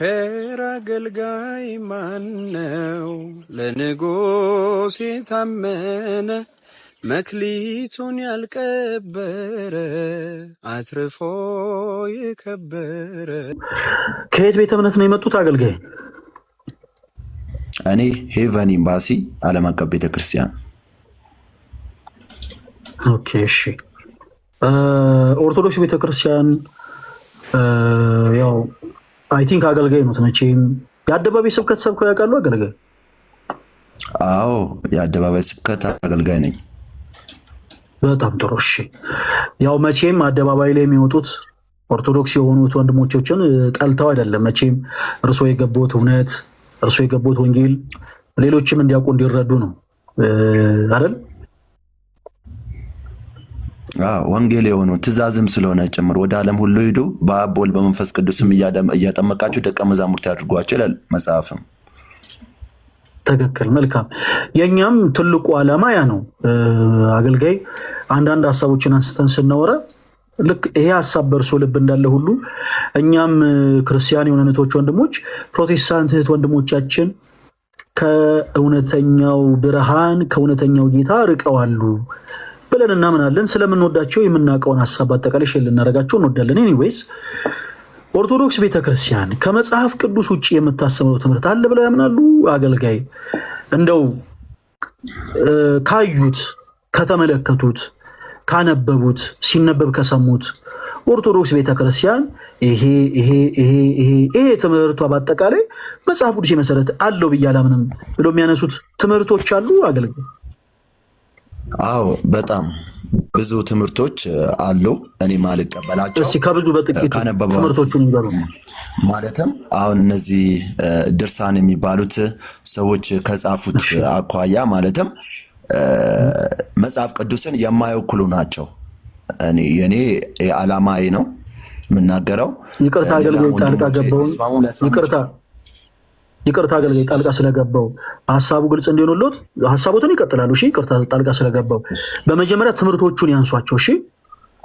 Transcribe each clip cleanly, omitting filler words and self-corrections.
ቸር አገልጋይ ማነው? ለንጉሥ የታመነ መክሊቱን ያልቀበረ አትርፎ የከበረ። ከየት ቤተ እምነት ነው የመጡት አገልጋይ? እኔ ሄቨን ኤምባሲ ዓለም አቀፍ ቤተክርስቲያን። ኦኬ እሺ። ኦርቶዶክስ ቤተክርስቲያን ያው አይ ቲንክ አገልጋይ ነው መቼም። የአደባባይ ስብከት ሰብከው ያውቃሉ አገልጋይ? አዎ የአደባባይ ስብከት አገልጋይ ነኝ። በጣም ጥሩ እሺ። ያው መቼም አደባባይ ላይ የሚወጡት ኦርቶዶክስ የሆኑት ወንድሞቻችን ጠልተው አይደለም። መቼም እርሶ የገቡት እውነት፣ እርሶ የገቡት ወንጌል ሌሎችም እንዲያውቁ እንዲረዱ ነው አይደል? ወንጌል የሆኑ ትእዛዝም ስለሆነ ጭምር ወደ ዓለም ሁሉ ሂዱ በአብ በወልድ በመንፈስ ቅዱስም እያጠመቃችሁ ደቀ መዛሙርት ያድርጓቸው ይላል መጽሐፍም። ትክክል፣ መልካም። የኛም ትልቁ ዓላማ ያ ነው። አገልጋይ አንዳንድ ሀሳቦችን አንስተን ስናወራ ልክ ይሄ ሀሳብ በእርሶ ልብ እንዳለ ሁሉ እኛም ክርስቲያን የሆነ እህቶች ወንድሞች፣ ፕሮቴስታንት እህት ወንድሞቻችን ከእውነተኛው ብርሃን ከእውነተኛው ጌታ ርቀዋሉ ብለን እናምናለን። ስለምንወዳቸው የምናውቀውን ሀሳብ አጠቃላይ ሼር ልናደርጋቸው እንወዳለን። ኤኒዌይስ ኦርቶዶክስ ቤተክርስቲያን ከመጽሐፍ ቅዱስ ውጭ የምታስተምረው ትምህርት አለ ብለው ያምናሉ አገልጋይ? እንደው ካዩት፣ ከተመለከቱት፣ ካነበቡት፣ ሲነበብ ከሰሙት ኦርቶዶክስ ቤተክርስቲያን ይሄ ትምህርቷ በአጠቃላይ መጽሐፍ ቅዱስ መሰረት አለው ብዬ አላምንም ብለው የሚያነሱት ትምህርቶች አሉ አገልጋይ? አዎ በጣም ብዙ ትምህርቶች አሉ እኔ ማልቀበላቸው። እሺ ከብዙ በጥቂት ትምህርቶቹን ይገሩ። ማለትም አሁን እነዚህ ድርሳን የሚባሉት ሰዎች ከጻፉት አኳያ ማለትም መጽሐፍ ቅዱስን የማይወክሉ ናቸው። የኔ ዓላማዬ ነው የምናገረው። ይቅርታ አገልጋይ ጣልቃ ገባው። ይቅርታ አገልጋይ ጣልቃ ስለገባው ሀሳቡ ግልጽ እንዲሆንልዎት ሀሳቦትን ይቀጥላሉ። እሺ ይቅርታ ጣልቃ ስለገባው በመጀመሪያ ትምህርቶቹን ያንሷቸው። እሺ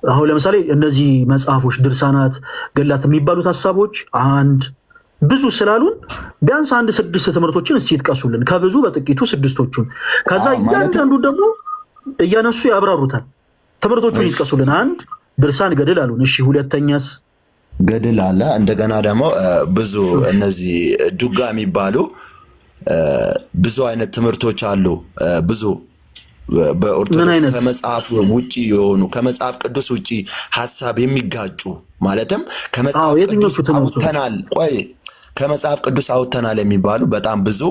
አሁን ለምሳሌ እነዚህ መጽሐፎች ድርሳናት፣ ገላት የሚባሉት ሀሳቦች ብዙ ስላሉን ቢያንስ 6 ትምህርቶችን እስቲ ይጥቀሱልን፣ ከብዙ በጥቂቱ 6ቶቹን። ከዛ እያንዳንዱ ደግሞ እያነሱ ያብራሩታል። ትምህርቶቹን ይጥቀሱልን። 1 ድርሳን ገድል አሉን። እሺ ሁለተኛስ? ገድል አለ። እንደገና ደግሞ ብዙ እነዚህ ዱጋ የሚባሉ ብዙ አይነት ትምህርቶች አሉ። ብዙ በኦርቶዶክስ ከመጽሐፍ ውጪ የሆኑ ከመጽሐፍ ቅዱስ ውጪ ሀሳብ የሚጋጩ ማለትም ከመጽሐፍ ቅዱስ አውጥተናል ከመጽሐፍ ቅዱስ አውጥተናል የሚባሉ በጣም ብዙ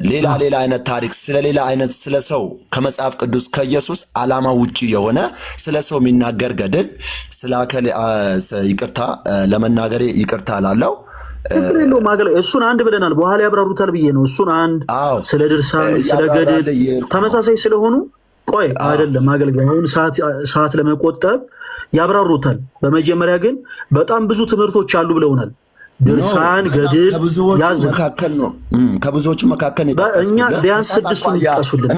ሌላ አይነት ታሪክ ስለሌላ አይነት ስለሰው ከመጽሐፍ ቅዱስ ከኢየሱስ ዓላማ ውጪ የሆነ ስለሰው የሚናገር ገድል ስላከለ ይቅርታ ለመናገር ይቅርታ ላለው እሱን 1 ብለናል። በኋላ ያብራሩታል ብዬ ነው። እሱን 1 ስለ ድርሳን ስለ ገድል ተመሳሳይ ስለሆኑ አይደለም አገልጋይ አሁን ሰዓት ለመቆጠብ ያብራሩታል። በመጀመሪያ ግን በጣም ብዙ ትምህርቶች አሉ ብለውናል። ድርሳን ገድል ያዝ መካከል ነው። ከብዙዎቹ መካከል እኛ ቢያንስ 6ቱን ይጥቀሱልን።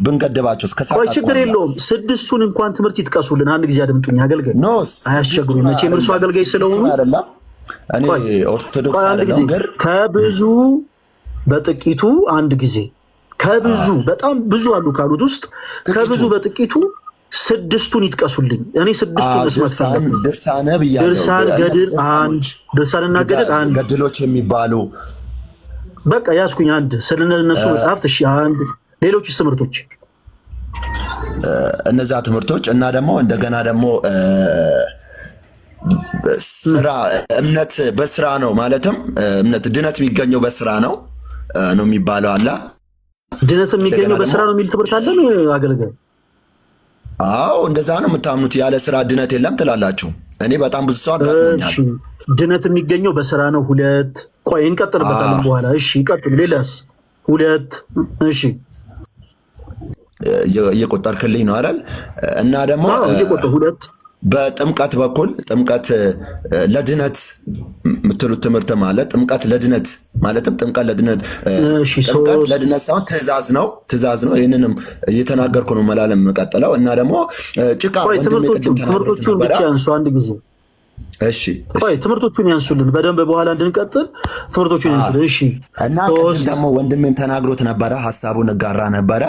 ብንገድባቸው እስከ ሰዓት ችግር የለውም። 6ቱን እንኳን ትምህርት ይጥቀሱልን። አንድ ጊዜ አድምጡኝ አገልጋይ፣ አያስቸግሩኝ። መቼም እርሱ አገልጋይ ስለሆኑ እኔ ኦርቶዶክስ አይደለም። ከብዙ በጥቂቱ አንድ ጊዜ ከብዙ በጣም ብዙ አሉ ካሉት ውስጥ ከብዙ በጥቂቱ 6ቱን ይጥቀሱልኝ። እኔ 6ቱን መስማት ፈልጋለሁ። ድርሳነ ብያለሁ። ድርሳን ገድል 1 ድርሳንና ገድል 1 ገድሎች የሚባሉ በቃ ያስኩኝ 1 ስለነሱ መጽሐፍት። እሺ 1 ሌሎች ትምህርቶች እነዛ ትምህርቶች እና ደግሞ እንደገና ደግሞ ስራ እምነት በስራ ነው ማለትም እምነት ድነት የሚገኘው በስራ ነው የሚባለው አለ። ድነት የሚገኘው በስራ ነው የሚል ትምህርት አለ ነው አገልጋይ? አዎ እንደዛ ነው የምታምኑት። ያለ ስራ ድነት የለም ትላላችሁ። እኔ በጣም ብዙ ሰው አጋጥሞኛል። ድነት የሚገኘው በስራ ነው። 2 እንቀጥልበታለን በኋላ። እሺ ይቀጥሉ። ሌላስ? 2 እሺ እየቆጠርክልኝ ነው አይደል? እና ደግሞ እየቆጠርኩ 2 በጥምቀት በኩል ጥምቀት ለድነት የምትሉት ትምህርት ማለት ጥምቀት ለድነት ማለትም ጥምቀት ለድነት ሳይሆን ትእዛዝ ነው። ይህንንም እየተናገርኩ ነው መላለም መቀጠለው። እና ደግሞ ጭቃ ትምህርቶቹን ብቻ አንሱ አንድ ጊዜ እሺ ቆይ ትምህርቶቹን ያንሱልን በደንብ በኋላ እንድንቀጥል ትምህርቶቹን ያንሱልን። እሺ እና ደግሞ ወንድሜም ተናግሮት ነበረ፣ ሐሳቡን ጋራ ነበረ።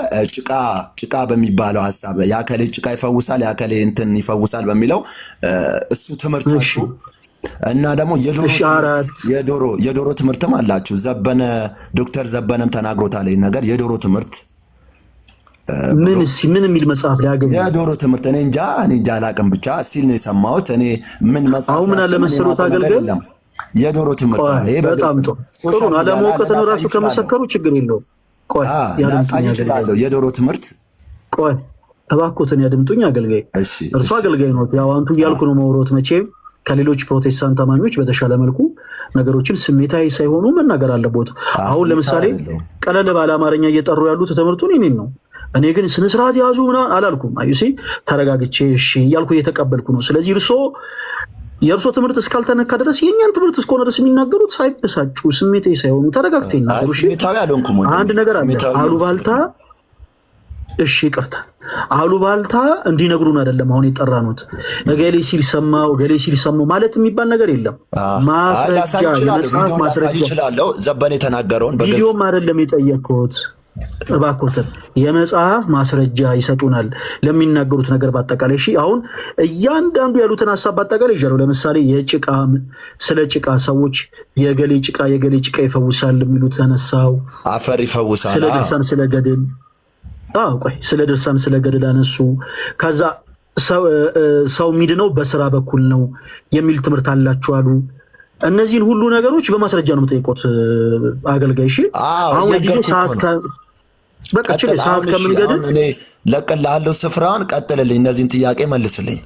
ጭቃ በሚባለው ሐሳብ ያከለ ጭቃ ይፈውሳል ያከለ እንትን ይፈውሳል በሚለው እሱ ትምህርታችሁ እና ደግሞ የዶሮ ትምህርትም አላችሁ። ዶክተር ዘበነም ተናግሮታል ይሄን ነገር የዶሮ ትምህርት ምን የሚል መጽሐፍ ላይ ያገኘ የዶሮ ትምህርት እኔ እንጃ አላቅም ብቻ ሲል ነው የሰማሁት። እኔ ምን መጽሐፍ ምን አለ መሰሉት አገልግል የዶሮ ትምህርት ይሄ በጣም ጥሩ ነው። አለማወቅን ራሱ ከመሰከሩ ችግር የለውም። ቆይ ያሳይ ይችላል የዶሮ ትምህርት። ቆይ እባክዎትን ያድምጡኝ አገልጋይ። እርሱ አገልጋይ ነው። ያው አንቱ እያልኩ ነው መውሮት መቼም ከሌሎች ፕሮቴስታንት አማኞች በተሻለ መልኩ ነገሮችን ስሜታዊ ሳይሆኑ መናገር አለበት። አሁን ለምሳሌ ቀለል ባለ አማርኛ እየጠሩ ያሉት ትምህርቱን እኔን ነው። እኔ ግን ስነ ስርዓት ያዙ ምናምን አላልኩም። አዩሲ ተረጋግቼ እሺ እያልኩ እየተቀበልኩ ነው። ስለዚህ የእርሶ ትምህርት እስካልተነካ ድረስ የኛን ትምህርት እስከሆነ ድረስ የሚናገሩት ሳይበሳጩ ስሜታዊ ሳይሆኑ ተረጋግተው ይናገሩ። እሺ አንድ ነገር አለ። አሉባልታ እሺ ይቅርታ አሉባልታ እንዲነግሩን አይደለም አሁን የጠራኑት። እገሌ ሲል ሰማው ማለት የሚባል ነገር የለም። ማስረጃ የመጽሐፍ ማስረጃ ይችላልው ዘበነ የተናገረውን ቪዲዮም አይደለም የጠየቅኩት። እባክዎትን የመጽሐፍ ማስረጃ ይሰጡናል ለሚናገሩት ነገር በአጠቃላይ። እሺ አሁን እያንዳንዱ ያሉትን ሐሳብ በአጠቃላይ ይጀራው። ለምሳሌ ስለ ጭቃ ሰዎች የገሌ ጭቃ ይፈውሳል የሚሉት ተነሳው። አፈር ይፈውሳል። ስለ ድርሳን ስለ ገድል ስለ ድርሳን ስለ ገድል አነሱ። ከዛ ሰው የሚድነው በስራ በኩል ነው የሚል ትምህርት አላችሁ አሉ። እነዚህን ሁሉ ነገሮች በማስረጃ ነው የምጠይቁት አገልጋይ። እሺ አሁን ጊዜ ሰዓት ከምንገድል እኔ ለቅልሃለሁ ስፍራውን ቀጥልልኝ፣ እነዚህን ጥያቄ መልስልኝ።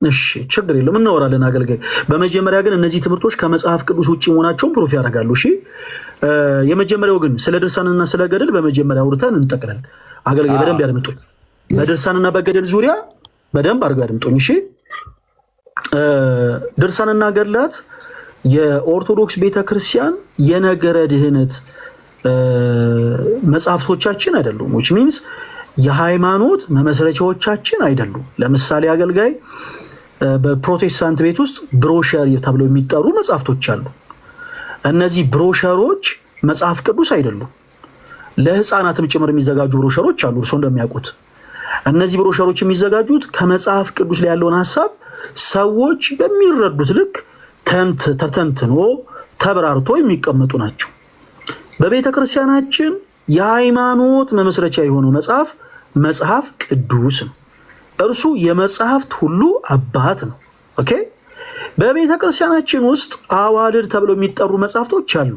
እሺ ችግር የለም እናወራለን አገልጋይ። በመጀመሪያ ግን እነዚህ ትምህርቶች ከመጽሐፍ ቅዱስ ውጪ መሆናቸውን ፕሩፍ ያደርጋሉ። እሺ የመጀመሪያው ግን ስለ ድርሳንና ስለ ገድል በመጀመሪያ አውርተን እንጠቅላለን። አገልጋይ በደንብ ያድምጡኝ። በድርሳንና በገድል ዙሪያ በደንብ አድርገው ያድምጡኝ። እሺ ድርሳንና ገድላት የኦርቶዶክስ ቤተክርስቲያን የነገረ ድህነት መጽሐፍቶቻችን አይደሉም። which means የሃይማኖት መመስረቻዎቻችን አይደሉም። ለምሳሌ አገልጋይ በፕሮቴስታንት ቤት ውስጥ ብሮሸር ተብለው የሚጠሩ መጽሐፍቶች አሉ። እነዚህ ብሮሸሮች መጽሐፍ ቅዱስ አይደሉም። ለህፃናትም ጭምር የሚዘጋጁ ብሮሸሮች አሉ። እርሶ እንደሚያውቁት እነዚህ ብሮሸሮች የሚዘጋጁት ከመጽሐፍ ቅዱስ ላይ ያለውን ሐሳብ ሰዎች በሚረዱት ልክ ተተንትኖ ተብራርቶ የሚቀመጡ ናቸው። በቤተ ክርስቲያናችን የሃይማኖት መመስረቻ የሆነው መጽሐፍ ቅዱስ ነው። እርሱ የመጽሐፍት ሁሉ አባት ነው። ኦኬ። በቤተ ክርስቲያናችን ውስጥ አዋልድ ተብለው የሚጠሩ መጽሐፍቶች አሉ።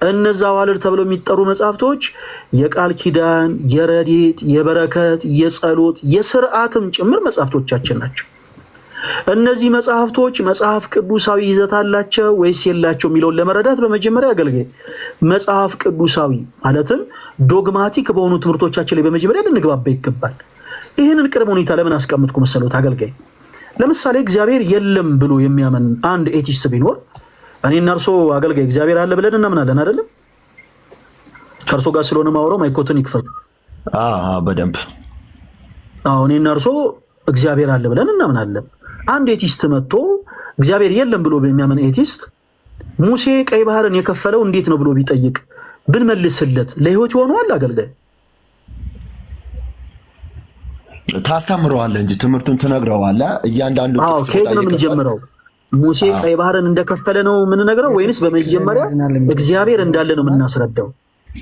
እነዛ አዋልድ ተብለው የሚጠሩ መጽሐፍቶች የቃል ኪዳን፣ የረድኤት፣ የበረከት፣ የጸሎት፣ የሥርዓትም ጭምር መጽሐፍቶቻችን ናቸው። እነዚህ መጽሐፍቶች መጽሐፍ ቅዱሳዊ ይዘት አላቸው ወይስ የላቸው የሚለውን ለመረዳት በመጀመሪያ አገልጋይ መጽሐፍ ቅዱሳዊ ማለትም ዶግማቲክ በሆኑ ትምህርቶቻችን ላይ በመጀመሪያ ልንግባባ ይገባል። ይህንን ቅድመ ሁኔታ ለምን አስቀምጥኩ መሰሎት አገልጋይ? ለምሳሌ እግዚአብሔር የለም ብሎ የሚያምን አንድ ኤቲስት ቢኖር እኔና እርሶ አገልጋይ እግዚአብሔር አለ ብለን እናምናለን አይደለም? ከእርሶ ጋር ስለሆነ ማውራው ማይኮትን ይክፈቱ። በደንብ እኔና እርሶ እግዚአብሔር አለ ብለን እናምናለን። አንድ ኤቲስት መጥቶ እግዚአብሔር የለም ብሎ በሚያምን ኤቲስት ሙሴ ቀይ ባህርን የከፈለው እንዴት ነው ብሎ ቢጠይቅ ብንመልስለት ለህይወት ይሆነዋል አገልጋይ? ታስተምረዋለህ እንጂ ትምህርቱን ትነግረዋለህ። እያንዳንዱ ከየት ነው የምንጀምረው? ሙሴ ቀይ ባህርን እንደከፈለ ነው የምንነግረው ወይንስ በመጀመሪያ እግዚአብሔር እንዳለ ነው የምናስረዳው?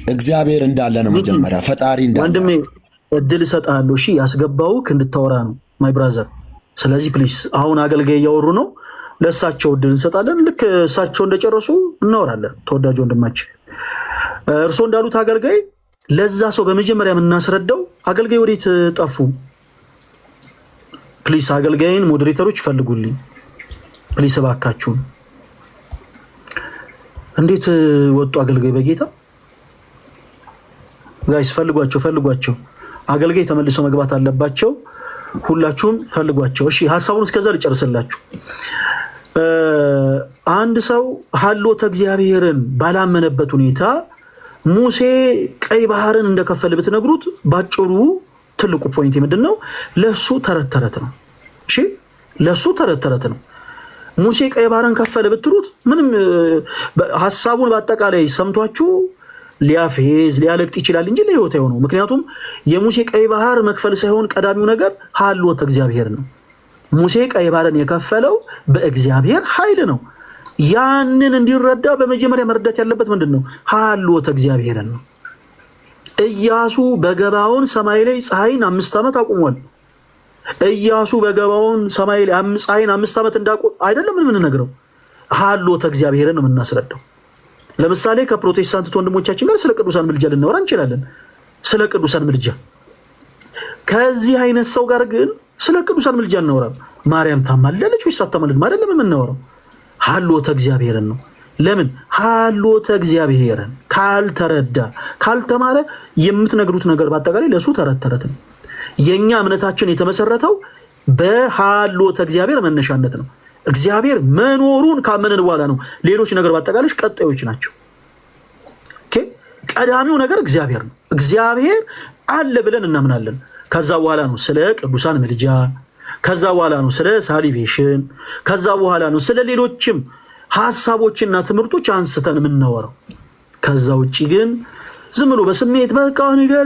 እግዚአብሔር እንዳለ ነው መጀመሪያ፣ ፈጣሪ እንዳለ። ወንድሜ እድል እሰጥሃለሁ። እሺ ያስገባውክ እንድታወራ ነው ማይ ብራዘር። ስለዚህ ፕሊስ አሁን አገልጋይ እያወሩ ነው፣ ለእሳቸው እድል እንሰጣለን። ልክ እሳቸው እንደጨረሱ እናወራለን። ተወዳጅ ወንድማችን እርሶ እንዳሉት አገልጋይ ለዛ ሰው በመጀመሪያ የምናስረዳው አገልጋይ ወዴት ጠፉ? ፕሊስ አገልጋይን ሞዴሬተሮች ይፈልጉልኝ ፕሊስ እባካችሁ። እንዴት ወጡ አገልጋይ? በጌታ ጋይስ ፈልጓቸው። አገልጋይ ተመልሰው መግባት አለባቸው። ሁላችሁም ፈልጓቸው። እሺ ሐሳቡን እስከዛ ልጨርስላችሁ። አንድ ሰው ሀሎተ እግዚአብሔርን ባላመነበት ሁኔታ ሙሴ ቀይ ባህርን እንደከፈለ ብትነግሩት ባጭሩ ትልቁ ፖይንት ምንድነው? ለሱ ተረት ነው። እሺ ለሱ ተረት ነው። ሙሴ ቀይ ባህርን ከፈለ ብትሉት ምንም ሐሳቡን በአጠቃላይ ሰምቷችሁ ሊያፌዝ ሊያለቅጥ ይችላል እንጂ ለህይወት አይሆነው። ምክንያቱም የሙሴ ቀይ ባህር መክፈል ሳይሆን ቀዳሚው ነገር ሀልወተ እግዚአብሔር ነው። ሙሴ ቀይ ባህርን የከፈለው በእግዚአብሔር ኃይል ነው። ያንን እንዲረዳ በመጀመሪያ መረዳት ያለበት ምንድነው? ሀልወተ እግዚአብሔር ነው። ኢያሱ በገባውን ሰማይ ላይ ፀሐይን 5 ዓመት አቁሟል። ኢያሱ በገባውን ሰማይ ላይ ፀሐይን 5 ዓመት እንዳቆም አይደለም ምን ነግረው ሀልወተ እግዚአብሔርን ነው የምናስረዳው። ለምሳሌ ከፕሮቴስታንት ወንድሞቻችን ጋር ስለ ቅዱሳን ምልጃ ልናወራ እንችላለን። ስለ ቅዱሳን ምልጃ ከዚህ አይነት ሰው ጋር ግን ስለ ቅዱሳን ምልጃ እናወራም። ማርያም ታማለለች ወይስ አታማለች አይደለም የምናወራው፣ ሀልወተ እግዚአብሔርን ነው። ለምን ሀልወተ እግዚአብሔርን ካልተረዳ ካልተማረ የምትነግሩት ነገር በአጠቃላይ ለሱ ተረት ነው። የኛ እምነታችን የተመሰረተው በሀልወተ እግዚአብሔር መነሻነት ነው። እግዚአብሔር መኖሩን ካመንን በኋላ ነው ሌሎች ነገር በአጠቃላይ ቀጣዮች ናቸው። ኦኬ ቀዳሚው ነገር እግዚአብሔር ነው። እግዚአብሔር አለ ብለን እናምናለን። ከዛ በኋላ ነው ስለ ቅዱሳን ምልጃ፣ ከዛ በኋላ ነው ስለ ሳሊቬሽን፣ ከዛ በኋላ ነው ስለ ሌሎችም ሐሳቦችና ትምህርቶች አንስተን የምናወራው። ከዛ ውጪ ግን ዝም ብሎ በስሜት በቃ ነገር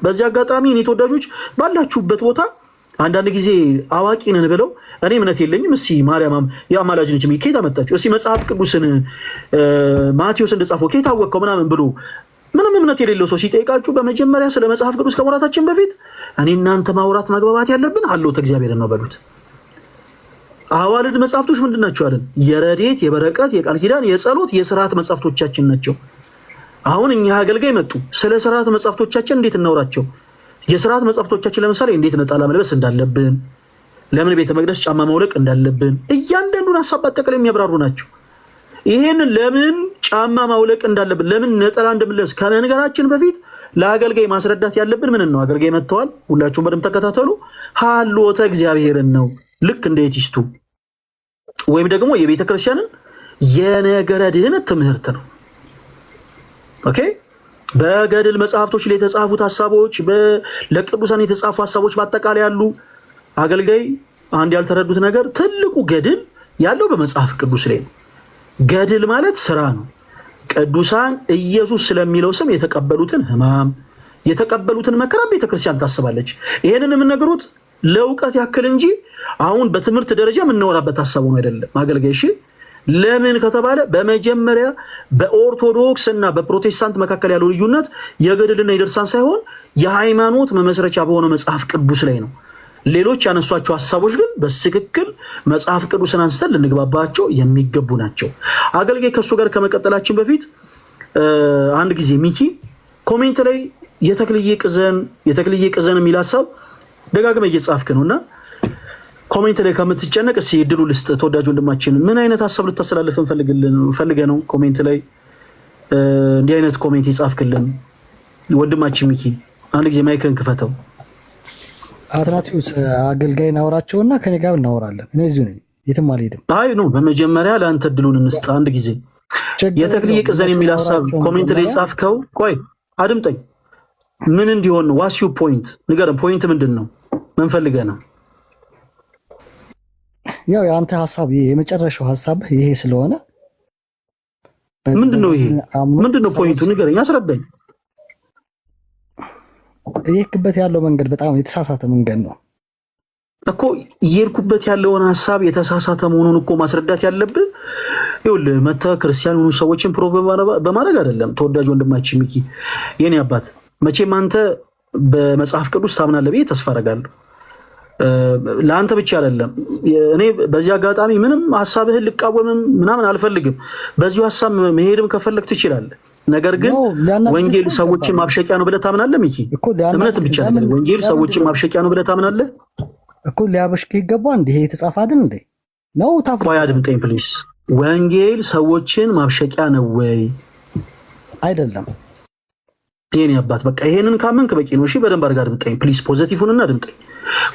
በዚህ አጋጣሚ እኔ ተወዳጆች ባላችሁበት ቦታ አንዳንድ ጊዜ አዋቂ ነን ብለው እኔ እምነት የለኝም እስቲ ማርያም ያማላጅ ነች ከየት አመጣችሁ እስቲ መጽሐፍ ቅዱስን ማቴዎስ እንደጻፈው ከየት አወቀው ምናምን ብሎ ምንም እምነት የሌለው ሰው ሲጠይቃችሁ በመጀመሪያ ስለ መጽሐፍ ቅዱስ ከመውራታችን በፊት እኔ እናንተ ማውራት መግባባት ያለብን ሀልወተ እግዚአብሔር ነው በሉት። አዋልድ መጽሐፍቶች ምንድናቸው አለን? የረድኤት የበረከት የቃል ኪዳን የጸሎት የሥርዓት መጽሐፍቶቻችን ናቸው። አሁን እኛ አገልጋይ መጡ ስለ ሥርዓት መጽሐፍቶቻችን እንዴት እናውራቸው? የሥርዓት መጽሐፍቶቻችን ለምሳሌ እንዴት ነጠላ መልበስ እንዳለብን፣ ለምን ቤተ መቅደስ ጫማ ማውለቅ እንዳለብን እያንዳንዱን ሐሳብ በአጠቃላይ የሚያብራሩ ናቸው። ይሄንን ለምን ጫማ ማውለቅ እንዳለብን ለምን ነጠላ እንደምንለብስ ከመንገራችን በፊት ለአገልጋይ ማስረዳት ያለብን ምን ነው? አገልጋይ መጥተዋል፣ ሁላችሁም በደንብ ተከታተሉ። ሀልወተ እግዚአብሔርን ነው። ልክ እንደ ኤቲስቱ ወይም ደግሞ የቤተ ክርስቲያንን የነገረ ድህነት ትምህርት ነው። ኦኬ በገድል መጽሐፍቶች ላይ የተጻፉት ሐሳቦች ለቅዱሳን የተጻፉ ሐሳቦች በአጠቃላይ ያሉ አገልጋይ አንድ ያልተረዱት ነገር ትልቁ ገድል ያለው በመጽሐፍ ቅዱስ ላይ ነው። ገድል ማለት ስራ ነው። ቅዱሳን ኢየሱስ ስለሚለው ስም የተቀበሉትን ሕማም የተቀበሉትን መከራ ቤተክርስቲያን ታስባለች። ይሄንን የምንነግሩት ለእውቀት ያክል እንጂ አሁን በትምህርት ደረጃ የምናወራበት ሐሳቡ ነው አይደለም። አገልጋይ እሺ ለምን ከተባለ በመጀመሪያ በኦርቶዶክስ እና በፕሮቴስታንት መካከል ያለው ልዩነት የገድልና የድርሳን ሳይሆን የሃይማኖት መመስረቻ በሆነ መጽሐፍ ቅዱስ ላይ ነው። ሌሎች ያነሷቸው ሐሳቦች ግን በትክክል መጽሐፍ ቅዱስን አንስተን ልንግባባቸው የሚገቡ ናቸው። አገልጋይ ከሱ ጋር ከመቀጠላችን በፊት አንድ ጊዜ ሚኪ ኮሜንት ላይ የተክልዬ ቅዘን የሚል ሐሳብ ደጋግመህ እየጻፍክ ነውና ኮሜንት ላይ ከምትጨነቅ እስኪ እድሉ ልስጥ። ተወዳጅ ወንድማችን ምን አይነት ሐሳብ ልታስተላልፍ ፈልገህ ነው? ኮሜንት ላይ እንዲህ አይነት ኮሜንት ይጻፍክልን ወንድማችን ሚኪ። አንድ ጊዜ ማይክን ክፈተው። አትናቲዩስ አገልጋይን አውራቸውና ከኔ ጋር እናወራለን። እኔ እዚሁ ነኝ፣ የትም አልሄድም። አይ ነው በመጀመሪያ ለአንተ እድሉን እንስጥ። አንድ ጊዜ የተክልዬ ቅዘን የሚል ሐሳብ ኮሜንት ላይ ጻፍከው። ቆይ አድምጠኝ። ምን እንዲሆን ነው? ዋስ ዩ ፖይንት ንገረን። ፖይንት ምንድን ነው? ምን ፈልገህ ነው? ያው የአንተ ሐሳብ የመጨረሻው ሐሳብ ይሄ ስለሆነ ምንድነው ይሄ? ምንድነው ፖይንቱ? ንገረኝ፣ አስረዳኝ። እየሄድክበት ያለው መንገድ በጣም የተሳሳተ መንገድ ነው እኮ። እየሄድኩበት ያለውን ሐሳብ የተሳሳተ መሆኑን እኮ ማስረዳት ያለብህ ይኸውልህ፣ መተህ ክርስቲያን የሆኑ ሰዎችን ፕሮብሌም በማድረግ አይደለም። ተወዳጅ ወንድማችን ሚኪ የኔ አባት፣ መቼም አንተ በመጽሐፍ ቅዱስ ታምናለህ ብዬ ተስፋ አደርጋለሁ። ለአንተ ብቻ አይደለም። እኔ በዚህ አጋጣሚ ምንም ሐሳብህን ልቃወምም ምናምን አልፈልግም። በዚሁ ሐሳብ መሄድም ከፈለክ ትችላለህ። ነገር ግን ወንጌል ሰዎችን ማብሸቂያ ነው ብለህ ታምናለህ? ሚኪ እምነት ብቻ አይደለም፣ ወንጌል ሰዎችን ማብሸቂያ ነው ብለህ ታምናለህ? እኮ ሊያበሽክ ይገባል እንዴ? ይሄ የተጻፈ አይደል እንዴ? ነው ታፍ ቆይ አድምጠኝ ፕሊስ። ወንጌል ሰዎችን ማብሸቂያ ነው ወይ? አይደለም። የኔ አባት በቃ ይሄንን ካመንክ በቂ ነው። እሺ በደንብ አድርገህ አድምጠኝ ፕሊስ። ፖዚቲቭውንና አድምጠኝ።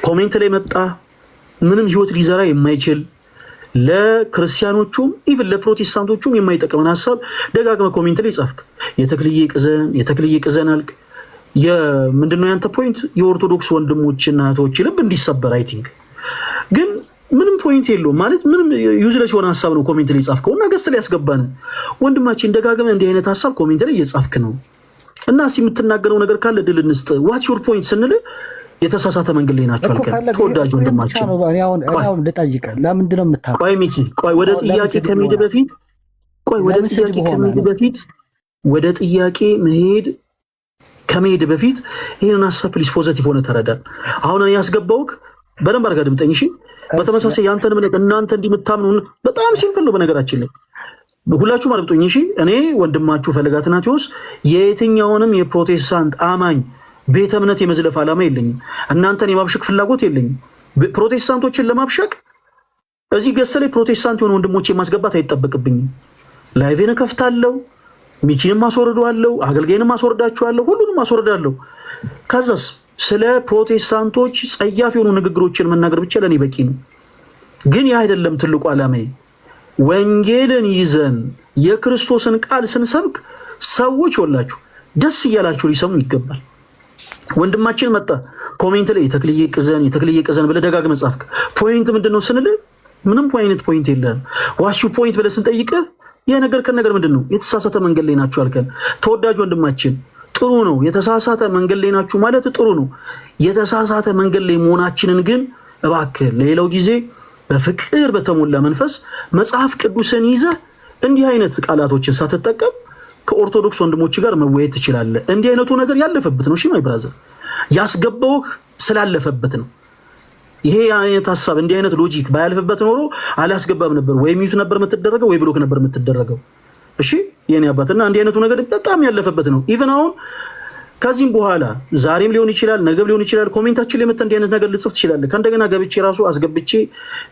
ኮሜንት ላይ መጣ ምንም ህይወት ሊዘራ የማይችል ለክርስቲያኖቹም ኢቭን ለፕሮቴስታንቶቹም የማይጠቅመን ሐሳብ ደጋግመህ ኮሜንት ላይ ጻፍክ። የተክልዬ ቅዘን አልክ። ምንድነው ያንተ ፖይንት? የኦርቶዶክስ ወንድሞችና እህቶች ልብ እንዲሰበር አይ ቲንክ። ግን ምንም ፖይንት የለውም ማለት ምንም ዩዝለስ የሆነ ሐሳብ ነው ኮሜንት ላይ ጻፍከው እና ገስት ላይ ያስገባን ወንድማችን ደጋግመ እንዲህ አይነት ሐሳብ ኮሜንት ላይ እየጻፍክ ነው እና የምትናገረው ነገር ካለ ድል እንስጥ ዋትስ ዩር ፖይንት ስንል የተሳሳተ መንገድ ላይ ናቸው አልከን ተወዳጅ ወንድማችን አሁን ልጠይቀ ለምንድን ነው የምታውቀው ቆይ ሚኪ ቆይ ወደ ጥያቄ ከመሄድ በፊት ይሄንን ሐሳብ ፕሊስ ፖዚቲቭ ሆነ ተረዳን አሁን እኔ ያስገባውክ በደንብ አድርጋ ድምጠኝ እሺ በተመሳሳይ ያንተን ምን እናንተ እንዲምታምኑ በጣም ሲምፕል ነው በነገራችን ላይ ሁላችሁም አድምጡኝ እሺ እኔ ወንድማችሁ ፈለገ አትናቴዎስ የየትኛውንም የፕሮቴስታንት አማኝ ቤተ እምነት የመዝለፍ ዓላማ የለኝም እናንተን የማብሸቅ ፍላጎት የለኝም ፕሮቴስታንቶችን ለማብሸቅ እዚህ ገሰለ ፕሮቴስታንት የሆኑ ወንድሞቼ ማስገባት አይጠበቅብኝም ላይቬን ከፍታለሁ ሚኪንም ማስወርዳለሁ አገልጋይንም ማስወርዳችኋለሁ ሁሉንም ማስወርዳለሁ ከዛስ ስለ ፕሮቴስታንቶች ጸያፍ የሆኑ ንግግሮችን መናገር ብቻ ለኔ በቂ ነው ግን ያ አይደለም ትልቁ ዓላማዬ ወንጌልን ይዘን የክርስቶስን ቃል ስንሰብክ ሰዎች ወላችሁ ደስ ይያላችሁ ሊሰሙ ይገባል ወንድማችን መጣ ኮሜንት ላይ የተክልዬ ቅዘን ብለ ደጋግመህ ጻፍክ ፖይንት ምንድነው ስንል ምንም ፖይንት የለም ዋሹ ፖይንት ብለ ስንጠይቅ የነገር ከነገር ምንድነው የተሳሳተ መንገድ ላይ ናችሁ አልከን ተወዳጅ ወንድማችን ጥሩ ነው የተሳሳተ መንገድ ላይ ናችሁ ማለት ጥሩ ነው የተሳሳተ መንገድ ላይ መሆናችንን ግን እባክህ ለሌላው ጊዜ በፍቅር በተሞላ መንፈስ መጽሐፍ ቅዱስን ይዘ እንዲህ አይነት ቃላቶችን ሳትጠቀም ከኦርቶዶክስ ወንድሞች ጋር መወያየት ትችላለህ እንዲህ አይነቱ ነገር ያለፈበት ነው እሺ ማይ ብራዘር ያስገባውክ ስላለፈበት ነው ይሄ አይነት ሐሳብ እንዲህ አይነት ሎጂክ ባያልፈበት ኖሮ አላስገባም ነበር ወይ ሚዩት ነበር የምትደረገው ወይ ብሎክ ነበር የምትደረገው እሺ የኔ አባትና እንዲህ አይነቱ ነገር በጣም ያለፈበት ነው ኢቭን አሁን ከዚህም በኋላ ዛሬም ሊሆን ይችላል ነገም ሊሆን ይችላል ኮሜንታችን ላይ መጥተህ እንዲህ አይነት ነገር ልጽፍ ትችላለህ ከእንደገና ገብቼ ራሱ አስገብቼ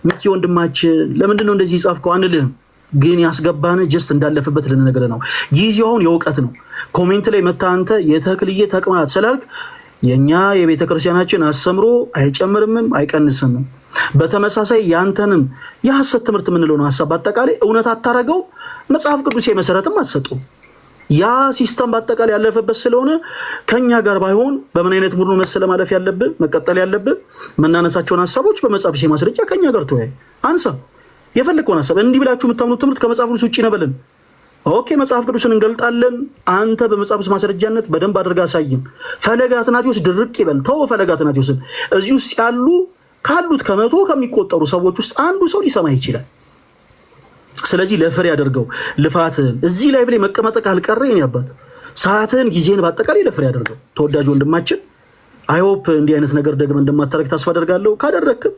ሚኪ ወንድማችን ለምንድነው እንደዚህ ይጻፍከው አንልህም ግን ያስገባነ ጀስት እንዳለፈበት ልንነግርህ ነው ጊዜው አሁን የእውቀት ነው ኮሜንት ላይ መጥተህ አንተ የተክልዬ ተቅማት ስላልክ የኛ የቤተ ክርስቲያናችን አስተምሮ አይጨምርምም አይቀንስም በተመሳሳይ ያንተንም የሐሰት ትምህርት ምንለው ነው ሐሳብ አጠቃላይ እውነት አታረገው መጽሐፍ ቅዱስ የመሰረትም አትሰጡ ያ ሲስተም በአጠቃላይ ያለፈበት ስለሆነ ከኛ ጋር ባይሆን በምን አይነት ሙሉ መሰለ ማለፍ ያለብህ መቀጠል ያለብህ መናነሳቸውን ሐሳቦች በመጽሐፍ ማስረጃ ከኛ ጋር ተወያይ አንሳ የፈለከውን ሐሳብ እንዲህ ብላችሁ የምታምኑት ትምህርት ከመጽሐፍ ቅዱስ ውጪ ነበልን ኦኬ መጽሐፍ ቅዱስን እንገልጣለን አንተ በመጽሐፍ ቅዱስ ማስረጃነት በደንብ አድርጋ አሳይን ፈለገ አትናቴዎስ ድርቅ ይበል ተው ፈለገ አትናቴዎስን እዚህ ውስጥ ካሉት ከመቶ ከሚቆጠሩ ሰዎች ውስጥ አንዱ ሰው ሊሰማ ይችላል ስለዚህ ለፍሬ ያደርገው ልፋትህን እዚህ ላይ ብለህ መቀመጥ ካልቀረ የኔ አባት ሰዓትህን ጊዜህን በአጠቃላይ ለፍሬ ያደርገው ተወዳጅ ወንድማችን አይ ሆፕ እንዲህ አይነት ነገር ደግመህ እንደማታረግ ተስፋ አደርጋለሁ ካደረክም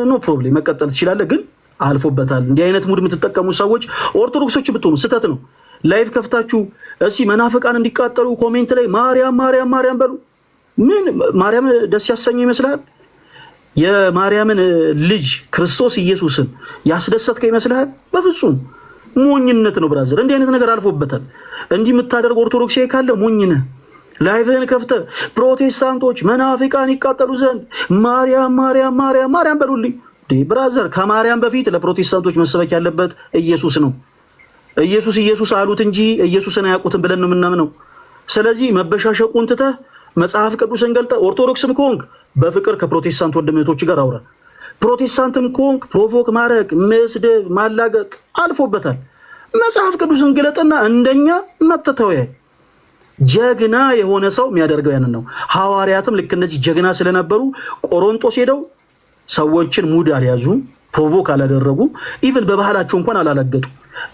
ኖ ፕሮብሌም መቀጠል ትችላለህ ግን አልፎበታል እንዲህ አይነት ሙድ የምትጠቀሙ ሰዎች ኦርቶዶክሶች ብትሆኑ ስተት ነው ላይቭ ከፍታችሁ እሺ መናፍቃን እንዲቃጠሉ ኮሜንት ላይ ማርያም በሉ ምን ማርያም ደስ ያሰኘ ይመስላል የማርያምን ልጅ ክርስቶስ ኢየሱስን ያስደሰትከው ይመስላል በፍጹም ሞኝነት ነው ብራዘር እንዲህ አይነት ነገር አልፎበታል እንዲህ የምታደርግ ኦርቶዶክስ ካለ ሞኝ ነህ ላይቭን ከፍተህ ፕሮቴስታንቶች መናፍቃን ይቃጠሉ ዘንድ ማርያም በሉልኝ ብራዘር ከማርያም በፊት ለፕሮቴስታንቶች መሰበክ ያለበት ኢየሱስ ነው ኢየሱስ አሉት እንጂ ኢየሱስን አያውቁትም ብለን ነው የምናምነው ስለዚህ መበሻሸቁን ትተህ መጽሐፍ ቅዱስን ገልጠህ ኦርቶዶክስም ከሆንክ በፍቅር ከፕሮቴስታንት ወንድሞች ጋር አውራ ፕሮቴስታንትም ከሆንክ ፕሮቮክ ማድረግ መስደብ ማላገጥ አልፎበታል መጽሐፍ ቅዱስን ገለጠና እንደኛ መተተወያይ ጀግና የሆነ ሰው የሚያደርገው ያንን ነው ሐዋርያትም ልክ እነዚህ ጀግና ስለነበሩ ቆሮንቶስ ሄደው ሰዎችን ሙድ አልያዙ ፕሮቮክ አላደረጉ ኢቭን በባህላቸው እንኳን አላላገጡ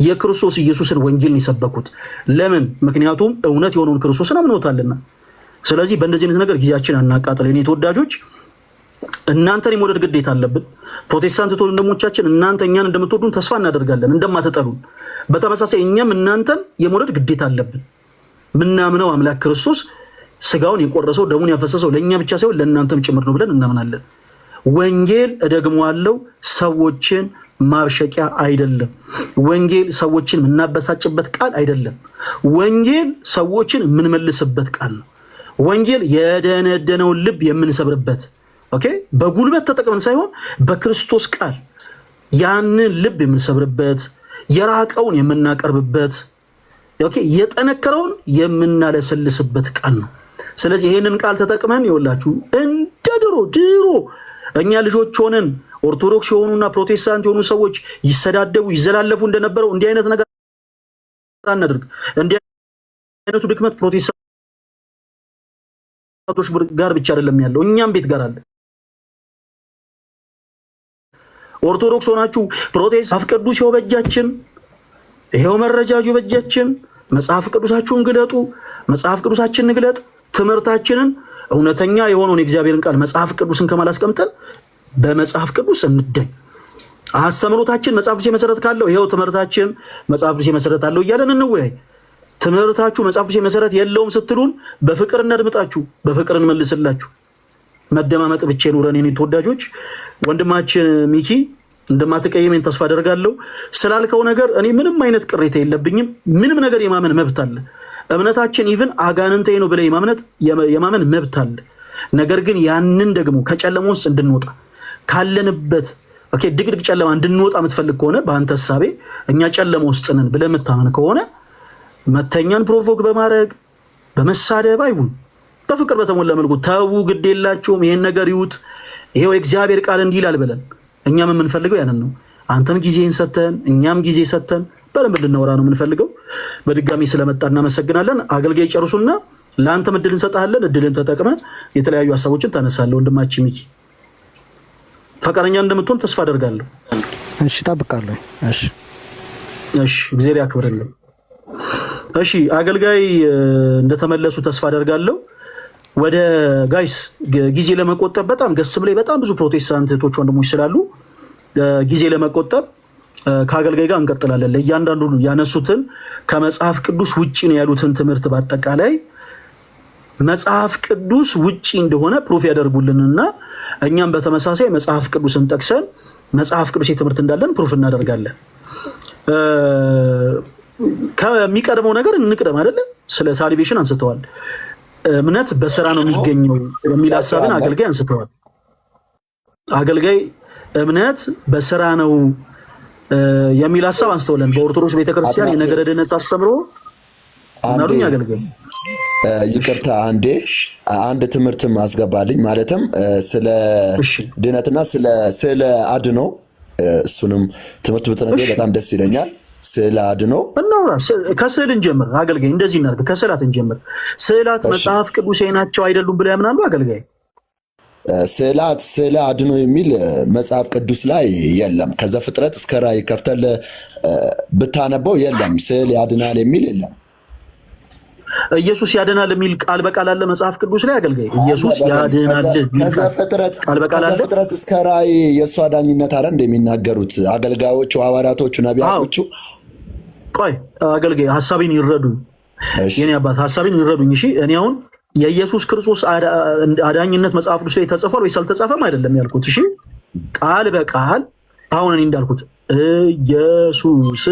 የክርስቶስ ኢየሱስን ወንጌልን ይሰበኩት ለምን ምክንያቱም እውነት የሆነውን ክርስቶስን አምነውታልና ስለዚህ በእንደዚህ አይነት ነገር ጊዜያችን አናቃጥል የኔ ተወዳጆች እናንተን የመውደድ ግዴታ አለብን ፕሮቴስታንት ወንድሞቻችን እናንተ እኛን እንደምትወዱን ተስፋ እናደርጋለን እንደማትጠሉን በተመሳሳይ እኛም እናንተን የመውደድ ግዴታ አለብን ምናምነው አምላክ ክርስቶስ ስጋውን የቆረሰው ደሙን ያፈሰሰው ለኛ ብቻ ሳይሆን ለእናንተም ጭምር ነው ብለን እናምናለን ወንጌል እደግመዋለሁ ሰዎችን ማብሸቂያ አይደለም ወንጌል ሰዎችን የምናበሳጭበት ቃል አይደለም ወንጌል ሰዎችን የምንመልስበት ቃል ነው ወንጌል የደነደነውን ልብ የምንሰብርበት ኦኬ በጉልበት ተጠቅመን ሳይሆን በክርስቶስ ቃል ያንን ልብ የምንሰብርበት የራቀውን የምናቀርብበት ኦኬ የጠነከረውን የምናለሰልስበት ቃል ነው ስለዚህ ይሄንን ቃል ተጠቅመን ይወላችሁ እንደ ድሮ እኛ ልጆች ሆነን ኦርቶዶክስ የሆኑና ፕሮቴስታንት የሆኑ ሰዎች ይሰዳደቡ ይዘላለፉ እንደነበረው እንዲህ አይነት ነገር አናድርግ። እንዲህ አይነቱ ድክመት ፕሮቴስታንቶች ጋር ብቻ አይደለም ያለው፣ እኛም ቤት ጋር አለ። ኦርቶዶክስ ሆናችሁ ፕሮቴስታንት ቅዱስ በእጃችን ይሄው መረጃው በእጃችን፣ መጽሐፍ ቅዱሳችሁን ግለጡ፣ መጽሐፍ ቅዱሳችንን እንግለጥ። ትምህርታችንን እውነተኛ የሆነውን የእግዚአብሔርን ቃል መጽሐፍ ቅዱስን ከማላስቀምጠን በመጽሐፍ ቅዱስ እንደኝ። አስተምሮታችን መጽሐፍ ቅዱስ መሰረት ካለው ይሄው ትምህርታችን መጽሐፍ ቅዱስ መሰረት አለው እያለን እንወያይ። ትምህርታችሁ መጽሐፍ ቅዱስ መሰረት የለውም ስትሉን በፍቅር እናድምጣችሁ፣ በፍቅር እንመልስላችሁ። መደማመጥ ብቻ ይኑረን። የኔ ተወዳጆች ወንድማችን ሚኪ እንደማትቀየመኝ ተስፋ አደርጋለሁ። ስላልከው ነገር እኔ ምንም አይነት ቅሬታ የለብኝም። ምንም ነገር የማመን መብት አለ። እምነታችን ኢቭን አጋንንታዊ ነው ብለህ የማመን መብት አለ። ነገር ግን ያንን ደግሞ ከጨለማ ውስጥ እንድንወጣ ካለንበት ድቅድቅ ጨለማ እንድንወጣ የምትፈልግ ከሆነ በአንተ ሐሳቤ እኛ ጨለማ ውስጥ ነን ብለህ የምታመን ከሆነ መተኛን ፕሮቮክ በማድረግ በመሳደብ አይሁን፣ በፍቅር በተሞላ መልኩ ተው፣ ግድ የላችሁም ይሄን ነገር ይውት፣ ይሄው እግዚአብሔር ቃል እንዲህ ይላል ብለን እኛም የምንፈልገው ያንን ነው። አንተም ጊዜን ሰተን እኛም ጊዜ ሰተን በደንብ እንድናወራ ነው የምንፈልገው። በድጋሚ ስለመጣ እናመሰግናለን። አገልጋይ ጨርሱና ለአንተም እድል እንሰጣለን። እድልን ተጠቅመህ የተለያዩ ሀሳቦችን ታነሳለህ። ወንድማችን ሚኪ ፈቃደኛ እንደምትሆን ተስፋ አደርጋለሁ። እሺ፣ እጠብቃለሁ። እሺ፣ እግዚአብሔር ያክብርልን። እሺ፣ አገልጋይ እንደተመለሱ ተስፋ አደርጋለሁ። ወደ ጋይስ ጊዜ ለመቆጠብ በጣም ገስም ላይ በጣም ብዙ ፕሮቴስታንት እህቶች ወንድሞች ስላሉ ጊዜ ለመቆጠብ ከአገልጋይ ጋር እንቀጥላለን። ለእያንዳንዱ ያነሱትን ከመጽሐፍ ቅዱስ ውጪ ነው ያሉትን ትምህርት በአጠቃላይ መጽሐፍ ቅዱስ ውጪ እንደሆነ ፕሩፍ ያደርጉልንና እኛም በተመሳሳይ መጽሐፍ ቅዱስን ጠቅሰን መጽሐፍ ቅዱስ የትምህርት እንዳለን ፕሩፍ እናደርጋለን። ከሚቀድመው ነገር እንቅደም አይደለ? ስለ ሳልቬሽን አንስተዋል። እምነት በስራ ነው የሚገኘው የሚል ሐሳብን አገልጋይ አንስተዋል። አገልጋይ እምነት በስራ ነው የሚል ሐሳብ አንስተውልን በኦርቶዶክስ ቤተክርስቲያን የነገረ ድነት አስተምሮ እናዱኝ አገልጋይ ይቅርታ አንድ ትምህርትም አስገባልኝ። ማለትም ስለ ድነትና ስለ አድኖ እሱንም ትምህርት ብትነግረኝ በጣም ደስ ይለኛል። ስለ አድኖ እናውራ። ከስዕል እንጀምር አገልጋይ፣ እንደዚህ እናድርግ። ከስዕላት እንጀምር። ስዕላት መጽሐፍ ቅዱሳዊ ናቸው አይደሉም ብለው ያምናሉ አገልጋይ? ስዕላት ስለ አድኖ የሚል መጽሐፍ ቅዱስ ላይ የለም። ከዘፍጥረት እስከ ራዕይ ከፍተህ ብታነበው የለም። ስዕል ያድናል የሚል የለም። ኢየሱስ ያድናል የሚል ቃል በቃል አለ መጽሐፍ ቅዱስ ላይ አገልጋይ? ኢየሱስ ያድናል ከዘፍጥረት እስከ ራዕይ የእሱ አዳኝነት አለ እንደሚናገሩት አገልጋዮቹ፣ ሐዋርያቶቹ፣ ነቢያቶቹ። ቆይ አገልጋይ ሐሳቤን ይረዱኝ፣ የኔ አባት ሐሳቤን ይረዱኝ። እሺ እኔ አሁን የኢየሱስ ክርስቶስ አዳኝነት መጽሐፍ ቅዱስ ላይ ተጽፏል ወይስ አልተጻፈም አይደለም ያልኩት። እሺ ቃል በቃል አሁን እኔ እንዳልኩት ኢየሱስ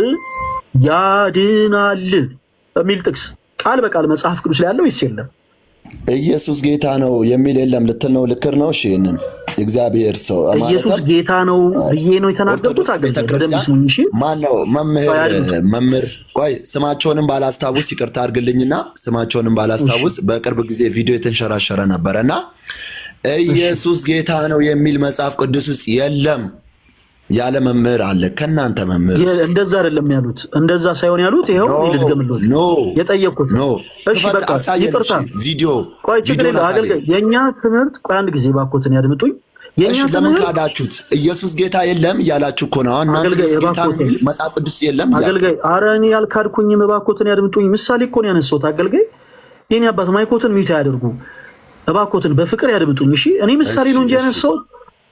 ያድናል የሚል ጥቅስ ቃል በቃል መጽሐፍ ቅዱስ ላይ ያለው ወይስ የለም? ኢየሱስ ጌታ ነው የሚል የለም ልትል ነው? ልክር ነው። እሺ እንን እግዚአብሔር ሰው ኢየሱስ ጌታ ነው ብዬ ነው የተናገርኩት። ማን ነው መምህር? ቆይ ስማቸውንም ባላስታውስ ይቅርታ አድርግልኝና ስማቸውንም ባላስታውስ በቅርብ ጊዜ ቪዲዮ የተንሸራሸረ ነበረና ኢየሱስ ጌታ ነው የሚል መጽሐፍ ቅዱስ ውስጥ የለም ያለ መምህር አለ? ከናንተ መምህር እንደዛ አይደለም ያሉት። እንደዛ ሳይሆን ያሉት ይሄው ይልድገምልኝ የጠየቅኩት። እሺ በቃ ይቅርታ። ቪዲዮ ቆይ ችግር የለም አገልጋይ። የኛ ትምህርት ቆይ አንድ ጊዜ ባኮትን ያድምጡኝ። የኛ ትምህርት ካዳችሁት ኢየሱስ ጌታ የለም እያላችሁ እኮ ነው። እናንተ ኢየሱስ ጌታ መጽሐፍ ቅዱስ የለም አገልጋይ። ኧረ እኔ ያልካድኩኝም ባኮትን ያድምጡኝ። ምሳሌ እኮ ነው ያነሳሁት አገልጋይ። የኔ አባት ማይኮትን ሚውት ያደርጉ እባኮትን በፍቅር ያድምጡኝ። እሺ እኔ ምሳሌ ነው እንጂ ያነሳሁት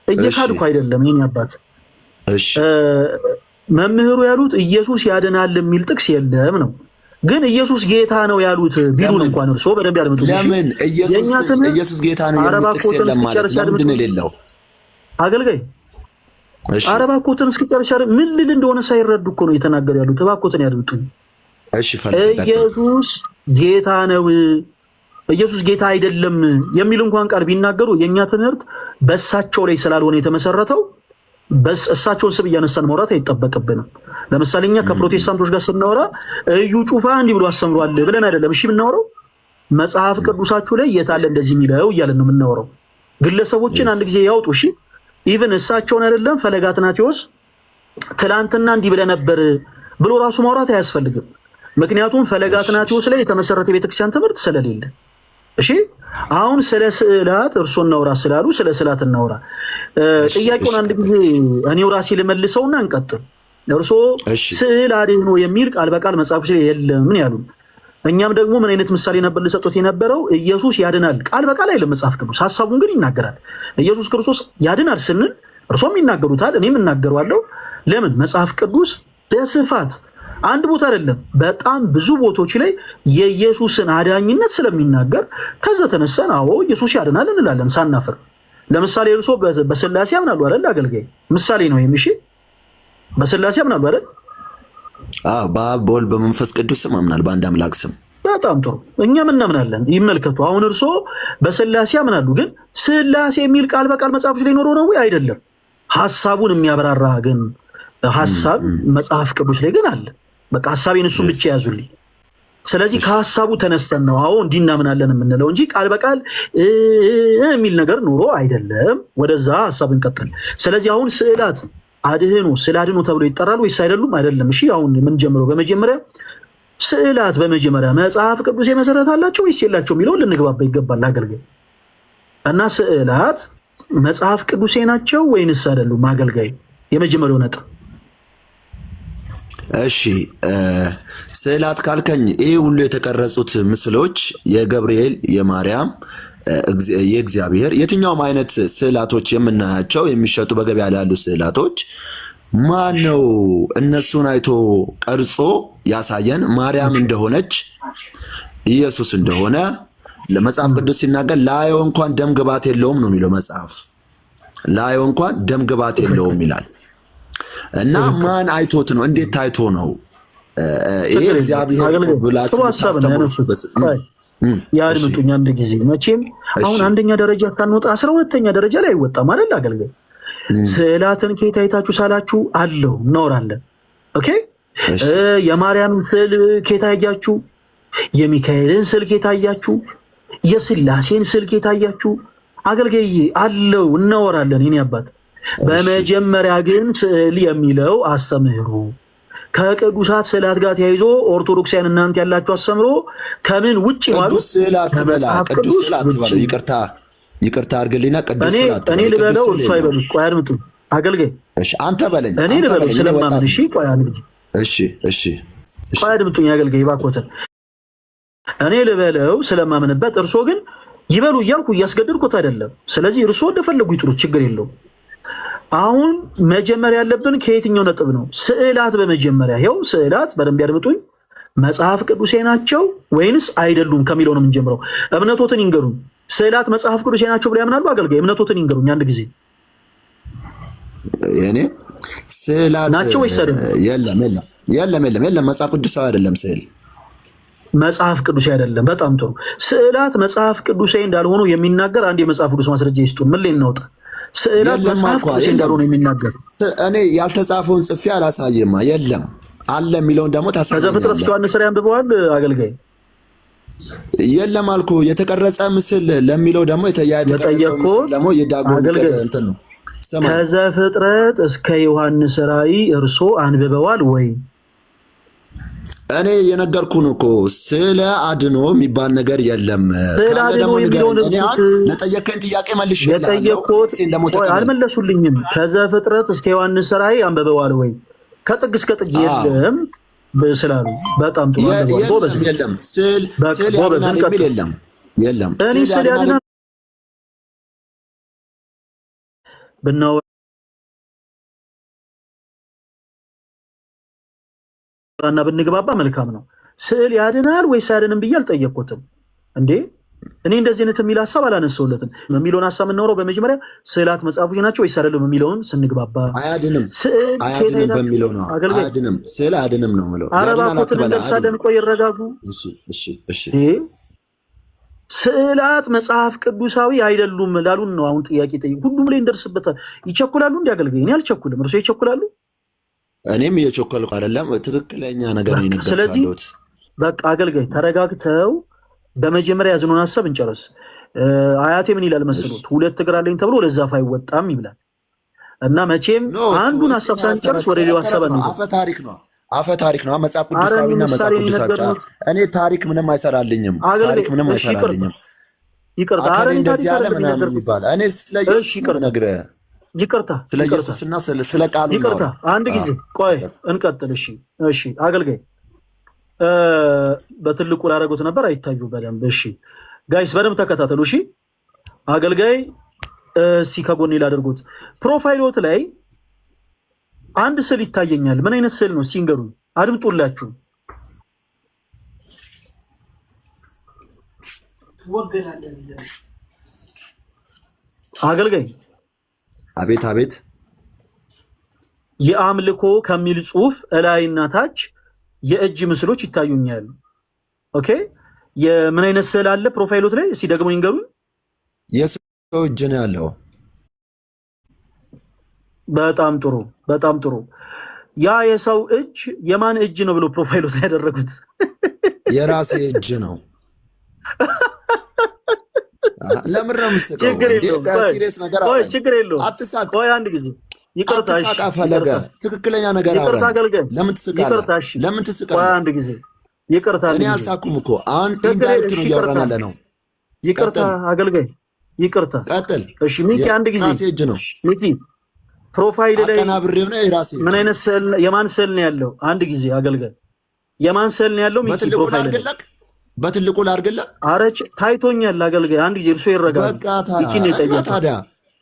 እየካድኩ አይደለም የኔ አባት። መምህሩ ያሉት ኢየሱስ ያድናል የሚል ጥቅስ የለም ነው። ግን ኢየሱስ ጌታ ነው ያሉት ቢሉን እንኳን እርሶ በደንብ ያድምጡ። ለምን ኢየሱስ ጌታ ነው የሚል ጥቅስ የለም ማለት ለምንድን ነው የሌለው? አገልጋይ አረባኮትን እስኪጨርስ ምን ልል እንደሆነ ሳይረዱ እኮ ነው እየተናገሩ ያሉት። እባኮትን ያድምጡ። እሺ ኢየሱስ ጌታ ነው ኢየሱስ ጌታ አይደለም የሚል እንኳን ቃል ቢናገሩ የኛ ትምህርት በእሳቸው ላይ ስላልሆነ የተመሰረተው በስ እሳቸውን ስም እያነሳን ማውራት አይጠበቅብንም። ለምሳሌ እኛ ከፕሮቴስታንቶች ጋር ስናወራ እዩ ጩፋ እንዲህ ብሎ አስተምሯል ብለን አይደለም እሺ የምናወራው። መጽሐፍ ቅዱሳችሁ ላይ የታለ እንደዚህ የሚለው እያለን ነው የምናወራው። ግለሰቦችን አንድ ጊዜ ያውጡ እሺ። ኢቭን እሳቸውን አይደለም ፈለገ አትናቴዎስ ትላንትና እንዲህ ብለህ ነበር ብሎ ራሱ ማውራት አያስፈልግም። ምክንያቱም ፈለገ አትናቴዎስ ላይ የተመሰረተ የቤተክርስቲያን ትምህርት ስለሌለ። እሺ አሁን ስለ ስዕላት እርሶ እናውራ ስላሉ ስለ ስዕላት እናውራ። ጥያቄውን አንድ ጊዜ እኔው ራሴ ልመልሰውና እንቀጥል። እርሶ ስዕል አድኖ የሚል ቃል በቃል መጽሐፎች ላይ የለም ምን ያሉ፣ እኛም ደግሞ ምን አይነት ምሳሌ ነበር ልሰጡት የነበረው? ኢየሱስ ያድናል ቃል በቃል አይደለም መጽሐፍ ቅዱስ፣ ሐሳቡን ግን ይናገራል። ኢየሱስ ክርስቶስ ያድናል ስንል እርሶም ይናገሩታል፣ እኔም እናገረዋለሁ። ለምን? መጽሐፍ ቅዱስ በስፋት አንድ ቦታ አይደለም በጣም ብዙ ቦታዎች ላይ የኢየሱስን አዳኝነት ስለሚናገር ከዛ ተነሳን አዎ ኢየሱስ ያድናል እንላለን ሳናፍር። ለምሳሌ እርሶ በስላሴ ያምናሉ አይደል? አገልጋይ ምሳሌ ነው የሚሽ በስላሴ ያምናሉ አይደል? በአብ በወልድ በመንፈስ ቅዱስ ስም አምናል፣ በአንድ አምላክ ስም። በጣም ጥሩ፣ እኛም እናምናለን። ይመልከቱ፣ አሁን እርሶ በስላሴ ያምናሉ፣ ግን ስላሴ የሚል ቃል በቃል መጽሐፎች ላይ ኖሮ ነው ወይ? አይደለም። ሐሳቡን የሚያብራራ ግን ሐሳብ መጽሐፍ ቅዱስ ላይ ግን አለ። በቃ ሐሳቤን እሱን ብቻ ያዙልኝ። ስለዚህ ከሐሳቡ ተነስተን ነው አዎ እንዲናምናለን የምንለው እንጂ ቃል በቃል የሚል ነገር ኖሮ አይደለም። ወደዛ ሐሳብ እንቀጥል። ስለዚህ አሁን ስዕላት አድህኖ ስለ አድኖ ተብሎ ይጠራሉ ወይስ አይደሉም? አይደለም። እሺ አሁን ምን ጀምረው በመጀመሪያ ስዕላት በመጀመሪያ መጽሐፍ ቅዱስ የመሰረት አላቸው ወይስ የላቸው የሚለው ልንግባባ ይገባል። አገልጋይ እና ስዕላት መጽሐፍ ቅዱሴ ናቸው ወይንስ አይደሉም? አገልጋይ የመጀመሪያው ነጥብ። እሺ ስዕላት ካልከኝ ይህ ሁሉ የተቀረጹት ምስሎች የገብርኤል፣ የማርያም፣ የእግዚአብሔር የትኛውም አይነት ስዕላቶች የምናያቸው የሚሸጡ በገበያ ላይ ያሉ ስዕላቶች ማን ነው እነሱን አይቶ ቀርጾ ያሳየን? ማርያም እንደሆነች ኢየሱስ እንደሆነ ለመጽሐፍ ቅዱስ ሲናገር ላየው እንኳን ደም ግባት የለውም ነው የሚለው መጽሐፍ። ላየው እንኳን ደም ግባት የለውም ይላል። እና ማን አይቶት ነው? እንዴት ታይቶ ነው? ይሄ እግዚአብሔር ብላችሁ ያድምጡኝ አንድ ጊዜ። መቼም አሁን አንደኛ ደረጃ ካንወጣ 12ኛ ደረጃ ላይ አይወጣም አይደል? አገልጋይ ስዕላትን ከየት አይታችሁ ሳላችሁ አለው እናወራለን። ኦኬ የማርያምን ስዕል ከየት አያችሁ? የሚካኤልን ስዕል ከየት አያችሁ? የስላሴን ስዕል ከየት አያችሁ? አገልጋይ አለው እናወራለን። የኔ አባት በመጀመሪያ ግን ስዕል የሚለው አስተምህሮ ከቅዱሳት ስዕላት ጋር ተያይዞ ኦርቶዶክሳውያን እናንተ ያላችሁ አስተምሮ ከምን ውጪ ማለት ቅዱስ ስዕላት ትበላ ቅዱስ ስዕላት ትበላ። ይቅርታ አድርግልኝና ቅዱስ ስዕላት እኔ ልበለው እርሱ አይበሉት። ቆይ አድምጡ አገልጋይ። እሺ አንተ በለኝ። እኔ ልበለው ስለማምን። እሺ ቆይ አንግዲ። እሺ ቆይ አድምጡኝ አገልጋይ ባኮተን። እኔ ልበለው ስለማምንበት እርሶ ግን ይበሉ እያልኩ እያስገደድኩት አይደለም። ስለዚህ እርሶ እንደፈለጉ ይጥሩ፣ ችግር የለውም። አሁን መጀመሪያ ያለብን ከየትኛው ነጥብ ነው? ስዕላት በመጀመሪያ ይኸው ስዕላት በደንብ ያድምጡኝ፣ መጽሐፍ ቅዱሴ ናቸው ወይንስ አይደሉም ከሚለው ነው የምንጀምረው። እምነቶትን ይንገሩኝ። ስዕላት መጽሐፍ ቅዱሴ ናቸው ብለው ያምናሉ? አገልጋይ እምነቶትን ይንገሩኝ አንድ ጊዜ። የኔ ስዕላት ናቸው ወይስ አይደለም? የለም መጽሐፍ ቅዱሳዊ አይደለም ስዕል መጽሐፍ ቅዱሴ አይደለም። በጣም ጥሩ። ስዕላት መጽሐፍ ቅዱሴ እንዳልሆኑ የሚናገር አንድ የመጽሐፍ ቅዱስ ማስረጃ ይስጡን። ምን ላይ እናውጣ? ስዕላት መጽሐፍ ቅዱስ እንዳልሆነ የሚናገር እኔ ያልተጻፈውን ጽፌ አላሳየማ። የለም አለ የሚለውን ደግሞ ታሳየኛለህ። ከዘፍጥረት እስከ ዮሐንስ ራዕይ አንብበዋል አገልጋይ? የለም አልኩ። የተቀረጸ ምስል ለሚለው ደግሞ የተቀረጸ ምስል ደግሞ የዳጎን እንትን ነው። ከዘፍጥረት እስከ ዮሐንስ ራዕይ እርሶ አንብበዋል ወይ? እኔ የነገርኩን እኮ ስለ አድኖ የሚባል ነገር የለም። ለጠየቀኝ ጥያቄ መልሽ አልመለሱልኝም። ከዘፍጥረት እስከ ዮሐንስ ራዕይ አንብበዋል ወይ? ከጥግ እስከ ጥግ የለም ስላሉ በጣም ጥሩ። የለም ስዕል ያድናል የሚል የለም። እኔ ስዕል ያድናል ብናወራ እና ብንግባባ መልካም ነው። ስዕል ያድናል ወይስ አያድንም ብዬ አልጠየቅኩትም እንዴ። እኔ እንደዚህ አይነት የሚል ሀሳብ አላነሳሁለትም። የሚለውን ሀሳብ የምናወራው በመጀመሪያ ስዕላት መጽሐፎች ናቸው ወይስ አይደሉም የሚለውን ስንግባባ፣ አያድንም በሚለው ነው። አያድንም ስዕል አያድንም ነው የምለው። አረባኮትን እንደሳደን ቆይ ይረጋጉ። እሺ ስዕላት መጽሐፍ ቅዱሳዊ አይደሉም ላሉን ነው አሁን ጥያቄ ጠይቅ። ሁሉም ላይ እንደርስበታል። ይቸኩላሉ እንዲ አገልጋይ። እኔ አልቸኩልም፣ እርሶ ይቸኩላሉ። እኔም እየቸኮልኩ አይደለም፣ ትክክለኛ ነገር ነው የነገርኩት። ስለዚህ በቃ አገልጋይ ተረጋግተው በመጀመሪያ ያዝኑን ሀሳብ እንጨርስ። አያቴ ምን ይላል መስሎት? ሁለት እግር አለኝ ተብሎ ወደ ዛፍ አይወጣም ይብላል። እና መቼም አንዱን ሐሳብ ሳንጨርስ ወደ ሌላው ሐሳብ ነው። አፈ ታሪክ ነው። መጽሐፍ ቅዱሳዊና መጽሐፍ ቅዱሳዊ ብቻ። እኔ ታሪክ ምንም አይሰራልኝም። ይቅርታ አረ እንደዚህ ያለ ምናምን ይባላል። እኔ ስለ ኢየሱስ ነግረህ ይቅርታ ስለ ኢየሱስና ስለ ቃሉ ነው። ይቅርታ አንድ ጊዜ ቆይ እንቀጥል። እሺ አገልጋይ በትልቁ ላደረጉት ነበር አይታዩ በደንብ። እሺ ጋይስ በደንብ ተከታተሉ። እሺ አገልጋይ ከጎኔ ላደርጉት። ፕሮፋይሎት ላይ አንድ ስዕል ይታየኛል። ምን አይነት ስዕል ነው ሲንገሩኝ? አድምጡላችሁ። አገልጋይ አቤት የአምልኮ ከሚል ጽሑፍ እላይና ታች የእጅ ምስሎች ይታዩኛል። ኦኬ የምን አይነት ስዕል አለ ፕሮፋይሎት ላይ? እስኪ ደግሞ ይንገሩኝ። የሰው እጅ ነው ያለው። በጣም ጥሩ። ያ የሰው እጅ የማን እጅ ነው ብሎ ፕሮፋይሎት ላይ ያደረጉት? የራሴ እጅ ነው። ለምን ነው የምትስቀው? ሲሪየስ ነገር አለ። ችግር የለውም። አትሳቅ። ቆይ አንድ ጊዜ ይቅርታ። እሺ ፈለገ ትክክለኛ ነገር አለ። ለምን ትስቃለህ? ለምን ትስቃለህ? ቆይ አንድ ጊዜ ይቅርታ። እኔ አልሳኩም እኮ አሁን ኢንዳይሬክት ነው እያወራን ያለ ነው። ይቅርታ አገልጋይ ይቅርታ። ቀጥል። እሺ ሚኪ አንድ ጊዜ ራሴ እጅ ነው። ሚኪ ፕሮፋይል ላይ አቀናብሬው ነው የራሴ። ምን አይነት ስዕል የማን ስዕል ነው ያለው? አንድ ጊዜ አገልጋይ የማን ስዕል ነው ያለው? ሚኪ ፕሮፋይል ላይ በትልቁ ላድርግልህ። አረች ታይቶኛል። አገልጋይ አንድ ጊዜ እርሶ ይረጋሉ። በቃ ታዲያ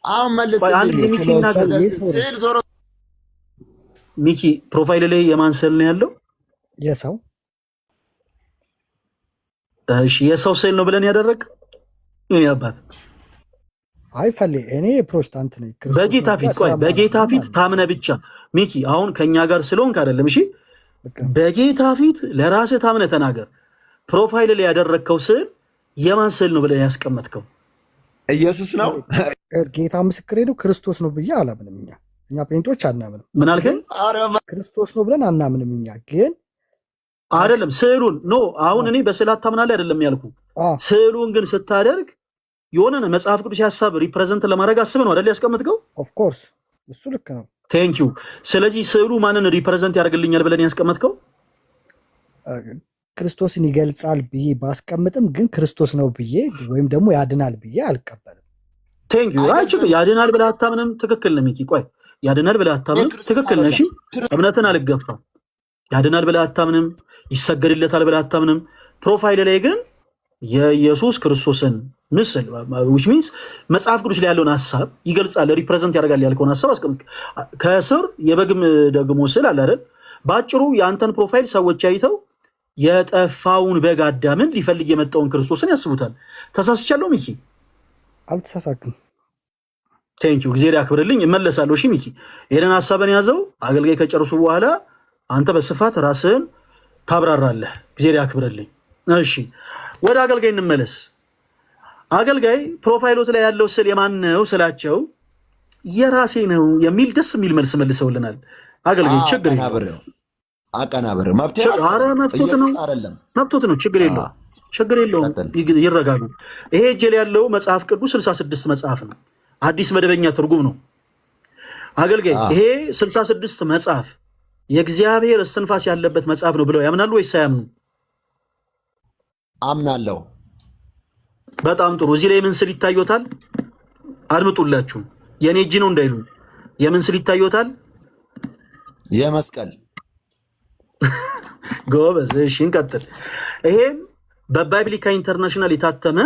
አሁን መልስልኝ። ስዕል ዞሮ ሚኪ ፕሮፋይል ላይ የማን ስዕል ነው ያለው? የሰው እሺ የሰው ስዕል ነው ብለን ያደረግ እኔ አባት አይፈሌ እኔ ፕሮቴስታንት ነኝ። በጌታ ፊት ቆይ በጌታ ፊት ታምነ ብቻ ሚኪ አሁን ከኛ ጋር ስለሆንክ አይደለም። እሺ በጌታ ፊት ለራስህ ታምነ ተናገር። ፕሮፋይል ላይ ያደረግከው ስዕል የማን ስዕል ነው ብለን ያስቀመጥከው? ኢየሱስ ነው። ጌታ ምስክር ሄደው ክርስቶስ ነው ብዬ አላምንም። እኛ ፔንቶች አናምንም። ምን አልከኝ? ክርስቶስ ነው ብለን አናምንም። እኛ ግን አይደለም ስዕሉን ኖ አሁን እኔ በስዕላት ታምናለህ አይደለም ያልኩ። ስዕሉን ግን ስታደርግ የሆነ መጽሐፍ ቅዱስ ሐሳብ ሪፕሬዘንት ለማድረግ አስበህ ነው አይደል ያስቀመጥከው? ኦፍ ኮርስ እሱ ልክ ነው። ቴንክ ዩ። ስለዚህ ስዕሉ ማንን ሪፕሬዘንት ያደርግልኛል ብለን ያስቀመጥከው? ክርስቶስን ይገልጻል ብዬ ባስቀምጥም ግን ክርስቶስ ነው ብዬ ወይም ደግሞ ያድናል ብዬ አልቀበልም። ቴንክ ዩ። ያድናል ብለህ አታምንም? ትክክል ነው ሚኪ። ቆይ ያድናል ብለህ አታምንም? ትክክል ነህ። እሺ እምነትን አልገፋም። ያድናል ብለህ አታምንም? ይሰገድለታል ብለህ አታምንም? ፕሮፋይል ላይ ግን የኢየሱስ ክርስቶስን ምስል which means መጽሐፍ ቅዱስ ላይ ያለውን ሐሳብ ይገልጻል ሪፕሬዘንት ያደርጋል ያልከውን ሐሳብ አስቀምጥ። ከስር የበግም ደግሞ ስዕል አለ አይደል? ባጭሩ የአንተን ፕሮፋይል ሰዎች አይተው የጠፋውን በግ አዳምን ሊፈልግ የመጣውን ክርስቶስን ያስቡታል። ተሳስቻለሁ ሚኪ? አልተሳሳክም። ቴንክ ዩ። እግዚአብሔር ያክብርልኝ። እመለሳለሁ። እሺ ሚኪ ይሄንን ሐሳብን ያዘው። አገልጋይ ከጨርሱ በኋላ አንተ በስፋት ራስህን ታብራራለህ። እግዚአብሔር ያክብርልኝ። እሺ ወደ አገልጋይ እንመለስ። አገልጋይ ፕሮፋይሎት ላይ ያለው ስዕል የማን ነው ስላቸው የራሴ ነው የሚል ደስ የሚል መልስ መልሰውልናል። አገልጋይ ችግር የለውም አቀናብር መብት ነው። ችግር የለውም ይረጋሉ። ይሄ እጄ ላይ ያለው መጽሐፍ ቅዱስ 66 መጽሐፍ ነው። አዲስ መደበኛ ትርጉም ነው። አገልጋይ ይሄ 66 መጽሐፍ የእግዚአብሔር እስትንፋስ ያለበት መጽሐፍ ነው ብለው ያምናሉ ወይስ አያምኑ? አምናለሁ። በጣም ጥሩ። እዚህ ላይ ምን ስል ይታዩታል? አድምጡላችሁ። የኔ እጅ ነው እንዳይሉ የምን ስል ይታዩታል? የመስቀል ጎበዝ። እሺ እንቀጥል። ይሄም በባይብሊካ ኢንተርናሽናል የታተመ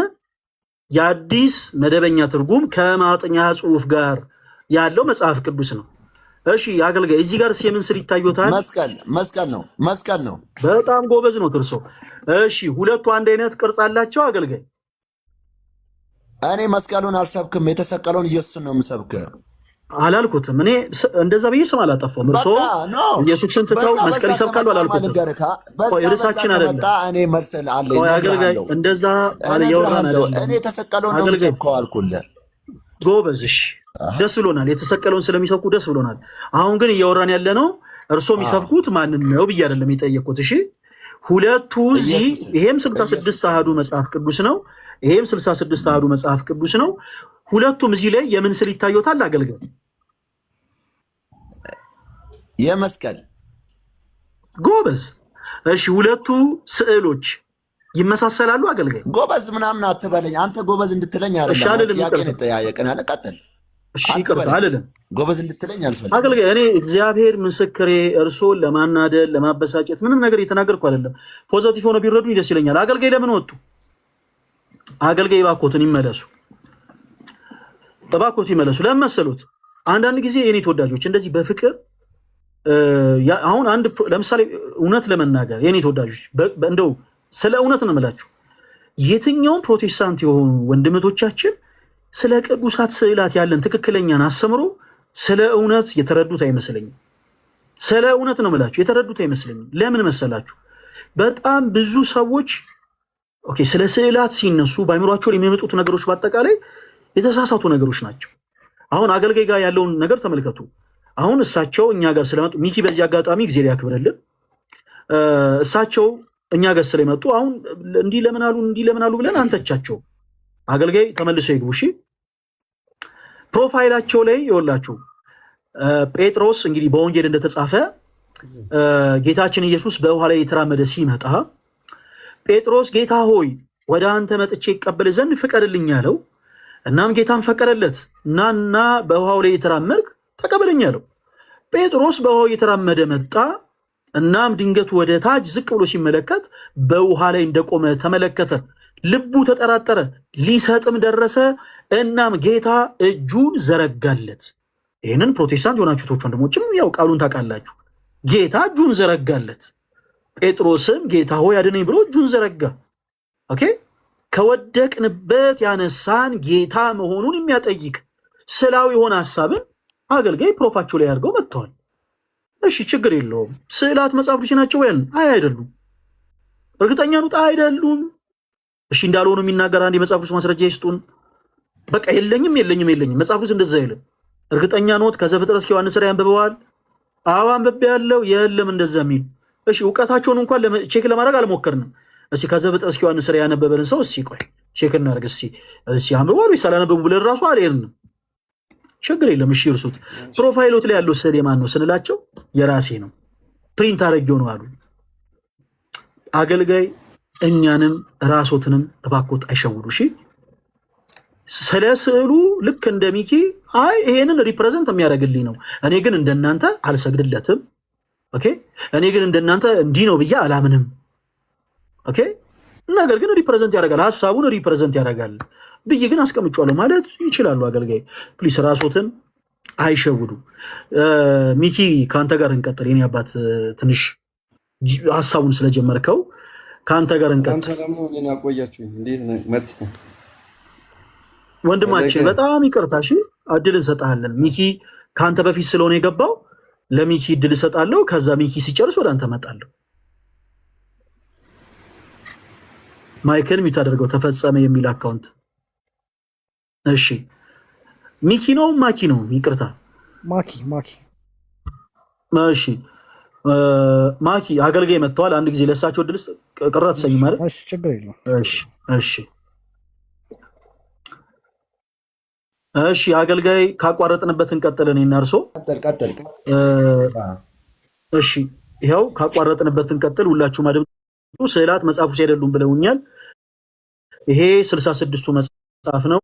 የአዲስ መደበኛ ትርጉም ከማጥኛ ጽሑፍ ጋር ያለው መጽሐፍ ቅዱስ ነው። እሺ አገልጋይ እዚህ ጋር የምን ስል ይታዩታል? መስቀል ነው። በጣም ጎበዝ ነው ትርሶ። እሺ ሁለቱ አንድ አይነት ቅርጽ አላቸው። አገልጋይ እኔ መስቀሉን አልሰብክም፣ የተሰቀለውን ኢየሱስን ነው የምሰብክ። አላልኩትም። እኔ እንደዛ ብዬ ስም አላጠፋሁም። እርሶ ኢየሱስን ትተው መስቀል ይሰብካሉ አላልኩትም። ርዕሳችን አይደለም። እኔ መልስ አለኝ። አገልጋይ እንደዛ ያወራን አይደለም። እኔ የተሰቀለውን ነው የምሰብከው አልኩልህ። ጎበዝ። እሺ ደስ ብሎናል። የተሰቀለውን ስለሚሰብኩ ደስ ብሎናል። አሁን ግን እያወራን ያለ ነው እርሶ የሚሰብኩት ማንን ነው ብዬ አይደለም የጠየቁት። እሺ ሁለቱ እዚህ ይሄም 66 አሃዱ መጽሐፍ ቅዱስ ነው፣ ይሄም 66 አሃዱ መጽሐፍ ቅዱስ ነው። ሁለቱም እዚህ ላይ የምን ስል ይታዩታል? አገልጋይ የመስቀል ጎበዝ። እሺ ሁለቱ ስዕሎች ይመሳሰላሉ? አገልጋይ ጎበዝ ምናምን አትበለኝ አንተ። ጎበዝ እንድትለኝ አይደለም ጥያቄን ተጠያየቅን አለ። ቀጥል። እሺ አልልም። ጎበዝ እንድትለኝ አልፈልግም። አገልጋይ እኔ እግዚአብሔር ምስክሬ እርሶን ለማናደል ለማበሳጨት ምንም ነገር እየተናገርኩ አይደለም። ፖዚቲቭ ሆኖ ቢረዱኝ ደስ ይለኛል። አገልጋይ ለምን ወጡ? አገልጋይ እባክዎትን ይመለሱ፣ እባክዎት ይመለሱ። ለምን መሰሉት? አንዳንድ ጊዜ የኔ ተወዳጆች እንደዚህ በፍቅር አሁን አንድ ለምሳሌ እውነት ለመናገር የኔ ተወዳጆች እንደው ስለ እውነት ነው የምላችሁ፣ የትኛውም ፕሮቴስታንት የሆኑ ወንድምቶቻችን ስለ ቅዱሳት ስዕላት ያለን ትክክለኛን አስተምሮ ስለ እውነት የተረዱት አይመስለኝም። ስለ እውነት ነው የምላችሁ የተረዱት አይመስለኝም። ለምን መሰላችሁ? በጣም ብዙ ሰዎች ኦኬ ስለ ስዕላት ሲነሱ በአይምሯቸው የሚመጡት ነገሮች በአጠቃላይ የተሳሳቱ ነገሮች ናቸው። አሁን አገልጋይ ጋር ያለውን ነገር ተመልከቱ። አሁን እሳቸው እኛ ጋር ስለመጡ ሚኪ በዚህ አጋጣሚ ጊዜ ሊያክብርልን እሳቸው እኛ ጋር ስለመጡ አሁን እንዲህ ለምን አሉ ብለን አንተቻቸው። አገልጋይ ተመልሰው ይግቡ። እሺ ፕሮፋይላቸው ላይ ይወላችሁ ጴጥሮስ እንግዲህ በወንጌል እንደተጻፈ ጌታችን ኢየሱስ በውሃ ላይ የተራመደ ሲመጣ ጴጥሮስ ጌታ ሆይ ወደ አንተ መጥቼ ይቀበል ዘንድ ፍቀድልኝ አለው። እናም ጌታን ፈቀደለት። እናና በውሃው ላይ የተራመድክ ተቀበለኝ አለው። ጴጥሮስ በውሃው የተራመደ መጣ። እናም ድንገቱ ወደ ታች ዝቅ ብሎ ሲመለከት በውሃ ላይ እንደቆመ ተመለከተ። ልቡ ተጠራጠረ፣ ሊሰጥም ደረሰ። እናም ጌታ እጁን ዘረጋለት። ይህንን ፕሮቴስታንት የሆናችሁ ቶች ወንድሞችም ያው ቃሉን ታውቃላችሁ። ጌታ እጁን ዘረጋለት። ጴጥሮስም ጌታ ሆይ አድነኝ ብሎ እጁን ዘረጋ። ኦኬ ከወደቅንበት ያነሳን ጌታ መሆኑን የሚያጠይቅ ስላዊ የሆነ ሐሳብን አገልጋይ ፕሮፋቸው ላይ አድርገው መጥተዋል። እሺ ችግር የለውም። ስዕላት መጽሐፍ ቅዱስ ናቸው ወይ? አይደሉም። እርግጠኛ ነው አይደሉም። እሺ እንዳልሆኑ የሚናገር አንድ የመጽሐፍ ቅዱስ ማስረጃ ይስጡን። በቃ የለኝም መጽሐፍ ቅዱስ እንደዛ አይልም። እርግጠኛ ኖት? ከዘፍጥረት እስከ ዮሐንስ ራዕይ አንብበዋል? አዎ አንብቤያለሁ። የለም እንደዛ የሚል እሺ እውቀታቸውን እንኳን ቼክ ለማድረግ አልሞከርንም። እሺ ከዘፍጥረት እስከ ዮሐንስ ራዕይ ያነበበን ሰው እስኪ ቆይ ቼክ እናድርግ እስኪ አንብበዋል ወይስ አላነበቡ ብለን ራሱ አልሄድንም። ችግር የለም። እሺ እርሱት ፕሮፋይሎት ላይ ያለው ስዕል የማን ነው ስንላቸው የራሴ ነው ፕሪንት አድርጌው ነው አሉ። አገልጋይ እኛንም ራሶትንም እባክዎት አይሸውዱ። እሺ ስለ ስዕሉ ልክ እንደ ሚኪ አይ ይሄንን ሪፕሬዘንት የሚያደርግልኝ ነው፣ እኔ ግን እንደናንተ አልሰግድለትም። ኦኬ እኔ ግን እንደናንተ እንዲህ ነው ብዬ አላምንም። ኦኬ ነገር ግን ሪፕሬዘንት ያደርጋል፣ ሐሳቡን ሪፕሬዘንት ያደርጋል ብዬ ግን አስቀምጫለሁ ማለት ይችላሉ። አገልጋይ ፕሊስ ራሶትን አይሸውዱ። ሚኪ ከአንተ ጋር እንቀጥል። የኔ አባት ትንሽ ሐሳቡን ስለጀመርከው ከአንተ ጋር እንቀጥል። አንተ ደግሞ እኔን አቆያችሁኝ። እንዴት ነው ወንድማችን? በጣም ይቅርታ። እሺ እድል እንሰጣለን። ሚኪ ከአንተ በፊት ስለሆነ የገባው ለሚኪ እድል እሰጣለሁ። ከዛ ሚኪ ሲጨርስ ወደ አንተ እመጣለሁ። ማይክል ሚውት አድርገው። ተፈጸመ የሚል አካውንት። እሺ ሚኪ ነው ማኪ ነው? ይቅርታ ማኪ። እሺ ማኪ አገልጋይ መጥተዋል። አንድ ጊዜ ለእሳቸው እድል ቅረት ሰኝ ማለት እሺ ችግር የለውም። እሺ አገልጋይ ካቋረጥንበት እንቀጥልን። እናርሶ ቀጥል። እሺ ይኸው ካቋረጥንበት እንቀጥል። ሁላችሁም አድምጡ። ስዕላት መጽሐፍ ውስጥ አይደሉም ብለውኛል። ይሄ 66ቱ መጽሐፍ ነው።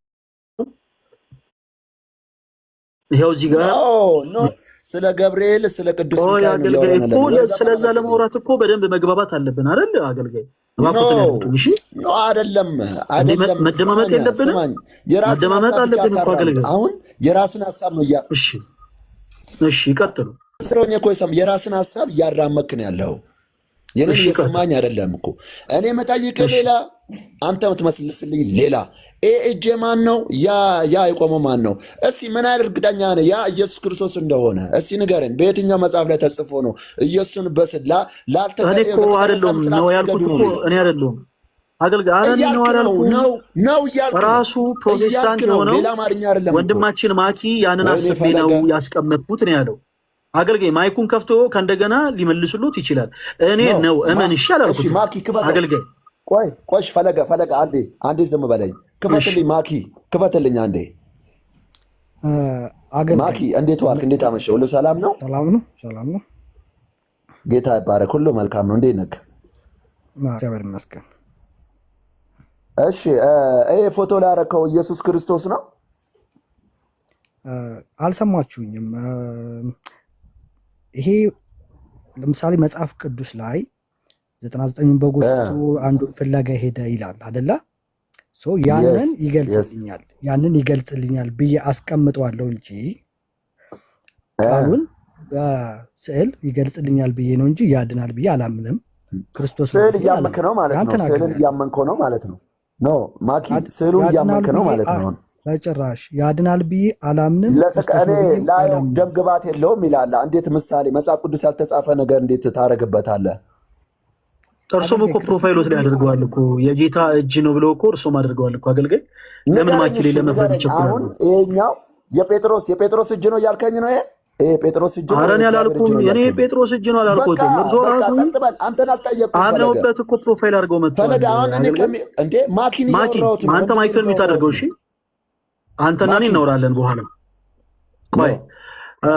ይኸው እዚህ ጋር ስለ ገብርኤል ስለ ቅዱስ ሚካኤል ስለዛ ለማውራት እኮ በደንብ መግባባት አለብን አይደል? አገልጋይ አይደለም መደማመጥ የለብንም። መደማመጥ አለብን እኮ አገልጋይ። አሁን የራስን ሐሳብ ነው እሺ ይቀጥሉ። ስለሆነ እኮ የራስን ሐሳብ እያራመክ ነው ያለው። የኔን እየሰማኝ አይደለም እኮ እኔ መጠይቅህ ሌላ አንተ የምትመስልስልኝ ሌላ። እጄ ማን ነው? ያ የቆመው ማን ነው? እስቲ ምን ያህል እርግጠኛ ነህ ያ ኢየሱስ ክርስቶስ እንደሆነ? እስቲ ንገረን። በየትኛው መጽሐፍ ላይ ተጽፎ ነው ኢየሱስን በስላ ላልተቀበለ ነው ያልኩት እኮ እኔ አይደለሁም አገልጋይ ነው እያልክ ራሱ ፕሮቴስታንት የሆነው ወንድማችን ማኪ ያንን አስቤ ነው ያስቀመጥኩት ነው ያለው። አገልጋይ ማይኩን ከፍቶ ከእንደገና ሊመልሱሉት ይችላል። እኔ ነው እመን እሺ አላልኩት። አገልጋይ ቆይ ፈለገ አንዴ ዝም በለኝ። ክፈትልኝ ማኪ ክፈትልኝ አንዴ። ማኪ እንዴት ዋልክ? እንዴት አመሸህ? ሁሉ ሰላም ነው? ሰላም ነው። ጌታ ይባረክ። ሁሉ መልካም ነው። እንዴት ነህ? እግዚአብሔር ይመስገን። እሺ ይሄ ፎቶ ላይ ያደረከው ኢየሱስ ክርስቶስ ነው? አልሰማችሁኝም? ይሄ ለምሳሌ መጽሐፍ ቅዱስ ላይ 99 በጎች አንዱን ፍለጋ ሄደ ይላል አይደለ? ያንን ይገልጽልኛል ብዬ አስቀምጠዋለሁ እንጂ ቃሉን በስዕል ይገልጽልኛል ብዬ ነው እንጂ ያድናል ብዬ አላምንም። ክርስቶስ ስዕል እያመንክ ነው ማለት ነው። ስዕልን እያመንከው ነው ማለት ነው። ኖ ማኪ ስዕሉን እያመንክ ነው ማለት ነው። በጭራሽ ያድናል ብዬ አላምንም። ለተቀኔ ላይ ደም ግባት የለውም ይላል። እንዴት ምሳሌ መጽሐፍ ቅዱስ ያልተጻፈ ነገር እንዴት ታረግበታለህ? እርሶም እኮ ፕሮፋይሎት ላይ አድርገዋል እኮ የጌታ እጅ ነው ብለው እኮ እርሶም አድርገዋል እኮ አገልጋይ። ለምን ማኪ ላይ ለመፍረድ ይቸኩላል? አሁን ይሄኛው የጴጥሮስ እጅ ነው ያልከኝ ነው? ይሄ ጴጥሮስ እጅ ነው? አረን ያላልኩም እኔ ጴጥሮስ እጅ ነው አላልኩትም። እርሶ ራሱ አንተን አልጠየቅኩም። አምነውበት እኮ ፕሮፋይል አድርገው መጥተዋል። ፈለጋ አሁን እኔ እንዴ ማኪን ያወራሁት ነው። አንተ ማይክል ሚት አድርገው። እሺ አንተና እኔ እናወራለን በኋላ። ቆይ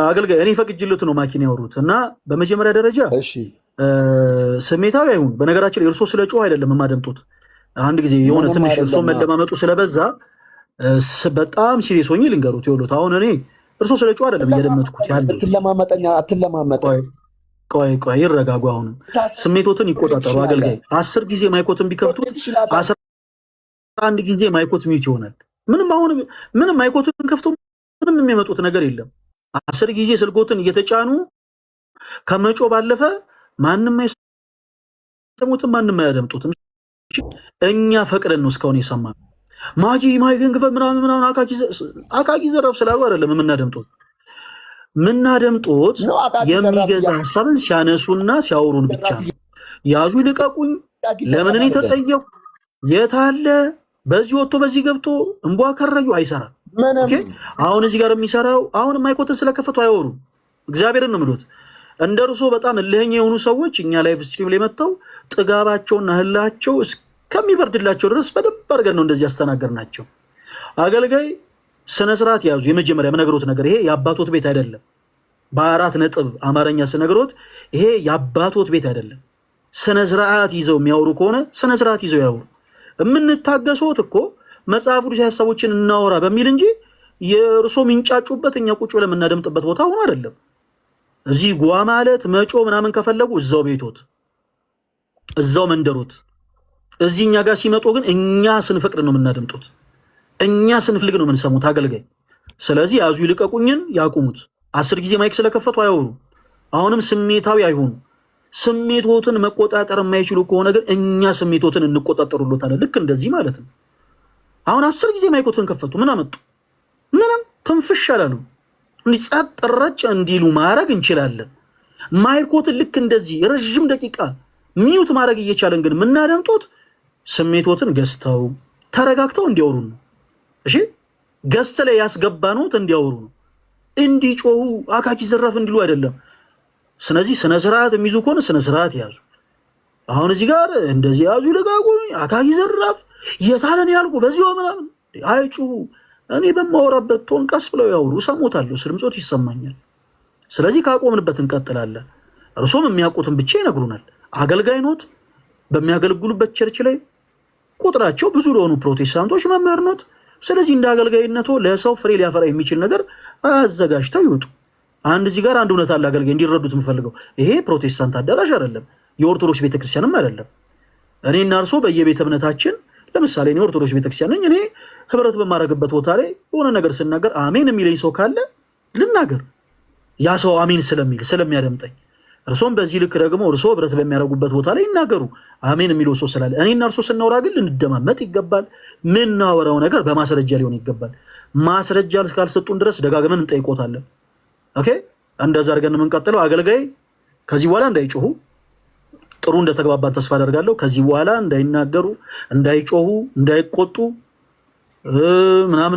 አገልጋይ እኔ ፈቅጅልት ነው ማኪን ያወሩት እና በመጀመሪያ ደረጃ እሺ ስሜታዊ አይሁን። በነገራችን ላይ እርሶ ስለ ጮህ አይደለም የማደምጡት። አንድ ጊዜ የሆነ ትንሽ እርሶ መደማመጡ ስለበዛ በጣም ሲሪየስ ሆኜ ልንገሩት። ይኸውልዎት አሁን እኔ እርሶ ስለ ጮህ አይደለም እየደመጥኩት ያለው። አትለማመጠኝ። ቆይ ይረጋጉ። አሁንም ስሜቶትን ይቆጣጠሩ አገልጋይ። 10 ጊዜ ማይኮትን ቢከፍቱ 11 ጊዜ ማይኮት ሚውት ይሆናል። ምንም ማይኮትን ከፍቶ ምንም የሚያመጡት ነገር የለም። 10 ጊዜ ስልኮትን እየተጫኑ ከመጮ ባለፈ ማንንም አይሰሙትም፣ ማንንም አያደምጡትም። እኛ ፈቅደን ነው እስካሁን የሰማነው። ማይክን ክፈት ምናምን አቃቂ ዘረፍ ስላሉ አይደለም የምናደምጡት። የሚገዛ ሀሳብን ሲያነሱና ሲያወሩን ብቻ ነው። ያዙ ይልቀቁኝ፣ ለምን እኔ ተጠየቁ፣ የታለ በዚህ ወጥቶ በዚህ ገብቶ እንቧ ከረዩ አይሰራም። አሁን እዚህ ጋር የሚሰራው አሁን ማይኮትን ስለከፈቱ አይወሩም። እግዚአብሔርን ነው የምሉት። እንደ እርሶ በጣም እልህኛ የሆኑ ሰዎች እኛ ላይቭ ስትሪም ላይ መጥተው ጥጋባቸውና እህላቸው እስከሚበርድላቸው ድረስ በደንብ አድርገን ነው እንደዚህ ያስተናገርናቸው። አገልጋይ ስነ ስርዓት ያዙ። የመጀመሪያ የምነግሮት ነገር ይሄ የአባቶት ቤት አይደለም። በ4 ነጥብ አማርኛ ስነግሮት ይሄ የአባቶት ቤት አይደለም። ስነ ስርዓት ይዘው የሚያወሩ ከሆነ ስነ ስርዓት ይዘው ያወሩ። የምንታገሶት እኮ መጽሐፍ ቅዱስ ሐሳቦችን እናወራ በሚል እንጂ የእርሶ ሚንጫጩበት እኛ ቁጭ ብለን የምናደምጥበት ቦታ ሆኖ አይደለም። እዚህ ጓ ማለት መጮ ምናምን ከፈለጉ እዛው ቤቶት እዛው መንደሮት። እዚህ እኛ ጋር ሲመጡ ግን እኛ ስንፈቅድ ነው የምናደምጡት፣ እኛ ስንፈልግ ነው የምንሰሙት አገልጋይ። ስለዚህ ያዙ ይልቀቁኝን ያቁሙት። 10 ጊዜ ማይክ ስለከፈቱ አያወሩ። አሁንም ስሜታዊ አይሆኑ። ስሜቶትን መቆጣጠር የማይችሉ ከሆነ ግን እኛ ስሜቶትን እንቆጣጠሩሎታለን። ልክ እንደዚህ ማለት ነው። አሁን 10 ጊዜ ማይኮትን ከፈቱ፣ ምን አመጡ? ምንም ትንፍሽ አላሉ። እንዲህ ጸጥ ረጭ እንዲሉ ማድረግ እንችላለን። ማይኮትን ልክ እንደዚህ ረጅም ደቂቃ ሚዩት ማድረግ እየቻለን ግን የምናደምጡት ስሜቶትን ገዝተው ተረጋግተው እንዲያወሩ ነው። እሺ ገዝተ ላይ ያስገባነውት እንዲያወሩ ነው። እንዲጮሁ አካኪ ዘራፍ እንዲሉ አይደለም። ስለዚህ ስነ ስርዓት የሚይዙ ከሆነ ስነ ስርዓት ያዙ። አሁን እዚህ ጋር እንደዚህ ያዙ ይልቀቁ፣ አካኪ ዘራፍ የታለን ያልኩ በዚሁ ምናምን አይጩሁ። እኔ በማወራበት ቶን ቀስ ብለው ያወሩ፣ እሰሞታለሁ፣ ስልምጾት ይሰማኛል። ስለዚህ ካቆምንበት እንቀጥላለን። እርሶም የሚያውቁትን ብቻ ይነግሩናል። አገልጋይ ኖት፣ በሚያገለግሉበት ቸርች ላይ ቁጥራቸው ብዙ ለሆኑ ፕሮቴስታንቶች መምህር ኖት። ስለዚህ እንደ አገልጋይነቶ ለሰው ፍሬ ሊያፈራ የሚችል ነገር አዘጋጅተው ይወጡ። አንድ እዚህ ጋር አንድ እውነት አለ አገልጋይ እንዲረዱት የምፈልገው፣ ይሄ ፕሮቴስታንት አዳራሽ አይደለም፣ የኦርቶዶክስ ቤተክርስቲያንም አይደለም። እኔና እርሶ በየቤተ እምነታችን ለምሳሌ እኔ ኦርቶዶክስ ቤተክርስቲያን ነኝ። እኔ ህብረት በማድረግበት ቦታ ላይ የሆነ ነገር ስናገር አሜን የሚለኝ ሰው ካለ ልናገር፣ ያ ሰው አሜን ስለሚያደምጠኝ። እርሶም በዚህ ልክ ደግሞ እርሶ ህብረት በሚያደርጉበት ቦታ ላይ ይናገሩ፣ አሜን የሚለው ሰው ስላለ። እኔና እርሶ ስናወራ ግን ልንደማመጥ ይገባል። ምናወራው ነገር በማስረጃ ሊሆን ይገባል። ማስረጃ ካልሰጡን ድረስ ደጋግመን እንጠይቆታለን። ኦኬ፣ እንደዛ አድርገን የምንቀጥለው። አገልጋይ ከዚህ በኋላ እንዳይጮሁ፣ ጥሩ እንደተግባባን ተስፋ አደርጋለሁ። ከዚህ በኋላ እንዳይናገሩ፣ እንዳይጮሁ፣ እንዳይቆጡ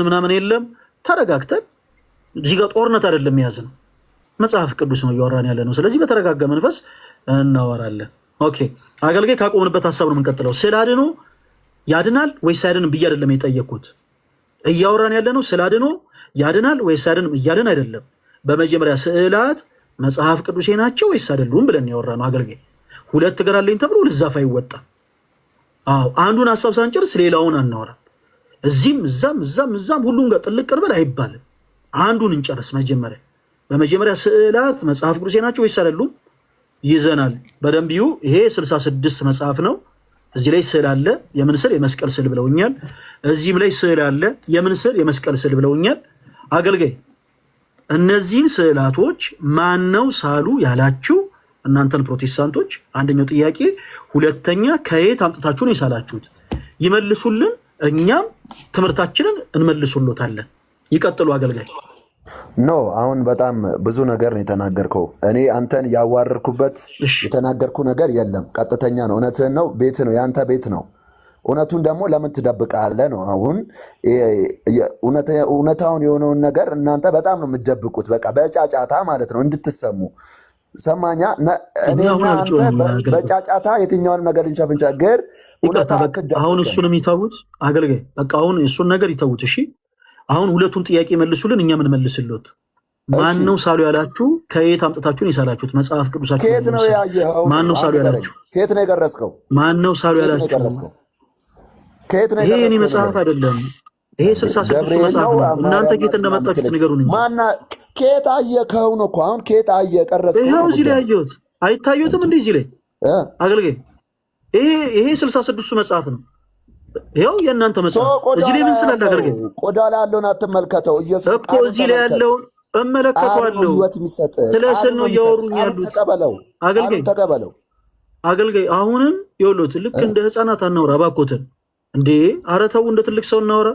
ምናምን የለም። ተረጋግተን እዚህ ጋር ጦርነት አይደለም የያዝነው፣ መጽሐፍ ቅዱስ ነው እያወራን ያለ ነው። ስለዚህ በተረጋጋ መንፈስ እናወራለን። ኦኬ፣ አገልጋይ ካቆምንበት ሀሳብ ነው የምንቀጥለው። ስለ አድኖ ያድናል ወይስ አይድንም ብዬ አይደለም የጠየቅኩት። እያወራን ያለ ነው ስለ አድኖ ያድናል ወይስ አድንም እያልን አይደለም። በመጀመሪያ ስዕላት መጽሐፍ ቅዱሴ ናቸው ወይስ አይደሉም ብለን ያወራነው አገልጋይ። ሁለት እግር አለኝ ተብሎ ልዛፍ አይወጣም። አዎ አንዱን ሐሳብ ሳንጨርስ ሌላውን አናወራም። እዚህም እዛም ሁሉም ጋር ጥልቅ እንበል አይባልም። አንዱን እንጨርስ መጀመሪያ። በመጀመሪያ ስዕላት መጽሐፍ ቅዱሴ ናቸው ወይስ አይደሉም ይዘናል። በደንብ ይሁ ይሄ 66 መጽሐፍ ነው። እዚህ ላይ ስዕል አለ። የምን ስዕል? የመስቀል ስዕል ብለውኛል። እዚህም ላይ ስዕል አለ። የምን ስዕል? የመስቀል ስዕል ብለውኛል። አገልጋይ እነዚህን ስዕላቶች ማነው ሳሉ ያላችሁ እናንተን ፕሮቴስታንቶች? አንደኛው ጥያቄ። ሁለተኛ ከየት አምጥታችሁ ነው የሳላችሁት? ይመልሱልን፣ እኛም ትምህርታችንን እንመልሱሎታለን። ይቀጥሉ አገልጋይ። ኖ አሁን በጣም ብዙ ነገር ነው የተናገርከው። እኔ አንተን ያዋረርኩበት የተናገርኩ ነገር የለም። ቀጥተኛ ነው። እውነትህን ነው። ቤት ነው፣ ያንተ ቤት ነው። እውነቱን ደግሞ ለምን ትደብቃለህ ነው። አሁን እውነታውን የሆነውን ነገር እናንተ በጣም ነው የምትደብቁት። በቃ በጫጫታ ማለት ነው እንድትሰሙ። ሰማኛ እኔና አንተ በጫጫታ የትኛውንም ነገር እንሸፍንቻ ገር አሁን እሱንም ይተዉት አገልጋይ። በቃ አሁን እሱን ነገር ይተዉት። እሺ አሁን ሁለቱን ጥያቄ መልሱልን፣ እኛ ምን መልስልዎት። ማን ነው ሳሉ ያላችሁ? ከየት አምጥታችሁን የሳላችሁት? መጽሐፍ ቅዱሳችሁ ከየት ነው ያየኸው? ማን ነው ሳሉ ያላችሁ? ከየት ነው የቀረስከው? ማን ነው ሳሉ ያላችሁ? ይሄ እኔ መጽሐፍ አይደለም። ይሄ 66 መጽሐፍ ነው። እናንተ ከየት እንደመጣችሁ ንገሩኝ። ማና ከየት አየከው ነው እኮ አሁን ከየት አየ ቀረስከው? ይሄው እዚህ ላይ አየሁት። አይታዩትም እንዴ? እዚህ ላይ አገልጋይ ይሄ 66 መጽሐፍ ነው። ይሄው የእናንተ መጽሐፍ እዚህ ላይ ምን ስላለ አገልጋይ ቆዳ ላይ ያለውን አትመልከተው። ኢየሱስ እኮ እዚህ ላይ ያለውን እመለከተዋለሁ። ስለ ስዕል ነው እያወሩኝ ያሉት። ተቀበለው አገልጋይ ተቀበለው። አገልጋይ አሁንም ይኸውልዎት ልክ እንደ ህፃናት አናውራ እባክዎትን። እንዴ ኧረ ተው እንደ ትልቅ ሰው እናውራ።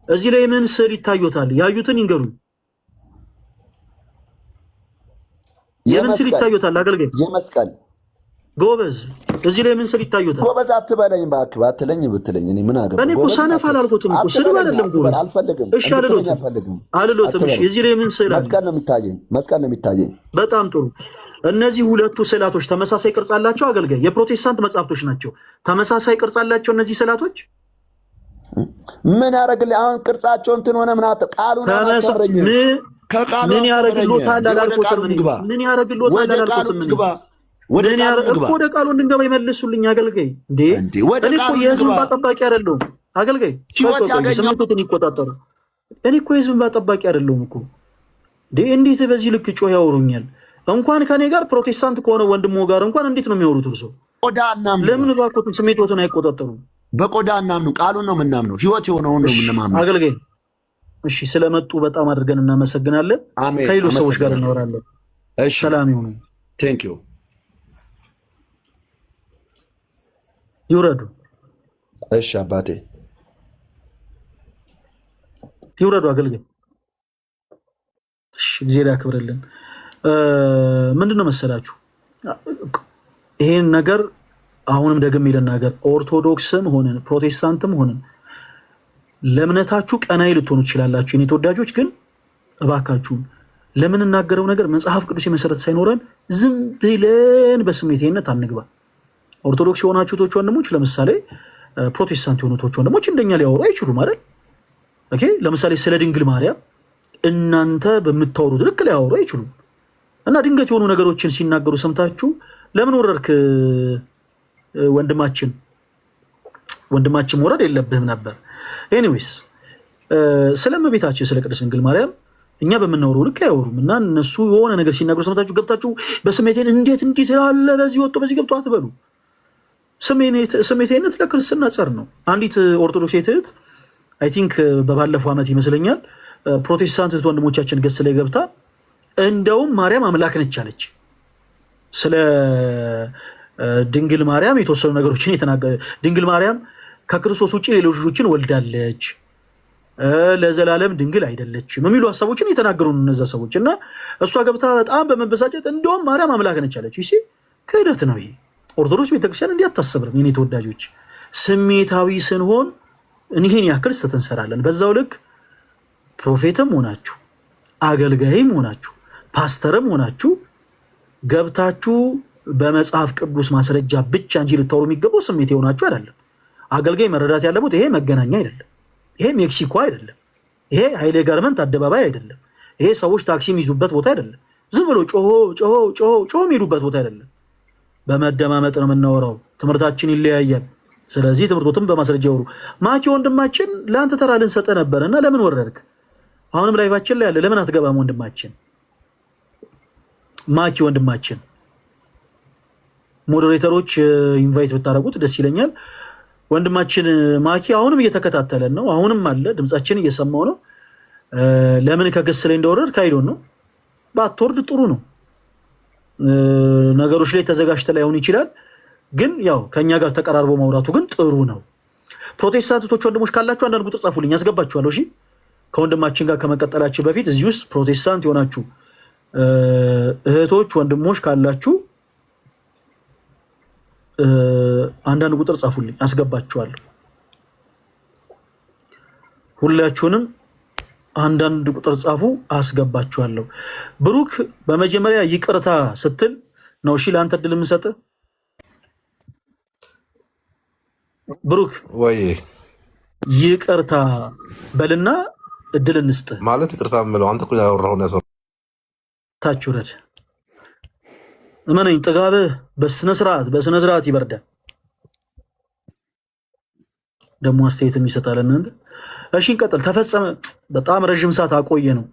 እዚህ ላይ ምን ስዕል ይታዩታል? ያዩትን ይንገሩኝ። የምን ስዕል ይታዩታል? አገልጋይ የመስቀል ጎበዝ። እዚህ ላይ ምን ስዕል ይታዩታል? ጎበዝ አትበለኝ እባክህ። አትለኝ ብትለኝ እኔ ምን አገባኝ? እኔ እኮ ሰነፍ አላልኩትም እኮ ስድብ አይደለም ጎበዝ። አልፈልግም። እሺ አልሎትም። እሺ እዚህ ላይ ምን ስዕል? መስቀል ነው የሚታየኝ። መስቀል ነው የሚታየኝ። በጣም ጥሩ። እነዚህ ሁለቱ ስዕላቶች ተመሳሳይ ቅርጽ አላቸው አገልጋይ? የፕሮቴስታንት መጽሐፍቶች ናቸው። ተመሳሳይ ቅርጽ አላቸው እነዚህ ስዕላቶች? ምን ያደርግልህ አሁን? ቅርጻቸው እንትን ሆነ ምን አተ ቃሉን አስተምረኝ። ከቃሉ ምን ያደርግልዎታል አላልኩትም። ምን ያደርግልዎታል አላልኩትም። ወደ ቃሉ እንድንገባ ይመልሱልኝ አገልጋይ። እንዴ እኔ እኮ የህዝብ እንባ ጠባቂ አይደለሁም አገልጋይ። ስሜቶትን ይቆጣጠሩ። እኔ እኮ የህዝብ እንባ ጠባቂ አይደለሁም እኮ። እንዴት በዚህ ልክ ጮህ ያወሩኛል? እንኳን ከኔ ጋር ፕሮቴስታንት ከሆነ ወንድሞ ጋር እንኳን እንዴት ነው የሚያወሩት? እርሶ ለምን እባክዎትን ስሜቶትን አይቆጣጠሩም? በቆዳ እናምኑ፣ ቃሉን ነው የምናምነው፣ ህይወት የሆነውን ነው የምንማምነው አገልጋይ። እሺ ስለመጡ በጣም አድርገን እናመሰግናለን። ከሌሎች ሰዎች ጋር እናወራለን። ሰላም ይሁኑ። ቴንክ ዩ። ይውረዱ። እሺ አባቴ ይውረዱ አገልጋይ። እሺ እግዚአብሔር ያክብርልን። ምንድነው መሰላችሁ ይሄን ነገር አሁንም ደግሜ ልናገር፣ ኦርቶዶክስም ሆነን ፕሮቴስታንትም ሆነን ለእምነታችሁ ቀናይ ልትሆኑ ትችላላችሁ የኔ ተወዳጆች። ግን እባካችሁ ለምንናገረው ነገር መጽሐፍ ቅዱስ መሰረት ሳይኖረን ዝም ብለን በስሜታዊነት አንግባ። ኦርቶዶክስ የሆናችሁ እህቶች ወንድሞች፣ ለምሳሌ ፕሮቴስታንት የሆኑ እህቶች ወንድሞች እንደኛ ሊያወሩ አይችሉም አይደል? ኦኬ ለምሳሌ ስለ ድንግል ማርያም እናንተ በምታወሩት ልክ ሊያወሩ አይችሉም። እና ድንገት የሆኑ ነገሮችን ሲናገሩ ሰምታችሁ ለምን ወረድክ ወንድማችን መውረድ የለብህም ነበር። ኤኒዌይስ ስለ እመቤታችን ስለ ቅድስት ድንግል ማርያም እኛ በምናወራው ልክ አያወሩም። እና እነሱ የሆነ ነገር ሲናገሩ ሰምታችሁ ገብታችሁ በስሜቴን እንዴት ያለ በዚህ ወጥቶ በዚህ ገብቶ አትበሉ። ስሜቴነት ለክርስትና ጸር ነው። አንዲት ኦርቶዶክስ እህት አይ ቲንክ በባለፈው ዓመት ይመስለኛል ፕሮቴስታንት እህት ወንድሞቻችን ገጽ ላይ ገብታ እንደውም ማርያም አምላክ ነች አለች። ስለ ድንግል ማርያም የተወሰኑ ነገሮችን የተናገረ ድንግል ማርያም ከክርስቶስ ውጪ ሌሎች ልጆችን ወልዳለች፣ ለዘላለም ድንግል አይደለችም የሚሉ ሐሳቦችን የተናገሩ እነዛ ሰዎች። እና እሷ ገብታ በጣም በመበሳጨት እንደውም ማርያም አምላክ ነች አለች። እሺ ክህደት ነው ይሄ። ኦርቶዶክስ ቤተክርስቲያን እንዲህ አታሰብርም የኔ ተወዳጆች። ስሜታዊ ስንሆን እኒህን ያክል ስህተት እንሰራለን። በዛው ልክ ፕሮፌትም ሆናችሁ አገልጋይም ሆናችሁ ፓስተርም ሆናችሁ ገብታችሁ በመጽሐፍ ቅዱስ ማስረጃ ብቻ እንጂ ልታወሩ የሚገባው ስሜት የሆናችሁ አይደለም። አገልጋይ መረዳት ያለበት ይሄ መገናኛ አይደለም፣ ይሄ ሜክሲኮ አይደለም። ይሄ ኃይሌ ጋርመንት አደባባይ አይደለም። ይሄ ሰዎች ታክሲ የሚይዙበት ቦታ አይደለም። ዝም ብሎ ጮሆ የሚሄዱበት ቦታ አይደለም። በመደማመጥ ነው የምናወራው። ትምህርታችን ይለያያል። ስለዚህ ትምህርቶትም በማስረጃ ይወሩ። ማኪ ወንድማችን ለአንተ ተራ ልንሰጠ ነበርና ለምን ወረድክ? አሁንም ላይቫችን ላይ ያለ ለምን አትገባም? ወንድማችን ማኪ ወንድማችን ሞዴሬተሮች ኢንቫይት ብታረጉት ደስ ይለኛል። ወንድማችን ማኪ አሁንም እየተከታተለን ነው። አሁንም አለ ድምጻችን እየሰማው ነው። ለምን ከገስ ላይ እንደወረድክ አይዶን ነው። ባትወርድ ጥሩ ነው። ነገሮች ላይ ተዘጋጅተ ላይሆን ይችላል፣ ግን ያው ከኛ ጋር ተቀራርቦ ማውራቱ ግን ጥሩ ነው። ፕሮቴስታንቶች ወንድሞች ካላችሁ አንዳንድ ቁጥር ጻፉልኝ፣ ያስገባችኋለሁ። እሺ ከወንድማችን ጋር ከመቀጠላችሁ በፊት እዚህ ውስጥ ፕሮቴስታንት የሆናችሁ እህቶች ወንድሞች ካላችሁ አንዳንድ ቁጥር ጻፉልኝ፣ አስገባችኋለሁ። ሁላችሁንም አንዳንድ ቁጥር ጻፉ፣ አስገባችኋለሁ። ብሩክ በመጀመሪያ ይቅርታ ስትል ነው እሺ ለአንተ እድል የምሰጥህ። ብሩክ ወይ ይቅርታ በልና እድል እንስጥህ። ማለት ይቅርታ የምለው አንተ እኮ ያወራው ነው ያሰው ታች ውረድ። እመነኝ ጥጋብህ በስነ ስርዓት ይበርዳል። ደግሞ አስተያየትም ይሰጣል እናንተ። እሺ እንቀጥል። ተፈጸመ በጣም ረጅም ሰዓት አቆየ ነው።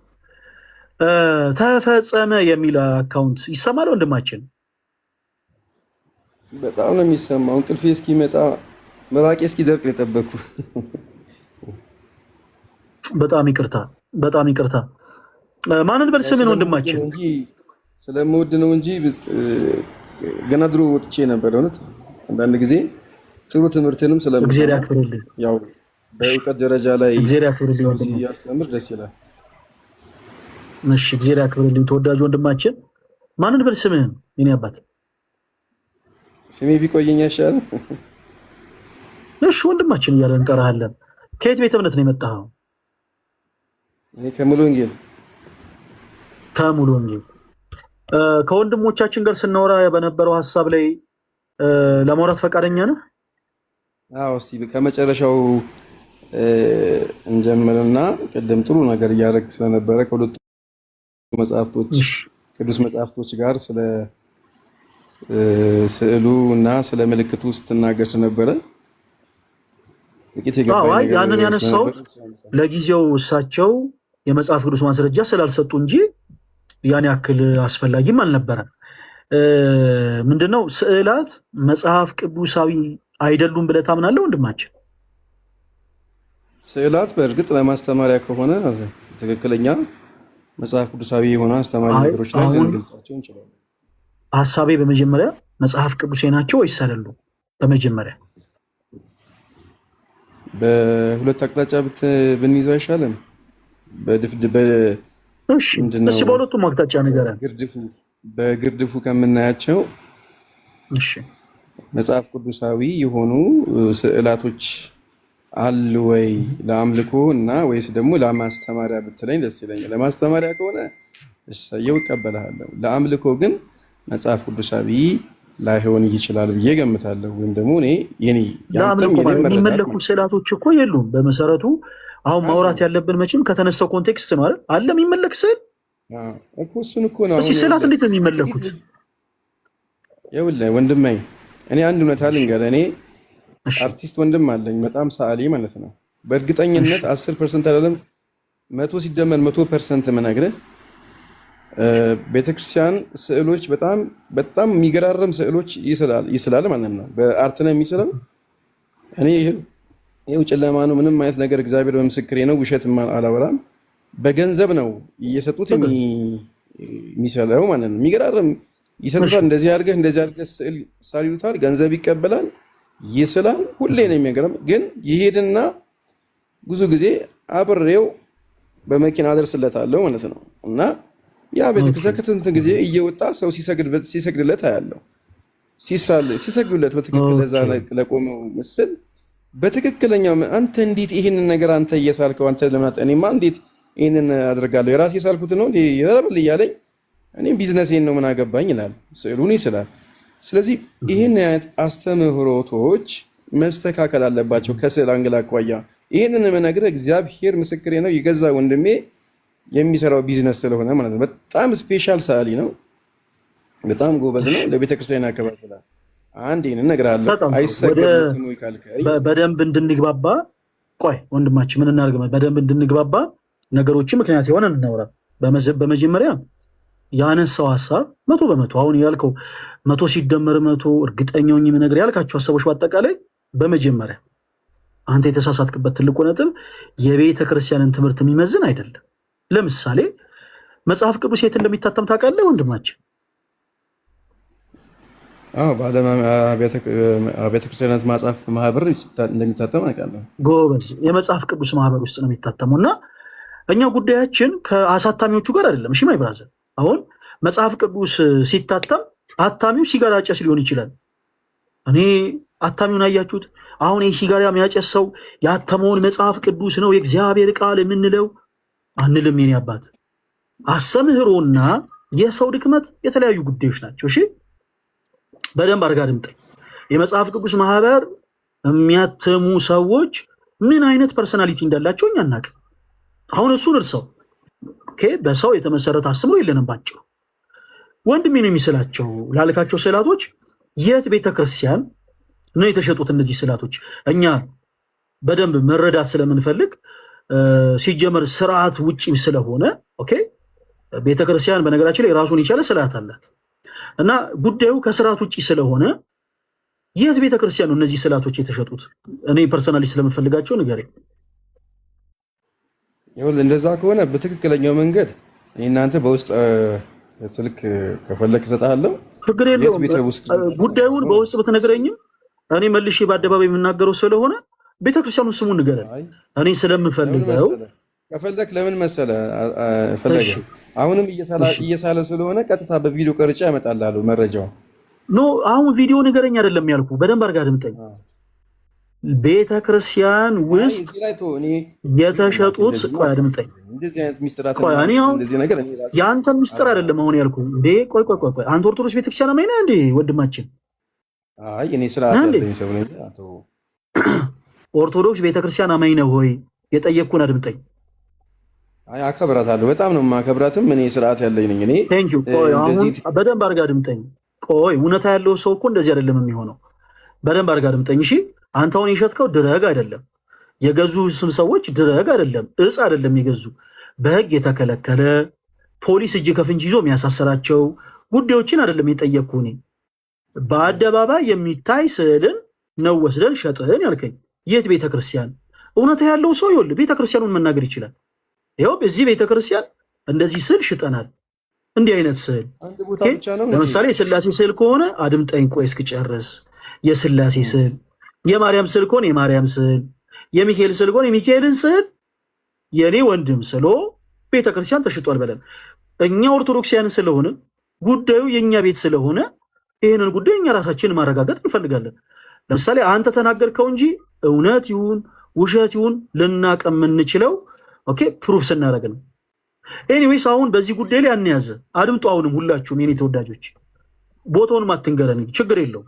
ተፈጸመ የሚል አካውንት ይሰማል ወንድማችን? በጣም ነው የሚሰማው። እንቅልፌ እስኪመጣ መራቄ እስኪደርቅ የጠበቅኩ። በጣም ይቅርታ። ማንን በል ስምን ወንድማችን? ስለምወድ ነው እንጂ ገና ድሮ ወጥቼ ነበር። እውነት አንዳንድ ጊዜ ጥሩ ትምህርትንም እግዚአብሔር ያክብርልኝ። ያው በእውቀት ደረጃ ላይ እግዚአብሔር ያክብርልኝ ያስተምር ደስ ይላል። እሺ እግዚአብሔር ያክብርልኝ ተወዳጅ ወንድማችን። ማንን በል ስምህን? የኔ አባት ስሜ ቢቆየኝ አይሻልም? እሺ ወንድማችን እያለን እንጠራሃለን። ከየት ቤተ እምነት ነው የመጣኸው? እኔ ከሙሉ ወንጌል። ከወንድሞቻችን ጋር ስናወራ በነበረው ሐሳብ ላይ ለማውራት ፈቃደኛ ነህ? አዎ እስቲ ከመጨረሻው እንጀምርና ቅድም ጥሩ ነገር እያደረግ ስለነበረ ከሁለቱ መጽሐፍቶች ቅዱስ መጽሐፍቶች ጋር ስለ ስዕሉ እና ስለ ምልክቱ ስትናገር ስለነበረ ጥቂት የገባኝ ያንን ያነሳሁት ለጊዜው እሳቸው የመጽሐፍ ቅዱስ ማስረጃ ስላልሰጡ እንጂ ያን ያክል አስፈላጊም አልነበረ። ምንድነው ስዕላት መጽሐፍ ቅዱሳዊ አይደሉም ብለህ ታምናለህ ወንድማችን? ስዕላት በእርግጥ ለማስተማሪያ ከሆነ ትክክለኛ መጽሐፍ ቅዱሳዊ የሆነ አስተማሪ ነገሮች ላይ ልንገልጻቸው እንችላለን። ሐሳቤ በመጀመሪያ መጽሐፍ ቅዱሴ ናቸው ወይስ አይደሉም? በመጀመሪያ በሁለት አቅጣጫ ብንይዘው አይሻልም? እሺ በሁለቱም አቅጣጫ ንገረን። በግርድፉ ከምናያቸው እሺ መጽሐፍ ቅዱሳዊ የሆኑ ስዕላቶች አሉ ወይ ለአምልኮ እና ወይስ ደግሞ ለማስተማሪያ ብትለኝ ደስ ይለኛል። ለማስተማሪያ ከሆነ እሰየው እቀበልሃለሁ። ለአምልኮ ግን መጽሐፍ ቅዱሳዊ ላይሆን ይችላል ብዬ ገምታለሁ። ወይም ደግሞ እኔ የሚመለኩ ስዕላቶች እኮ የሉም በመሰረቱ። አሁን ማውራት ያለብን መቼም ከተነሳው ኮንቴክስት ነው አይደል? አለ የሚመለክ ስዕል እኮ እሱን እኮ ነው። እሺ ስዕላት እንዴት ነው የሚመለኩት? ይኸውልህ ወንድሜ እኔ አንድ እውነት ልንገርህ። እኔ አርቲስት ወንድም አለኝ በጣም ሰዓሊ ማለት ነው። በእርግጠኝነት 10% አይደለም 100 ሲደመር 100% የምነግርህ ቤተክርስቲያን ስዕሎች በጣም የሚገራረም ስዕሎች ይስላል ማለት ነው። በአርት ነው የሚስለው። እኔ ይሄው ጨለማ ነው ምንም አይነት ነገር እግዚአብሔር በምስክሬ ነው፣ ውሸት አላወራም። በገንዘብ ነው እየሰጡት የሚስለው ማለት ነው። የሚገራረም ይሰጡታል። እንደዚህ አድርገህ ስዕል ሳሊሉታል፣ ገንዘብ ይቀበላል፣ ይስላል። ሁሌ ነው የሚገርም። ግን ይሄድና ብዙ ጊዜ አብሬው በመኪና አደርስለታለሁ ማለት ነው። እና ያ ቤተክርስቲያን ከጥንት ጊዜ እየወጣ ሰው ሲሰግድለት አያለው። ሲሰግዱለት በትክክል ለዛ ለቆመው ምስል በትክክለኛው አንተ እንዴት ይሄንን ነገር አንተ እየሳልከው አንተ ለምን እኔማ እንዴት ይሄንን አደርጋለሁ የራሴ ሳልኩት ነው ይረብል እያለኝ እኔም ቢዝነሴን ነው ምን አገባኝ ይላል። ስዕሉን ይስላል። ስለዚህ ይሄን አይነት አስተምህሮቶች መስተካከል አለባቸው ከስዕል አንግል አኳያ። ይህንን የምነግርህ እግዚአብሔር ምስክሬ ነው። የገዛ ወንድሜ የሚሰራው ቢዝነስ ስለሆነ ማለት ነው። በጣም ስፔሻል ሰዓሊ ነው። በጣም ጎበዝ ነው። ለቤተክርስቲያን ያከባብላል። አንድ ይህን እነግርሃለሁ። አይሰገድም ወይ ካልከኝ በደንብ እንድንግባባ ቆይ ወንድማችን ምን እናድርግ? በደንብ እንድንግባባ ነገሮችን ምክንያት የሆነ እናውራ። በመጀመሪያ ያነሳው ሐሳብ 100% አሁን ያልከው 100 ሲደመር 100 እርግጠኛው ነገር ያልካቸው ሐሳቦች በአጠቃላይ በመጀመሪያ አንተ የተሳሳትክበት ትልቁ ነጥብ የቤተ ክርስቲያንን ትምህርት የሚመዝን አይደለም። ለምሳሌ መጽሐፍ ቅዱስ የት እንደሚታተም ታውቃለህ ወንድማችን? በዓለም አብያተ ክርስቲያናት መጽሐፍ ማህበር እንደሚታተም አውቃለሁ። ጎበዝ። የመጽሐፍ ቅዱስ ማህበር ውስጥ ነው የሚታተመው እና እኛ ጉዳያችን ከአሳታሚዎቹ ጋር አይደለም። እሺ ማይ ብራዘር፣ አሁን መጽሐፍ ቅዱስ ሲታተም አታሚው ሲጋራ ጨስ ሊሆን ይችላል። እኔ አታሚውን አያችሁት? አሁን ይህ ሲጋራ የሚያጨስ ሰው ያተመውን መጽሐፍ ቅዱስ ነው የእግዚአብሔር ቃል የምንለው አንልም። የኔ አባት አስተምህሮና የሰው ድክመት የተለያዩ ጉዳዮች ናቸው። እሺ በደንብ አድርጋ ድምጠኝ። የመጽሐፍ ቅዱስ ማህበር የሚያተሙ ሰዎች ምን አይነት ፐርሰናሊቲ እንዳላቸው እኛ አናውቅም። አሁን እሱን እርሰው በሰው የተመሰረተ አስተምሮ የለንም። ባጭሩ ወንድሜ ነው የሚስላቸው ላልካቸው ስዕላቶች የት ቤተክርስቲያን ነው የተሸጡት? እነዚህ ስዕላቶች እኛ በደንብ መረዳት ስለምንፈልግ ሲጀመር ስርዓት ውጪ ስለሆነ ቤተክርስቲያን በነገራችን ላይ ራሱን የቻለ ስርዓት አላት እና ጉዳዩ ከስርዓት ውጪ ስለሆነ የት ቤተክርስቲያን ነው እነዚህ ስዕላቶች የተሸጡት? እኔ ፐርሰናሊ ስለምፈልጋቸው ንገረኝ። ይኸውልህ እንደዛ ከሆነ በትክክለኛው መንገድ እናንተ በውስጥ ስልክ ከፈለክ እሰጥሃለሁ። ችግር የለውም። ጉዳዩን በውስጥ ብትነግረኝም እኔ መልሼ በአደባባይ የምናገረው ስለሆነ ቤተክርስቲያኑ ስሙን ንገረን። እኔ ስለምፈልገው ከፈለክ ለምን መሰለህ ፈለገ አሁንም እየሳለ ስለሆነ ቀጥታ በቪዲዮ ቀርጬ ያመጣልሃለሁ መረጃው። ኖ አሁን ቪዲዮ ንገረኝ አይደለም ያልኩ፣ በደንብ አድርጋ አድምጠኝ። ቤተክርስቲያን ውስጥ የተሸጡት ቆይ አድምጠኝ። የአንተ ሚስጥር አይደለም አሁን ያልኩ። እንዴ ቆይ አንተ ኦርቶዶክስ ቤተክርስቲያን አማኝ ነህ እንዴ ወንድማችን? አይ እኔ ስርዓት ያለኝ ሰው ነኝ። ኦርቶዶክስ ቤተክርስቲያን አማኝ ነህ ወይ? የጠየቅኩን አድምጠኝ። አይ አከብራታለሁ፣ በጣም ነው የማከብራትም። እኔ ስርዓት ያለኝ ነኝ። እኔ ቴንክ ዩ። ቆይ አሁን በደንብ አድርጋ አድምጠኝ። ቆይ እውነታ ያለው ሰው እኮ እንደዚህ አይደለም የሚሆነው። በደንብ አድርጋ አድምጠኝ እሺ። አንተ አሁን የሸጥከው ድረግ አይደለም፣ የገዙ ስም ሰዎች ድረግ አይደለም፣ እጽ አይደለም የገዙ በህግ የተከለከለ ፖሊስ እጅ ከፍንጅ ይዞ የሚያሳሰራቸው ጉዳዮችን አይደለም የጠየቅኩህ። እኔ በአደባባይ የሚታይ ስዕልን ነው ወስደን ሸጥህን ያልከኝ። የት ቤተክርስቲያን? እውነታ ያለው ሰው ይኸውልህ ቤተክርስቲያኑን መናገር ይችላል። ይኸው በዚህ ቤተክርስቲያን እንደዚህ ስዕል ሽጠናል፣ እንዲህ አይነት ስዕል። ለምሳሌ የስላሴ ስዕል ከሆነ አድምጠኝ፣ ቆይ እስክጨርስ። የስላሴ ስዕል፣ የማርያም ስዕል ከሆነ የማርያም ስዕል፣ የሚካኤል ስዕል ከሆነ የሚካኤልን ስዕል የኔ ወንድም ስሎ ቤተክርስቲያን ተሽጧል በለን። እኛ ኦርቶዶክሲያን ስለሆነ ጉዳዩ የኛ ቤት ስለሆነ ይህንን ጉዳይ እኛ ራሳችን ማረጋገጥ እንፈልጋለን። ለምሳሌ አንተ ተናገርከው እንጂ እውነት ይሁን ውሸት ይሁን ልናቅ የምንችለው ፕሩፍ ስናደርግ ነው። ኤኒዌይስ አሁን በዚህ ጉዳይ ላይ አንያዘ አድምጡ። አሁንም ሁላችሁም የኔ ተወዳጆች ቦታውንም አትንገረን፣ ችግር የለውም።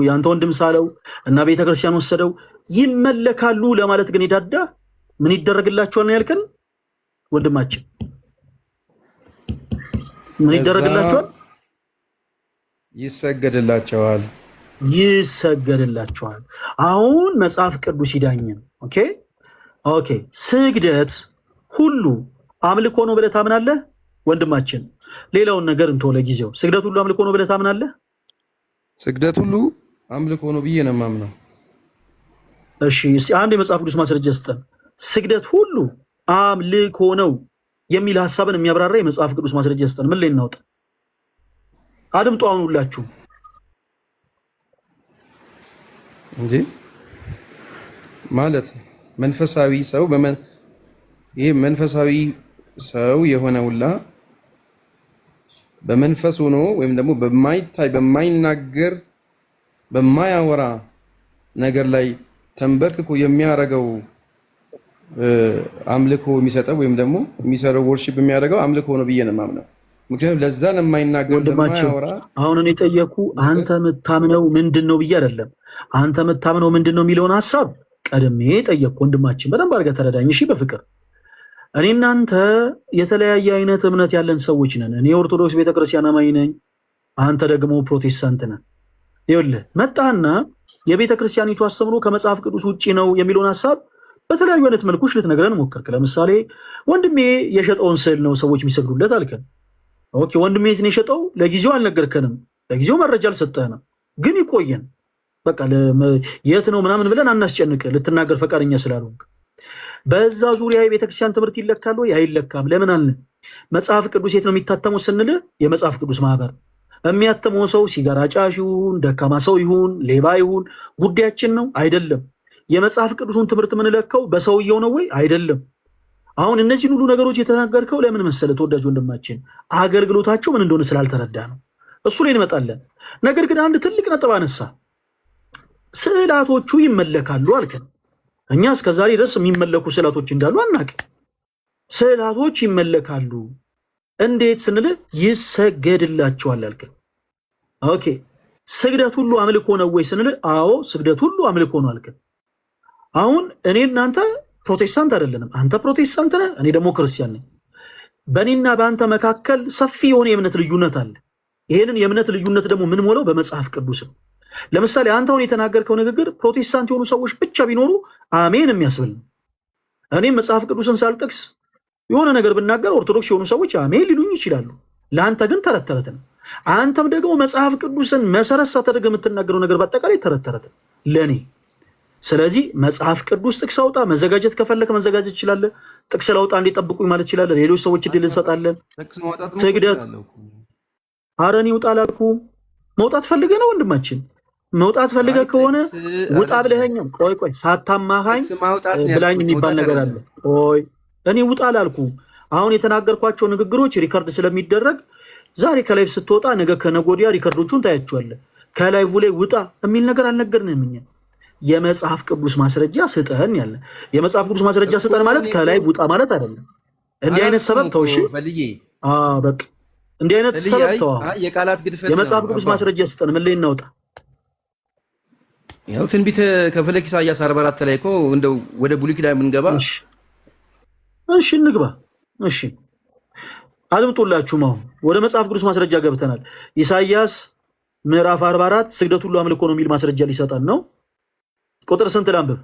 ያንተ ወንድም ሳለው እና ቤተክርስቲያን ወሰደው ይመለካሉ ለማለት ግን የዳዳ ምን ይደረግላቸዋል ነው ያልከን ወንድማችን? ምን ይደረግላቸዋል? ይሰገድላቸዋል። ይሰገድላቸዋል። አሁን መጽሐፍ ቅዱስ ይዳኝን። ኦኬ ስግደት ሁሉ አምልኮ ነው ብለህ ታምናለህ ወንድማችን? ሌላውን ነገር እንተው ለጊዜው። ስግደት ሁሉ አምልኮ ነው ብለህ ታምናለህ? ስግደት ሁሉ አምልኮ ነው ብዬ ነው የማምነው። እሺ አንድ የመጽሐፍ ቅዱስ ማስረጃ ስጠን። ስግደት ሁሉ አምልኮ ነው የሚል ሐሳብን የሚያብራራ የመጽሐፍ ቅዱስ ማስረጃ ስጠን። ምን ላይ እናውጣ? አድምጡ አሁን ሁላችሁ እንጂ ማለት መንፈሳዊ ሰው ይሄ መንፈሳዊ ሰው የሆነ ሁላ በመንፈስ ሆኖ ወይም ደግሞ በማይታይ በማይናገር በማያወራ ነገር ላይ ተንበርክኮ የሚያደርገው አምልኮ የሚሰጠው ወይም ደግሞ የሚሰራው ወርሺፕ የሚያደርገው አምልኮ ነው ብዬ ነው የማምነው። ምክንያቱም ለዛ ለማይናገር ለማያወራ አሁን እኔ ጠየኩ አንተ የምታምነው ምንድነው ብዬ አይደለም። አንተ የምታምነው ምንድነው የሚለውን ሐሳብ ቀድሜ ጠየቅኩ። ወንድማችን በደንብ አድርገህ ተረዳኝ እሺ። በፍቅር እኔ እናንተ የተለያየ አይነት እምነት ያለን ሰዎች ነን። እኔ ኦርቶዶክስ ቤተክርስቲያን አማኝ ነኝ፣ አንተ ደግሞ ፕሮቴስታንት ነህ። ይኸውልህ መጣህና የቤተክርስቲያኒቱ አስተምሮ ከመጽሐፍ ቅዱስ ውጪ ነው የሚለውን ሐሳብ በተለያዩ አይነት መልኩሽ ልትነግረን ሞከርክ። ለምሳሌ ወንድሜ የሸጠውን ስዕል ነው ሰዎች የሚሰግዱለት አልከን። ኦኬ ወንድሜ የት ነው የሸጠው? ለጊዜው አልነገርከንም፣ ለጊዜው መረጃ አልሰጠህንም። ግን ይቆየን በቃ የት ነው ምናምን ብለን አናስጨንቅ፣ ልትናገር ፈቃደኛ ስላልሆንክ። በዛ ዙሪያ የቤተክርስቲያን ትምህርት ይለካል ወይ? አይለካም። ለምን አልን? መጽሐፍ ቅዱስ የት ነው የሚታተመው ስንል የመጽሐፍ ቅዱስ ማህበር የሚያተመው ሰው ሲጋራ ጫሽ ይሁን ደካማ ሰው ይሁን ሌባ ይሁን ጉዳያችን ነው አይደለም። የመጽሐፍ ቅዱሱን ትምህርት የምንለካው በሰውየው ነው ወይ? አይደለም። አሁን እነዚህን ሁሉ ነገሮች የተናገርከው ለምን መሰለ ተወዳጅ ወንድማችን? አገልግሎታቸው ምን እንደሆነ ስላልተረዳ ነው። እሱ ላይ እንመጣለን። ነገር ግን አንድ ትልቅ ነጥብ አነሳ። ስዕላቶቹ ይመለካሉ አልከን። እኛ እስከዛሬ ድረስ የሚመለኩ ስዕላቶች እንዳሉ አናውቅም። ስዕላቶች ይመለካሉ እንዴት ስንል ይሰገድላቸዋል አልከን። ኦኬ ስግደት ሁሉ አምልኮ ነው ወይ ስንል አዎ ስግደት ሁሉ አምልኮ ነው አልከን። አሁን እኔ እናንተ ፕሮቴስታንት አይደለንም። አንተ ፕሮቴስታንት ነህ፣ እኔ ደግሞ ክርስቲያን ነኝ። በእኔና በአንተ መካከል ሰፊ የሆነ የእምነት ልዩነት አለ። ይሄንን የእምነት ልዩነት ደግሞ ምን ሞላው? በመጽሐፍ ቅዱስ ነው። ለምሳሌ አንተ አሁን የተናገርከው ንግግር ፕሮቴስታንት የሆኑ ሰዎች ብቻ ቢኖሩ አሜን የሚያስብል ነው። እኔም መጽሐፍ ቅዱስን ሳልጠቅስ የሆነ ነገር ብናገር ኦርቶዶክስ የሆኑ ሰዎች አሜን ሊሉኝ ይችላሉ። ለአንተ ግን ተረት ተረት ነው። አንተም ደግሞ መጽሐፍ ቅዱስን መሰረት ሳታደርግ የምትናገረው ነገር በአጠቃላይ ተረት ተረት ነው ለኔ። ስለዚህ መጽሐፍ ቅዱስ ጥቅስ አውጣ፣ መዘጋጀት ከፈለክ መዘጋጀት ትችላለህ። ጥቅስ ላውጣ እንዲጠብቁኝ ማለት ትችላለህ። ሌሎች ሰዎች እድል እንሰጣለን። ስግደት አረን ይውጣ አላልኩም። መውጣት ፈልገህ ነው ወንድማችን? መውጣት ፈልገህ ከሆነ ውጣ ብለኸኛል። ቆይ ሳታማሃኝ ብላኝ የሚባል ነገር አለ። ቆይ እኔ ውጣ አላልኩም። አሁን የተናገርኳቸው ንግግሮች ሪከርድ ስለሚደረግ ዛሬ ከላይቭ ስትወጣ ነገ ከነገ ወዲያ ሪከርዶቹን ታያቸዋለህ። ከላይቭ ላይ ውጣ የሚል ነገር አልነገርንም እኛ። የመጽሐፍ ቅዱስ ማስረጃ ስጠን ያለ። የመጽሐፍ ቅዱስ ማስረጃ ስጠን ማለት ከላይ ውጣ ማለት አይደለም። እንዲህ አይነት ሰበብ ተውሽ። በቃ እንዲህ አይነት ሰበብ ተው። የቃላት ግድፈት የመጽሐፍ ቅዱስ ማስረጃ ስጠን። ምን ላይ እናውጣ? ያው ትንቢተ ከፈለክ ኢሳይያስ 44 ላይ እኮ እንደው ወደ ብሉይ ኪዳን ብንገባ እሺ እንግባ። እሺ አልምጡላችሁም። አሁን ወደ መጽሐፍ ቅዱስ ማስረጃ ገብተናል። ኢሳይያስ ምዕራፍ 44 ስግደት ሁሉ አምልኮ ነው የሚል ማስረጃ ሊሰጣን ነው። ቁጥር ስንት ላንብብ?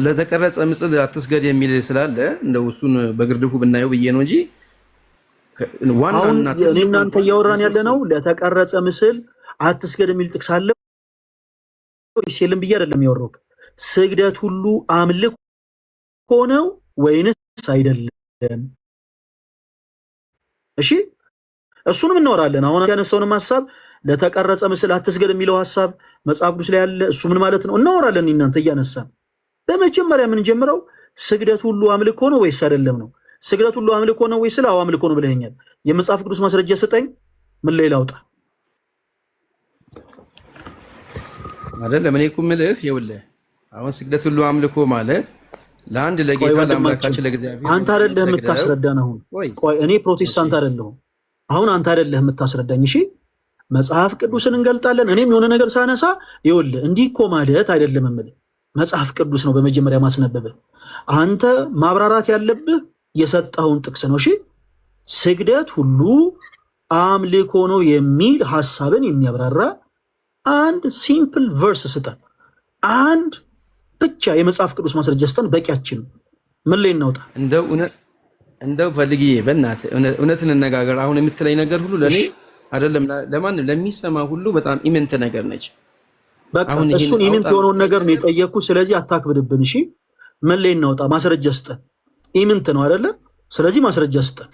ለተቀረጸ ምስል አትስገድ የሚል ስላለ እንደው እሱን በግርድፉ ብናየው ብዬ ነው እንጂ ዋናውና እኔ እናንተ እያወራን ያለ ነው ለተቀረጸ ምስል አትስገድ የሚል ጥቅስ አለ ወይስ የለም ብዬ አይደለም ያወራው። ስግደት ሁሉ አምልኮ ነው ወይንስ አይደለም? እሺ እሱንም እናወራለን። አሁን ያነሳውንም ሐሳብ ለተቀረጸ ምስል አትስገድ የሚለው ሐሳብ መጽሐፍ ቅዱስ ላይ ያለ እሱ ምን ማለት ነው እናወራለን። እናንተ እያነሳን በመጀመሪያ ምን ጀምረው ስግደት ሁሉ አምልኮ ነው ወይስ አይደለም ነው። ስግደት ሁሉ አምልኮ ነው ወይስ አዎ አምልኮ ነው ብለኸኛል። የመጽሐፍ ቅዱስ ማስረጃ ስጠኝ። ምን ላይ ላውጣ? አይደለም እኔ እኮ የምልህ ይኸውልህ አሁን ስግደት ሁሉ አምልኮ ማለት ለአንድ ለጌታ ለአምላካችን ለእግዚአብሔር አንተ አይደለህ የምታስረዳን። አሁን ቆይ እኔ ፕሮቴስታንት አይደለሁም። አሁን አንተ አይደለህ የምታስረዳኝ። እሺ መጽሐፍ ቅዱስን እንገልጣለን። እኔም የሆነ ነገር ሳነሳ ይኸውልህ እንዲህ እኮ ማለት አይደለም የምልህ መጽሐፍ ቅዱስ ነው በመጀመሪያ ማስነበብህ። አንተ ማብራራት ያለብህ የሰጠኸውን ጥቅስ ነው። እሺ ስግደት ሁሉ አምልኮ ነው የሚል ሐሳብን የሚያብራራ አንድ ሲምፕል ቨርስ ስጠን። አንድ ብቻ የመጽሐፍ ቅዱስ ማስረጃ ስጠን፣ በቂያችን። ምን ላይ እናውጣ? እንደው ፈልጊ በእናትህ እውነትን እንነጋገር። አሁን የምትለኝ ነገር ሁሉ ለኔ አይደለም ለማንም ለሚሰማ ሁሉ በጣም ኢምንት ነገር ነች። በቃ እሱን ኢምንት የሆነውን ነገር ነው የጠየኩ። ስለዚህ አታክብድብን። እሺ ምን ላይ እናውጣ? ማስረጃ ስጠን። ኢምንት ነው አይደለ? ስለዚህ ማስረጃ ስጠን።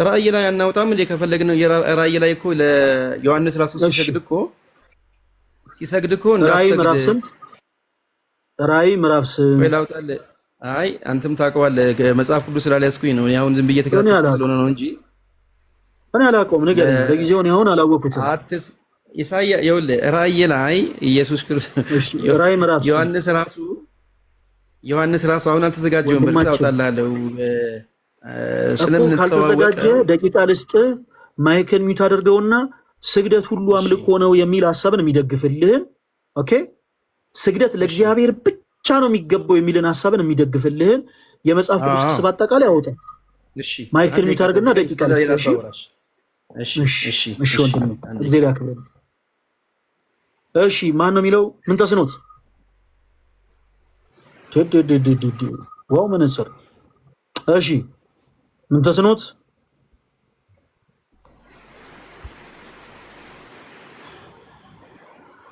ራእይ ላይ አናውጣም እንዴ? ከፈለግነው ራእይ ላይ እኮ ለዮሐንስ ራሱ ሲሰግድ እኮ ራእይ ምዕራፍ ስንት? ራእይ ምዕራፍ ስንት? ወይላውጣለ አይ አንተም ታውቀዋለህ። መጽሐፍ ቅዱስ ላይ ያስኩኝ ነው። አሁን ዝም ብዬ ተከታተል ስለሆነ ነው እንጂ እኔ አላውቀውም። ንገረኝ። ለጊዜው እኔ አሁን አላወኩትም። ኢሳይያስ ይኸውልህ ራእይ ላይ ኢየሱስ ክርስቶስ ራእይ ምዕራፍ ዮሐንስ ራሱ አሁን አልተዘጋጀውም። በርታ አውጣልሃለሁ። ካልተዘጋጀ ደቂቃ ልስጥ። ማይክን ሚውት አድርገውና ስግደት ሁሉ አምልኮ ነው የሚል ሐሳብን የሚደግፍልህን ኦኬ ስግደት ለእግዚአብሔር ብቻ ነው የሚገባው የሚልን ሐሳብን የሚደግፍልህን የመጽሐፍ ቅዱስ ክስ በአጠቃላይ ያወጣል። እሺ ማይክል ሚታርግና ደቂቃ ለስታሽ እሺ ወንድም እግዚአብሔር ያክብር። እሺ ማን ነው የሚለው? ምን ተስኖት ዋው መነጽር። እሺ ምን ተስኖት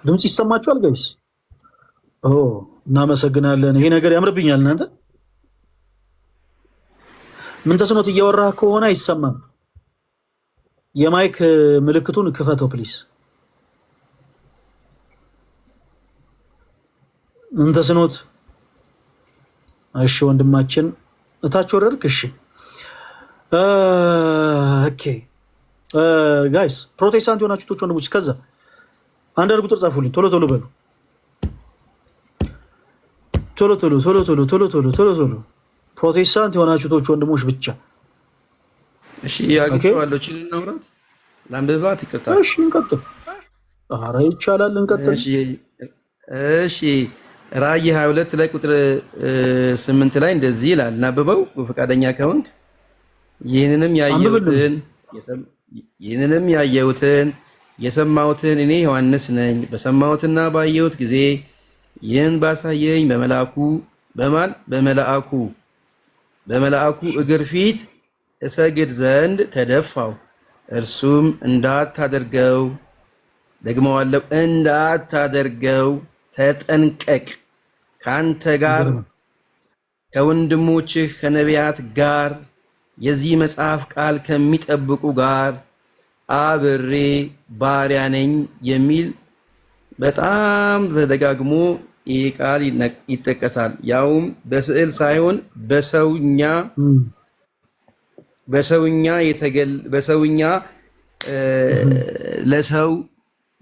ድምጽ ይሰማችኋል ጋይስ? ኦ እናመሰግናለን። ይሄ ነገር ያምርብኛል። እናንተ ምን ተስኖት እያወራህ ከሆነ አይሰማም። የማይክ ምልክቱን ክፈተው ፕሊስ። ምን ተስኖት እሺ ወንድማችን እታች ወረድክ። እሺ ኦኬ ጋይስ ፕሮቴስታንት የሆናችሁ ቶች ወንድሞች ከዛ አንዳንድ ቁጥር ጻፉልኝ። ቶሎ ቶሎ በሉ። ቶሎ ቶሎ ቶሎ ቶሎ ቶሎ ቶሎ ቶሎ ቶሎ ፕሮቴስታንት የሆናችሁ ቶች ወንድሞች ብቻ። እሺ ያግጫዋለሁ። እቺ እናውራት ላምብባት ይቅርታ። እሺ እንቀጥል። ኧረ ይቻላል እንቀጥል። እሺ ራእይ 22 ላይ ቁጥር 8 ላይ እንደዚህ ይላል። እናብበው ፈቃደኛ ከሆንክ ይህንንም ያየሁትን የሰማሁትን እኔ ዮሐንስ ነኝ። በሰማሁትና ባየሁት ጊዜ ይህን ባሳየኝ በመልአኩ እግር ፊት እሰግድ ዘንድ ተደፋው። እርሱም እንዳታደርገው ደግመዋለሁ፣ እንዳታደርገው ተጠንቀቅ፣ ካንተ ጋር ከወንድሞችህ ከነቢያት ጋር የዚህ መጽሐፍ ቃል ከሚጠብቁ ጋር አብሬ ባሪያ ነኝ የሚል በጣም ተደጋግሞ ይህ ቃል ይጠቀሳል። ያውም በስዕል ሳይሆን በሰውኛ ለሰው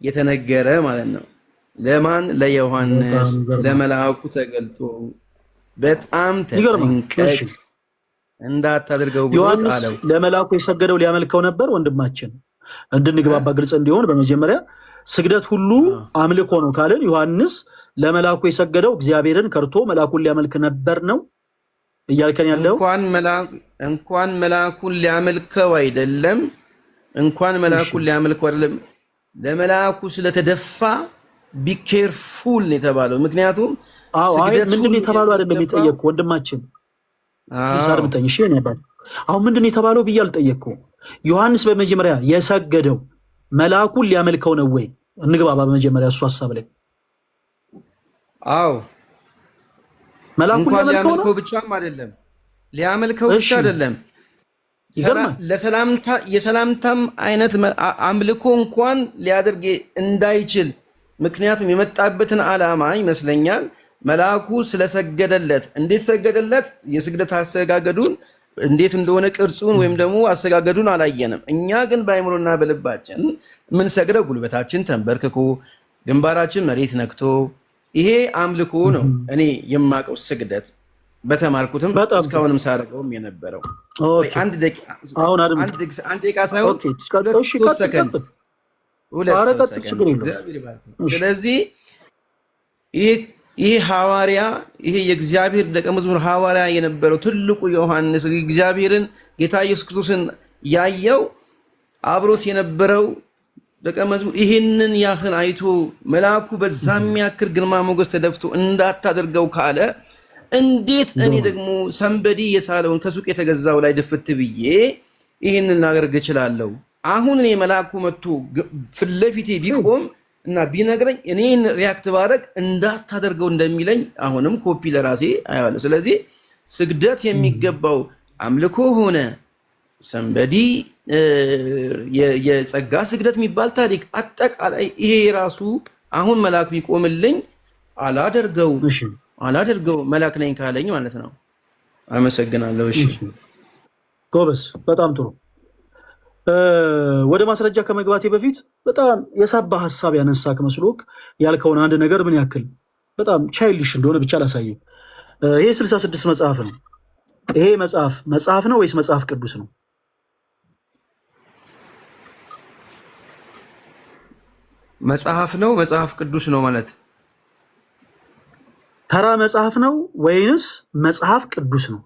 የተነገረ ማለት ነው። ለማን? ለዮሐንስ ለመልአኩ ተገልጦ በጣም ተጠንቀቅ እንዳታደርገው ብሎ አለው። ለመልአኩ የሰገደው ሊያመልከው ነበር። ወንድማችን እንድንግባባ ግልጽ እንዲሆን በመጀመሪያ ስግደት ሁሉ አምልኮ ነው ካልን ዮሐንስ ለመልአኩ የሰገደው እግዚአብሔርን ከርቶ መልአኩን ሊያመልክ ነበር ነው እያልከን ያለው? እንኳን መልአኩን ሊያመልከው አይደለም፣ ለመልአኩ ስለተደፋ ቢኬርፉል የተባለው ምክንያቱም ምንድን ነው የተባለው አይደለም የጠየቅኩ ወንድማችን ይሳር ብጠኝ። እሺ ነበር አሁን ምንድን ነው የተባለው ብዬ አልጠየቅኩም። ዮሐንስ በመጀመሪያ የሰገደው መልአኩን ሊያመልከው ነው ወይ? እንግባባ በመጀመሪያ እሱ ሐሳብ ላይ። አዎ መልአኩን ሊያመልከው ብቻም አይደለም፣ ሊያመልከው ብቻ አይደለም፣ የሰላምታም አይነት አምልኮ እንኳን ሊያደርግ እንዳይችል። ምክንያቱም የመጣበትን ዓላማ ይመስለኛል መልአኩ ስለሰገደለት። እንዴት ሰገደለት? የስግደት አሰጋገዱን እንዴት እንደሆነ ቅርጹን ወይም ደግሞ አሰጋገዱን አላየንም። እኛ ግን በአይምሮና በልባችን ምን ሰግደው ጉልበታችን ተንበርክኮ ግንባራችን መሬት ነክቶ ይሄ አምልኮ ነው። እኔ የማውቀው ስግደት በተማርኩትም እስካሁንም ሳደርገውም የነበረው አንድ ደቂቃ ሳይሆን 3 ሰከንድ 2 ሰከንድ። ስለዚህ ይሄ ሐዋርያ ይሄ የእግዚአብሔር ደቀ መዝሙር ሐዋርያ የነበረው ትልቁ ዮሐንስ እግዚአብሔርን ጌታ ኢየሱስ ክርስቶስን ያየው አብሮስ የነበረው ደቀ መዝሙር ይሄንን ያህል አይቶ መልአኩ በዛም ያክል ግርማ ሞገስ ተደፍቶ እንዳታደርገው ካለ እንዴት እኔ ደግሞ ሰንበዲ የሳለውን ከሱቅ የተገዛው ላይ ድፍት ብዬ ይሄንን ላደርግ እችላለሁ? አሁን እኔ መልአኩ መጥቶ ፊት ለፊቴ ቢቆም እና ቢነግረኝ እኔን ሪያክት ባደርግ እንዳታደርገው እንደሚለኝ አሁንም ኮፒ ለራሴ አያለሁ። ስለዚህ ስግደት የሚገባው አምልኮ ሆነ ሰንበዲ የጸጋ ስግደት የሚባል ታሪክ አጠቃላይ ይሄ ራሱ አሁን መልአክ ቢቆምልኝ አላደርገው መልአክ ነኝ ካለኝ ማለት ነው። አመሰግናለሁ። እሺ ጎበዝ፣ በጣም ጥሩ። ወደ ማስረጃ ከመግባቴ በፊት በጣም የሳባ ሐሳብ ያነሳክ መስሎክ ያልከውን አንድ ነገር ምን ያክል በጣም ቻይልዲሽ እንደሆነ ብቻ ላሳየ። ይሄ 66 መጽሐፍ ነው። ይሄ መጽሐፍ ነው ወይስ መጽሐፍ ቅዱስ ነው? መጽሐፍ ነው። መጽሐፍ ቅዱስ ነው ማለት ተራ መጽሐፍ ነው ወይንስ መጽሐፍ ቅዱስ ነው?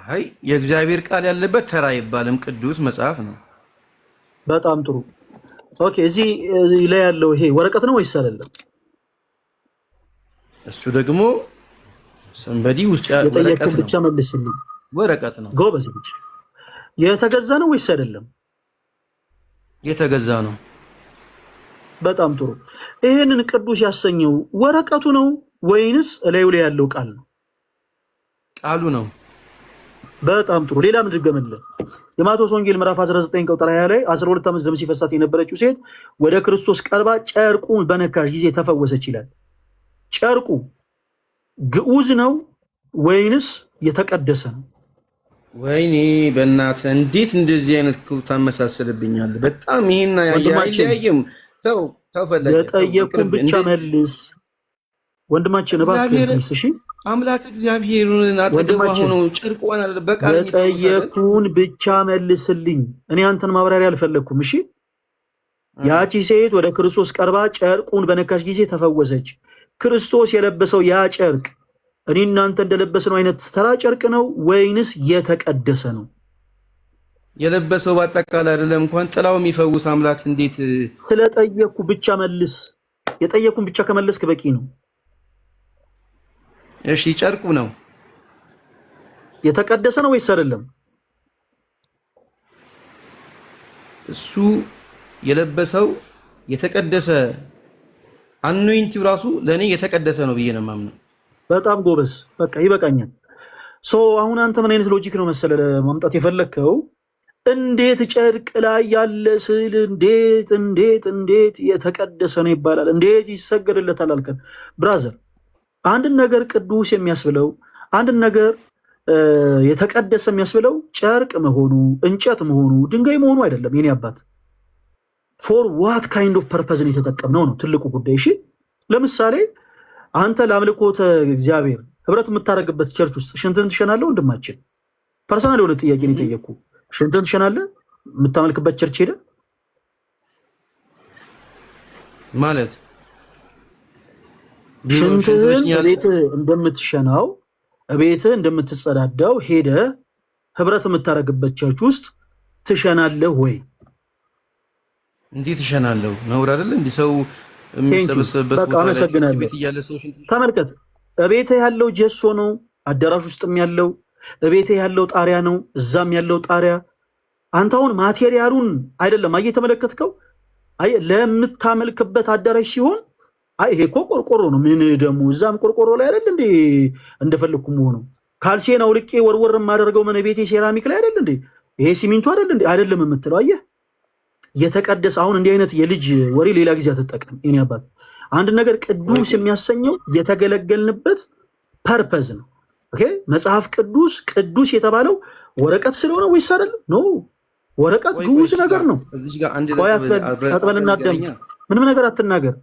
አይ የእግዚአብሔር ቃል ያለበት ተራ አይባልም፣ ቅዱስ መጽሐፍ ነው። በጣም ጥሩ። ኦኬ እዚህ ላይ ያለው ይሄ ወረቀት ነው ወይስ አይደለም? እሱ ደግሞ ሰንበዲ ውስጥ ያለው ወረቀት ነው። ብቻ መልስልኝ። ወረቀት ነው። ጎበዝ ልጅ። የተገዛ ነው ወይስ አይደለም? የተገዛ ነው። በጣም ጥሩ። ይሄንን ቅዱስ ያሰኘው ወረቀቱ ነው ወይንስ እላዩ ላይ ያለው ቃል ነው? ቃሉ ነው። በጣም ጥሩ። ሌላ ምን ድገምልህ? የማቴዎስ ወንጌል ምዕራፍ 19 ቁጥር 20 ላይ 12 ዓመት ደም ሲፈሳት የነበረችው ሴት ወደ ክርስቶስ ቀርባ ጨርቁን በነካሽ ጊዜ ተፈወሰች ይላል። ጨርቁ ግዑዝ ነው ወይንስ የተቀደሰ ነው? ወይኔ በእናትህ እንዴት እንደዚህ አይነት ክውታ ታመሳሰልብኛለህ? በጣም ይሄና ያያየም ተው ፈለገ የጠየቁን ብቻ መልስ ወንድማችን እባክህ። እሺ አምላክ እግዚአብሔርን አጠገቧ ሆኖ ጨርቋን አለ በቃል የጠየቁን ብቻ መልስልኝ። እኔ አንተን ማብራሪያ አልፈለኩም። እሺ ያቺ ሴት ወደ ክርስቶስ ቀርባ ጨርቁን በነካሽ ጊዜ ተፈወሰች። ክርስቶስ የለበሰው ያ ጨርቅ እኔ እናንተ እንደለበስነው አይነት ተራ ጨርቅ ነው ወይንስ የተቀደሰ ነው? የለበሰው በአጠቃላይ አይደለም። እንኳን ጥላው የሚፈውስ አምላክ እንዴት ስለጠየቁ ብቻ መልስ። የጠየቁን ብቻ ከመለስክ በቂ ነው። እሺ ጨርቁ ነው። የተቀደሰ ነው ወይስ አይደለም? እሱ የለበሰው የተቀደሰ አኖይንቲው ራሱ ለኔ የተቀደሰ ነው ብዬ ነው የማምነው። በጣም ጎበዝ። በቃ ይበቃኛል። አሁን አንተ ምን አይነት ሎጂክ ነው መሰለ ማምጣት የፈለከው? እንዴት ጨርቅ ላይ ያለ ስዕል እንዴት የተቀደሰ ነው ይባላል? እንዴት ይሰገድለታል አልከን? ብራዘር አንድን ነገር ቅዱስ የሚያስብለው አንድን ነገር የተቀደሰ የሚያስብለው ጨርቅ መሆኑ እንጨት መሆኑ ድንጋይ መሆኑ አይደለም። የኔ አባት ፎር ዋት ካይንድ ኦፍ ፐርፐዝ ነው የተጠቀምነው ነው ትልቁ ጉዳይ። እሺ ለምሳሌ አንተ ለአምልኮተ እግዚአብሔር ህብረት የምታደርግበት ቸርች ውስጥ ሽንትን ትሸናለህ? ወንድማችን ፐርሰናል የሆነ ጥያቄ ነው የጠየቅኩ። ሽንትን ትሸናለህ? የምታመልክበት ቸርች ሄደ ማለት ሽንትህን ቤትህ እንደምትሸናው ቤትህ እንደምትጸዳዳው ሄደ ህብረት የምታደርግበት ቸርች ውስጥ ትሸናለህ ወይ? እንዴት ትሸናለህ? ነውር አይደል? እንዲህ ሰው የሚሰበሰብበት ቦታ ላይ ቤት እያለ ሰው ሽንት ተመልከት። እቤትህ ያለው ጀሶ ነው፣ አዳራሽ ውስጥም ያለው እቤትህ ያለው ጣሪያ ነው፣ እዛም ያለው ጣሪያ። አንተ አሁን ማቴሪያሉን አይደለም እየተመለከትከው። አይ ለምታመልክበት አዳራሽ ሲሆን አይ ይሄ እኮ ቆርቆሮ ነው። ምን ደግሞ እዛም ቆርቆሮ ላይ አይደል እንዴ እንደፈለኩ ሆኖ ካልሲን አውልቄ ወርወር የማደርገው ምን ቤቴ ሴራሚክ ላይ አይደል እንዴ? ይሄ ሲሚንቶ አይደል እንዴ? አይደለም የምትለው አየህ። የተቀደሰ አሁን እንዲህ አይነት የልጅ ወሬ ሌላ ጊዜ አትጠቀም። የኔ አባት አንድ ነገር ቅዱስ የሚያሰኘው የተገለገልንበት ፐርፐዝ ነው። ኦኬ መጽሐፍ ቅዱስ የተባለው ወረቀት ስለሆነ ወይስ አይደለም? ኖ ወረቀት ግዑዝ ነገር ነው። እዚህ ጋር አንድ ጸጥ በልና አዳምጥ። ምንም ነገር አትናገር።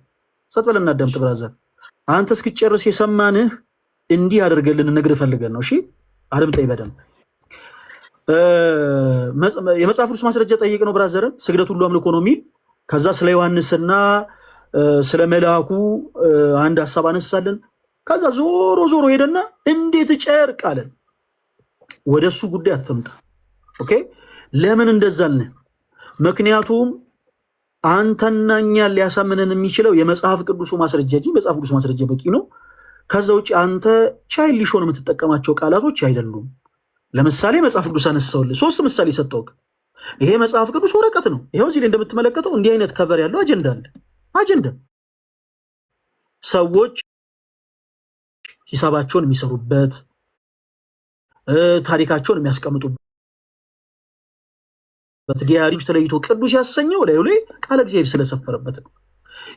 ጸጥ በልና አዳምጥ ብራዘር። አንተ እስክጨርስ የሰማንህ እንዲህ አድርገልን ነግር ፈልገን ነው። እሺ አድምጠኝ በደንብ። የመጽሐፍ ቅዱስ ማስረጃ ጠይቅ ነው ብራዘርን። ስግደት ሁሉ አምልኮ ነው የሚል ከዛ ስለ ዮሐንስና ስለ መልአኩ አንድ ሐሳብ አነሳለን። ከዛ ዞሮ ሄደና እንዴት ጨርቅ አለን። ወደሱ ጉዳይ አትምጣ። ኦኬ ለምን እንደዛልነ? ምክንያቱም አንተና እኛን ሊያሳምነን የሚችለው የመጽሐፍ ቅዱሱ ማስረጃ እንጂ መጽሐፍ ቅዱስ ማስረጃ በቂ ነው። ከዛ ውጭ አንተ ቻይልዲሽ ሆነ የምትጠቀማቸው ቃላቶች አይደሉም። ለምሳሌ መጽሐፍ ቅዱስ አነሳውልህ 3 ምሳሌ ሰጠውክ። ይሄ መጽሐፍ ቅዱስ ወረቀት ነው። ይሄው እዚህ ላይ እንደምትመለከተው እንዲህ አይነት ከቨር ያለው አጀንዳ አለ። አጀንዳ ሰዎች ሂሳባቸውን የሚሰሩበት ታሪካቸውን የሚያስቀምጡበት ዲያሪዎች ተለይቶ ቅዱስ ያሰኘው ላይ ቃለ እግዚአብሔር ስለሰፈረበት ነው።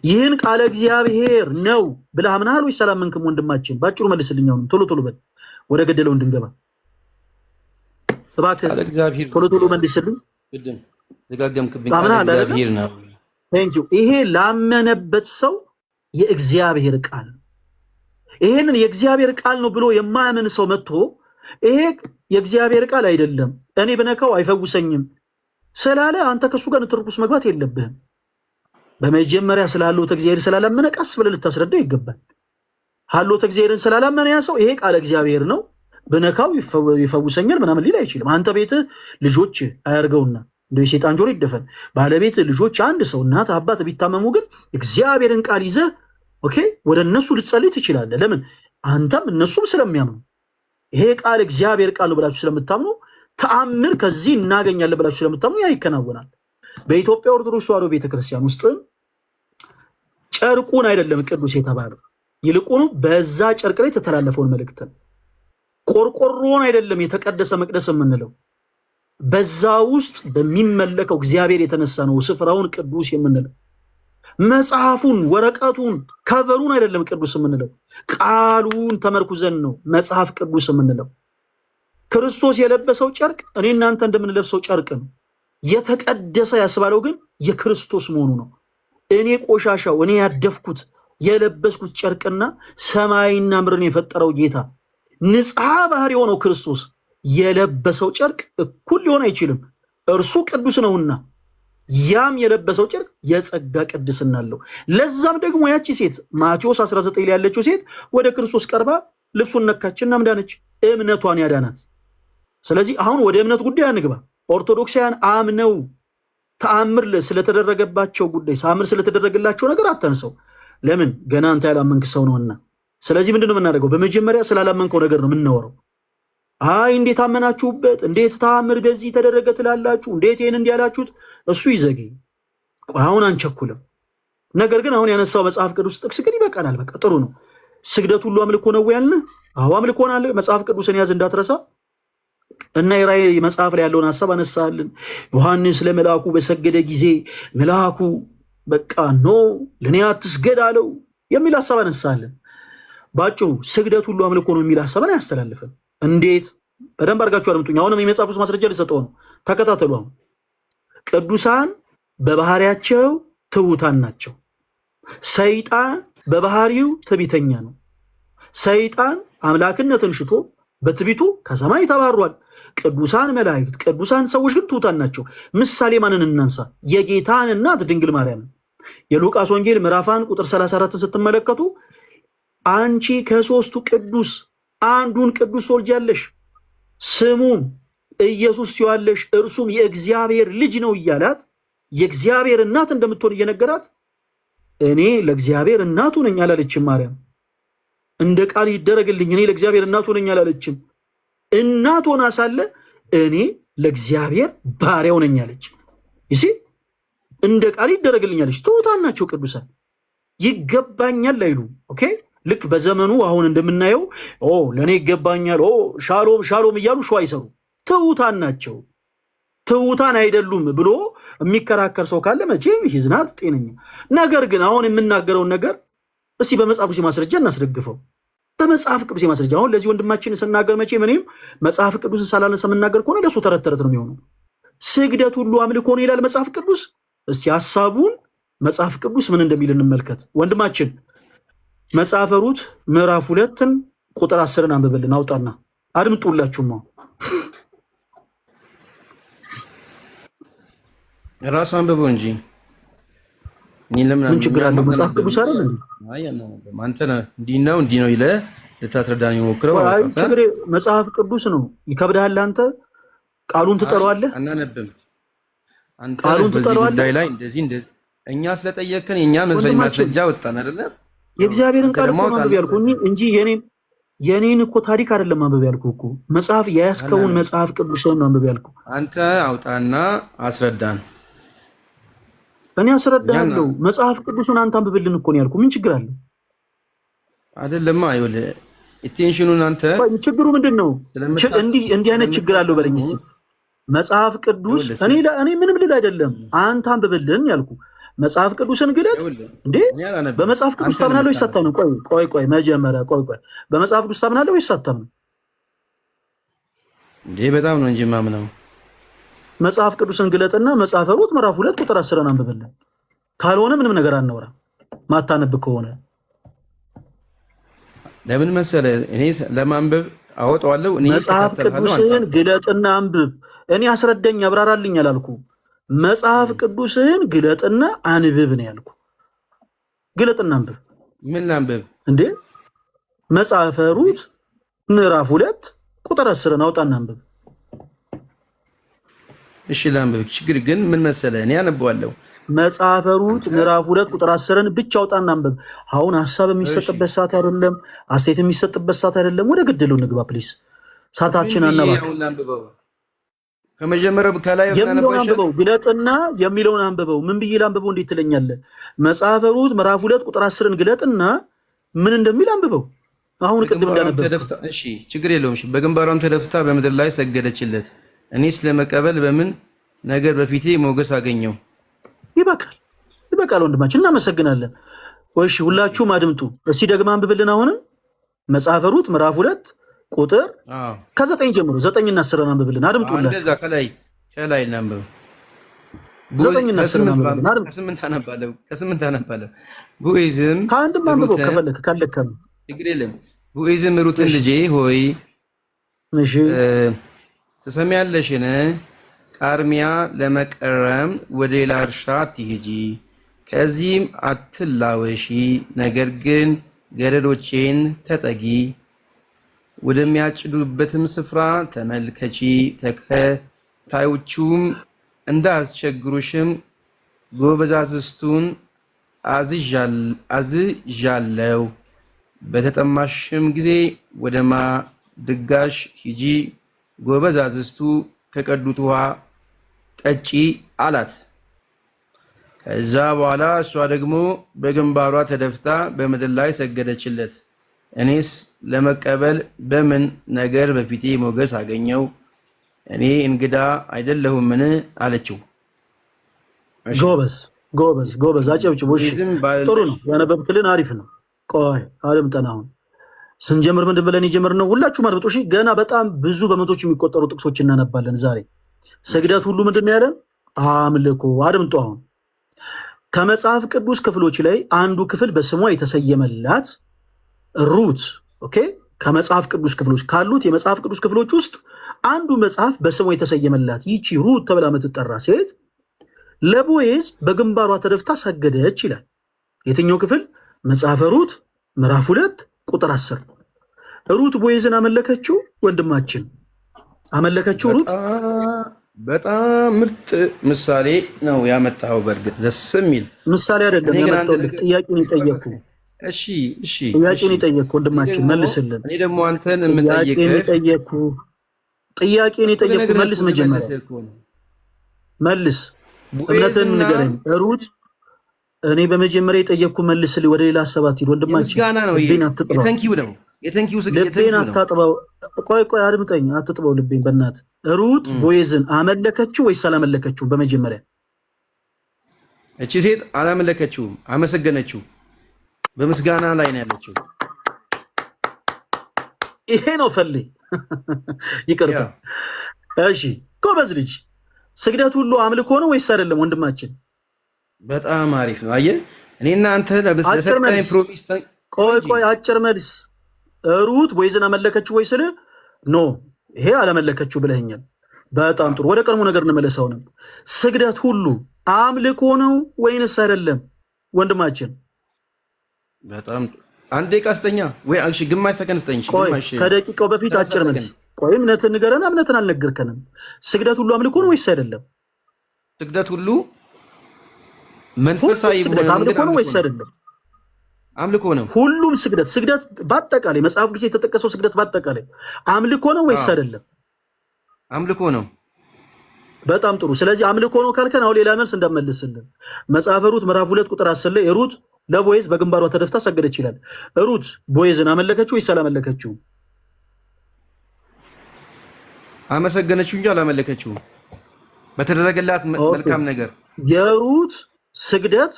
ይህን ቃለ እግዚአብሔር ነው ብለህ አምናሃል ወይስ አላመንክም? ወንድማችን ባጭሩ መልስልኝ። አሁን ቶሎ በል ወደ ገደለው እንድንገባ እባክህ ቶሎ መልስልኝ። ቅድም ደጋገምክብኝ። ቃለ እግዚአብሔር ነው። ቴንክ ዩ። ይሄ ላመነበት ሰው የእግዚአብሔር ቃል ይሄንን የእግዚአብሔር ቃል ነው ብሎ የማያምን ሰው መጥቶ ይሄ የእግዚአብሔር ቃል አይደለም እኔ ብነካው አይፈውሰኝም ስላለ አንተ ከሱ ጋር ንትርኩስ መግባት የለብህም። በመጀመሪያ ስላለው እግዚአብሔር ስላላመነ ቀስ ብለህ ልታስረዳው ይገባል። ሀሎተ እግዚአብሔርን ስላላመነ ያ ሰው ይሄ ቃለ እግዚአብሔር ነው በነካው ይፈውሰኛል ምናምን ሊል አይችልም። አንተ ቤት ልጆች አያርገውና እንደው የሰይጣን ጆሮ ይደፈን። ባለቤት ልጆች አንድ ሰው እናት አባት ቢታመሙ ግን እግዚአብሔርን ቃል ይዘህ ኦኬ ወደ እነሱ ልትጸልይ ትችላለህ። ለምን? አንተም እነሱም ስለሚያምኑ ይሄ ቃል እግዚአብሔር ቃል ነው ብላችሁ ስለምታምኑ ተአምር ከዚህ እናገኛለን ብላችሁ ስለምታምኑ ያ ይከናወናል። በኢትዮጵያ ኦርቶዶክስ ተዋሕዶ ቤተክርስቲያን ውስጥ ጨርቁን አይደለም ቅዱስ የተባለው ይልቁኑ በዛ ጨርቅ ላይ የተተላለፈውን መልእክት ቆርቆሮን አይደለም የተቀደሰ መቅደስ የምንለው በዛ ውስጥ በሚመለከው እግዚአብሔር የተነሳ ነው ስፍራውን ቅዱስ የምንለው። መጽሐፉን ወረቀቱን ከቨሩን አይደለም ቅዱስ የምንለው ቃሉን ተመርኩዘን ነው መጽሐፍ ቅዱስ የምንለው። ክርስቶስ የለበሰው ጨርቅ እኔ እናንተ እንደምንለብሰው ጨርቅ ነው። የተቀደሰ ያስባለው ግን የክርስቶስ መሆኑ ነው። እኔ ቆሻሻው እኔ ያደፍኩት የለበስኩት ጨርቅና ሰማይና ምድርን የፈጠረው ጌታ ንጽሐ ባህሪ የሆነው ክርስቶስ የለበሰው ጨርቅ እኩል ሊሆን አይችልም። እርሱ ቅዱስ ነውና ያም የለበሰው ጨርቅ የጸጋ ቅድስና አለው። ለዛም ደግሞ ያቺ ሴት ማቴዎስ 19 ላይ ያለችው ሴት ወደ ክርስቶስ ቀርባ ልብሱን ነካችና ምዳነች፣ እምነቷን ያዳናት። ስለዚህ አሁን ወደ እምነት ጉዳይ አንግባ። ኦርቶዶክሳውያን አምነው ተአምር ስለተደረገባቸው ጉዳይ ተአምር ስለተደረገላቸው ነገር አታንሰው። ለምን? ገና አንተ ያላመንክ ሰው ነውና። ስለዚህ ምንድነው የምናደርገው? በመጀመሪያ ስላላመንከው ነገር ነው የምናወራው። አይ እንዴት አመናችሁበት? እንዴት ተአምር በዚህ ተደረገ ትላላችሁ? እንዴት ይሄን እንዲያላችሁት? እሱ ይዘገይ። አሁን አንቸኩልም። ነገር ግን አሁን ያነሳው መጽሐፍ ቅዱስ ጥቅስ ግን ይበቃናል። በቃ ጥሩ ነው። ስግደት ሁሉ አምልኮ ነው ያልን? አዎ አምልኮ ነው። መጽሐፍ ቅዱስን ያዝ እንዳትረሳ። እና የራእይ መጽሐፍ ላይ ያለውን ሐሳብ አነሳልን። ዮሐንስ ለመልአኩ በሰገደ ጊዜ መልአኩ በቃ ኖ ለኔ አትስገድ አለው የሚል ሐሳብ አነሳልን። ባጭሩ ስግደት ሁሉ አምልኮ ነው የሚል ሐሳብን ያስተላልፈን። እንዴት? በደንብ አድርጋችሁ አድምጡኝ። አሁንም የመጽሐፍ ቅዱስ ማስረጃ ሊሰጠው ነው። ተከታተሉ። አሁን ቅዱሳን በባህሪያቸው ትሑታን ናቸው። ሰይጣን በባህሪው ትዕቢተኛ ነው። ሰይጣን አምላክነትን ሽቶ በትዕቢቱ ከሰማይ ተባሯል። ቅዱሳን መላእክት፣ ቅዱሳን ሰዎች ግን ትሑታን ናቸው። ምሳሌ ማንን እናንሳ? የጌታን እናት ድንግል ማርያም። የሉቃስ ወንጌል ምዕራፍ 1 ቁጥር 34 ስትመለከቱ አንቺ ከሶስቱ ቅዱስ አንዱን ቅዱስ ትወልጃለሽ፣ ስሙም ኢየሱስ ትይዋለሽ፣ እርሱም የእግዚአብሔር ልጅ ነው እያላት የእግዚአብሔር እናት እንደምትሆን እየነገራት እኔ ለእግዚአብሔር እናቱ ነኝ አላለችም ማርያም። እንደ ቃል ይደረግልኝ እኔ ለእግዚአብሔር እናቱ ነኝ አላለችም። እናት ሆና ሳለ እኔ ለእግዚአብሔር ባሪያው ነኝ አለች። ይሲ እንደ ቃል ይደረግልኝ አለች። ትሑታን ናቸው ቅዱሳን። ይገባኛል አይሉ። ኦኬ ልክ በዘመኑ አሁን እንደምናየው ለኔ ይገባኛል ሻሎም ሻሎም እያሉ ሸዋ አይሰሩ። ትሑታን ናቸው። ትሑታን አይደሉም ብሎ የሚከራከር ሰው ካለ መቼም ሂዝናት ጤነኛ። ነገር ግን አሁን የምናገረውን ነገር እስቲ በመጽሐፍ ቅዱስ ማስረጃ እናስደግፈው። በመጽሐፍ ቅዱስ ማስረጃ አሁን ለዚህ ወንድማችን ስናገር መቼም እኔም መጽሐፍ ቅዱስን ሳላነሳ የምናገር ከሆነ ለሱ ተረት ተረት ነው የሚሆነው። ስግደት ሁሉ አምልኮ ነው ይላል መጽሐፍ ቅዱስ። እስቲ ሐሳቡን መጽሐፍ ቅዱስ ምን እንደሚል እንመልከት። ወንድማችን መጽሐፈ ሩት ምዕራፍ 2 ቁጥር 10 አንብበልን አውጣና አድምጡላችሁማ። ራሱ አንብበው እንጂ ምን ችግር አለው? መጽሐፍ ቅዱስ አይደል? አንተ እንዲህ ነው ይለህ ልታስረዳኝ ሞክረው። አይ ችግር መጽሐፍ ቅዱስ ነው። ይከብዳል። አንተ ቃሉን ትጠራዋለህ። አናነብም። አንተ ቃሉን ትጠራዋለህ ላይ እንደዚህ እኛ ስለጠየቅን የኛ ማስረጃ ወጣን አይደለ? የእግዚአብሔርን ቃል ነው ማንበብ ያልኩኝ እንጂ የኔን እኮ ታሪክ አይደለም ማንበብ ያልኩ እኮ መጽሐፍ ያስከውን መጽሐፍ ቅዱስ ነው ማንበብ ያልኩ። አንተ አውጣና አስረዳን። እኔ አስረዳለሁ። መጽሐፍ ቅዱስን አንተ አንብብልን እኮ ነው ያልኩ። ምን ችግር አለ? አይደለማ ይኸውልህ ኢንቴንሽኑን አንተ ችግሩ ምንድነው? እንዲህ አይነት ችግር አለው በለኝ እስኪ። መጽሐፍ ቅዱስ እኔ ምንም ልል አይደለም። አንተ አንብብልን ያልኩ። መጽሐፍ ቅዱስን ግለጥ እንዴ? በመጽሐፍ ቅዱስ ታምናለህ ወይስ አታምንም? ቆይ መጀመሪያ ቆይ በመጽሐፍ ቅዱስ ታምናለህ ወይስ አታምንም እንዴ? በጣም ነው እንጂ ማምነው። መጽሐፍ ቅዱስን ግለጥና መጽሐፈ ሩት ምዕራፍ 2 ቁጥር 10 አንብብልን። ካልሆነ ምንም ነገር አናወራ። ማታነብ ከሆነ ለምን መሰለህ እኔ ለማንበብ አወጣዋለሁ። እኔ መጽሐፍ ቅዱስን ግለጥና አንብብ። እኔ አስረዳኝ አብራራልኝ አላልኩ። መጽሐፍ ቅዱስን ግለጥና አንብብ ነው ያልኩ። ግለጥና አንብብ። ምን ላንብብ እንዴ? መጽሐፈ ሩት ምዕራፍ 2 ቁጥር 10 አውጣና አንብብ። እሺ ላንብብ። ችግር ግን ምን መሰለህ እኔ አነበዋለሁ። መጽሐፈ ሩት ምዕራፍ 2 ቁጥር 10ን ብቻ አውጣና አንብብ። አሁን ሐሳብ የሚሰጥበት ሰዓት አይደለም፣ አስተያየት የሚሰጥበት ሰዓት አይደለም። ወደ ግድሉ ንግባ ፕሊስ። ሰዓታችን አናባክ። ከመጀመሪያው ከላይ የሚለውን አንብበው፣ ግለጥና የሚለውን አንብበው። ምን ብዬ ላንብበው እንዴት ትለኛለህ? መጽሐፈ ሩት ምዕራፍ 2 ቁጥር 10ን ግለጥና ምን እንደሚል አንብበው። አሁን ቅድም እንዳነበብኩ። እሺ ችግር የለውም። እሺ በግንባሯም ተደፍታ በምድር ላይ ሰገደችለት። እኔስ ለመቀበል በምን ነገር በፊቴ ሞገስ አገኘው? ይበቃል፣ ይበቃል ወንድማችን፣ እናመሰግናለን። እሺ ሁላችሁም አድምጡ። እስቲ ደግማ አንብብልን። አሁንም መጽሐፈ ሩት ምዕራፍ 2 ቁጥር ከ9 ጀምሮ 9 እና 10 አንብብልን። አድምጡልን። እንደዛ ከላይ እናንብብ። 9 እና 10 አንብብልን። ከስምንት አነባለሁ። ቦዔዝም ከአንድም አንብበው ከፈለክ ካለከም ችግር የለም። ቦዔዝም ሩትን ልጄ ሆይ እሺ ትሰሚያለሽን? ቃርሚያ ለመቀረም ወደ ሌላ እርሻ አትሂጂ፣ ከዚህም አትላወሺ። ነገር ግን ገረዶቼን ተጠጊ፣ ወደሚያጭዱበትም ስፍራ ተመልከቺ። ተከታዮቹም እንዳያስቸግሩሽም ጎበዛዝቱን አዝዣለሁ። በተጠማሽም ጊዜ ወደ ማድጋሽ ሂጂ፣ ጎበዛዝቱ ከቀዱት ውሃ ጠጪ አላት። ከዛ በኋላ እሷ ደግሞ በግንባሯ ተደፍታ በምድር ላይ ሰገደችለት። እኔስ ለመቀበል በምን ነገር በፊቴ ሞገስ አገኘው? እኔ እንግዳ አይደለሁምን አለችው። ጎበዝ ጎበዝ ጎበዝ፣ አጨብጭቦ። ጥሩ ነው ያነበብክልን፣ አሪፍ ነው። ቆይ አድምጠን አሁን ስንጀምር ምንድን ብለን የጀመርነው? ሁላችሁም አድምጡ እሺ። ገና በጣም ብዙ በመቶች የሚቆጠሩ ጥቅሶች እናነባለን ዛሬ። ስግደት ሁሉ ምንድን ነው ያለን? አምልኮ። አድምጡ አሁን ከመጽሐፍ ቅዱስ ክፍሎች ላይ አንዱ ክፍል በስሟ የተሰየመላት ሩት። ኦኬ፣ ከመጽሐፍ ቅዱስ ክፍሎች ካሉት የመጽሐፍ ቅዱስ ክፍሎች ውስጥ አንዱ መጽሐፍ በስሟ የተሰየመላት ይቺ ሩት ተብላ የምትጠራ ሴት ለቦዔዝ በግንባሯ ተደፍታ ሰገደች ይላል። የትኛው ክፍል? መጽሐፈ ሩት ምዕራፍ 2 ቁጥር 10። ሩት ቦዔዝን አመለከችው። ወንድማችን አመለከችው ሩት። በጣም ምርጥ ምሳሌ ነው ያመጣው። በእርግጥ ደስ የሚል ምሳሌ አይደለም ያመጣውልህ፣ ጥያቄን የጠየቅኩ። እሺ ጥያቄን የጠየቅኩ ወንድማችን መልስልን። እኔ ደግሞ አንተን የምጠይቅህ ጥያቄን የጠየቅኩ መልስ። መጀመሪያ መልስ፣ እምነትን ንገረኝ ሩት። እኔ በመጀመሪያ የጠየቅኩ መልስ። ወደ ሌላ ሀሳባት ሂድ ወንድማችን። ምስጋና ነው የተንኪው ነው የተንኪው ልቤን አታጥበው። ቆይ አድምጠኝ፣ አትጥበው ልቤን በእናትህ። ሩት ቦዔዝን አመለከችው ወይስ አላመለከችውም? በመጀመሪያ እቺ ሴት አላመለከችውም፣ አመሰገነችው። በምስጋና ላይ ነው ያለችው። ይሄ ነው ፈሌ። ይቅርታ። እሺ ጎበዝ ልጅ። ስግደት ሁሉ አምልኮ ነው ወይስ አይደለም ወንድማችን? በጣም አሪፍ ነው። አየህ እኔና አንተ ለሰጠኝ ፕሮሚስ። ቆይ አጭር መልስ። ሩት ቦዔዝን አመለከችው ወይ ስልህ ኖ ይሄ አላመለከችው ብለኸኛል። በጣም ጥሩ። ወደ ቀድሞ ነገር እንመለሳው ነው። ስግደት ሁሉ አምልኮ ነው ወይንስ አይደለም ወንድማችን? በጣም አንድ ደቂቃ ስጠኛ ወይ እሺ፣ ግማሽ ሰከንድ ስጠኝ። ግማሽ ከደቂቃው በፊት አጭር መልስ። ቆይ እምነትን ንገረን። እምነትን አልነገርከንም። ስግደት ሁሉ አምልኮ ነው ወይስ አይደለም? ስግደት ሁሉ መንፈሳዊ አምልኮ ነው ወይስ አይደለም? አምልኮ ነው። ሁሉም ስግደት በአጠቃላይ መጽሐፍ ቅዱስ የተጠቀሰው ስግደት በአጠቃላይ አምልኮ ነው ወይስ አይደለም? አምልኮ ነው። በጣም ጥሩ። ስለዚህ አምልኮ ነው ካልከን አሁን ሌላ መልስ እንዳመልስልን። መጽሐፈ ሩት ምዕራፍ 2 ቁጥር 10 ላይ ሩት ለቦዔዝ በግንባሯ ተደፍታ ሰገደች ይላል። ሩት ቦዔዝን አመለከችው ወይስ አላመለከችው? አመሰገነችው እንጂ አላመለከችው። በተደረገላት መልካም ነገር የሩት ስግደት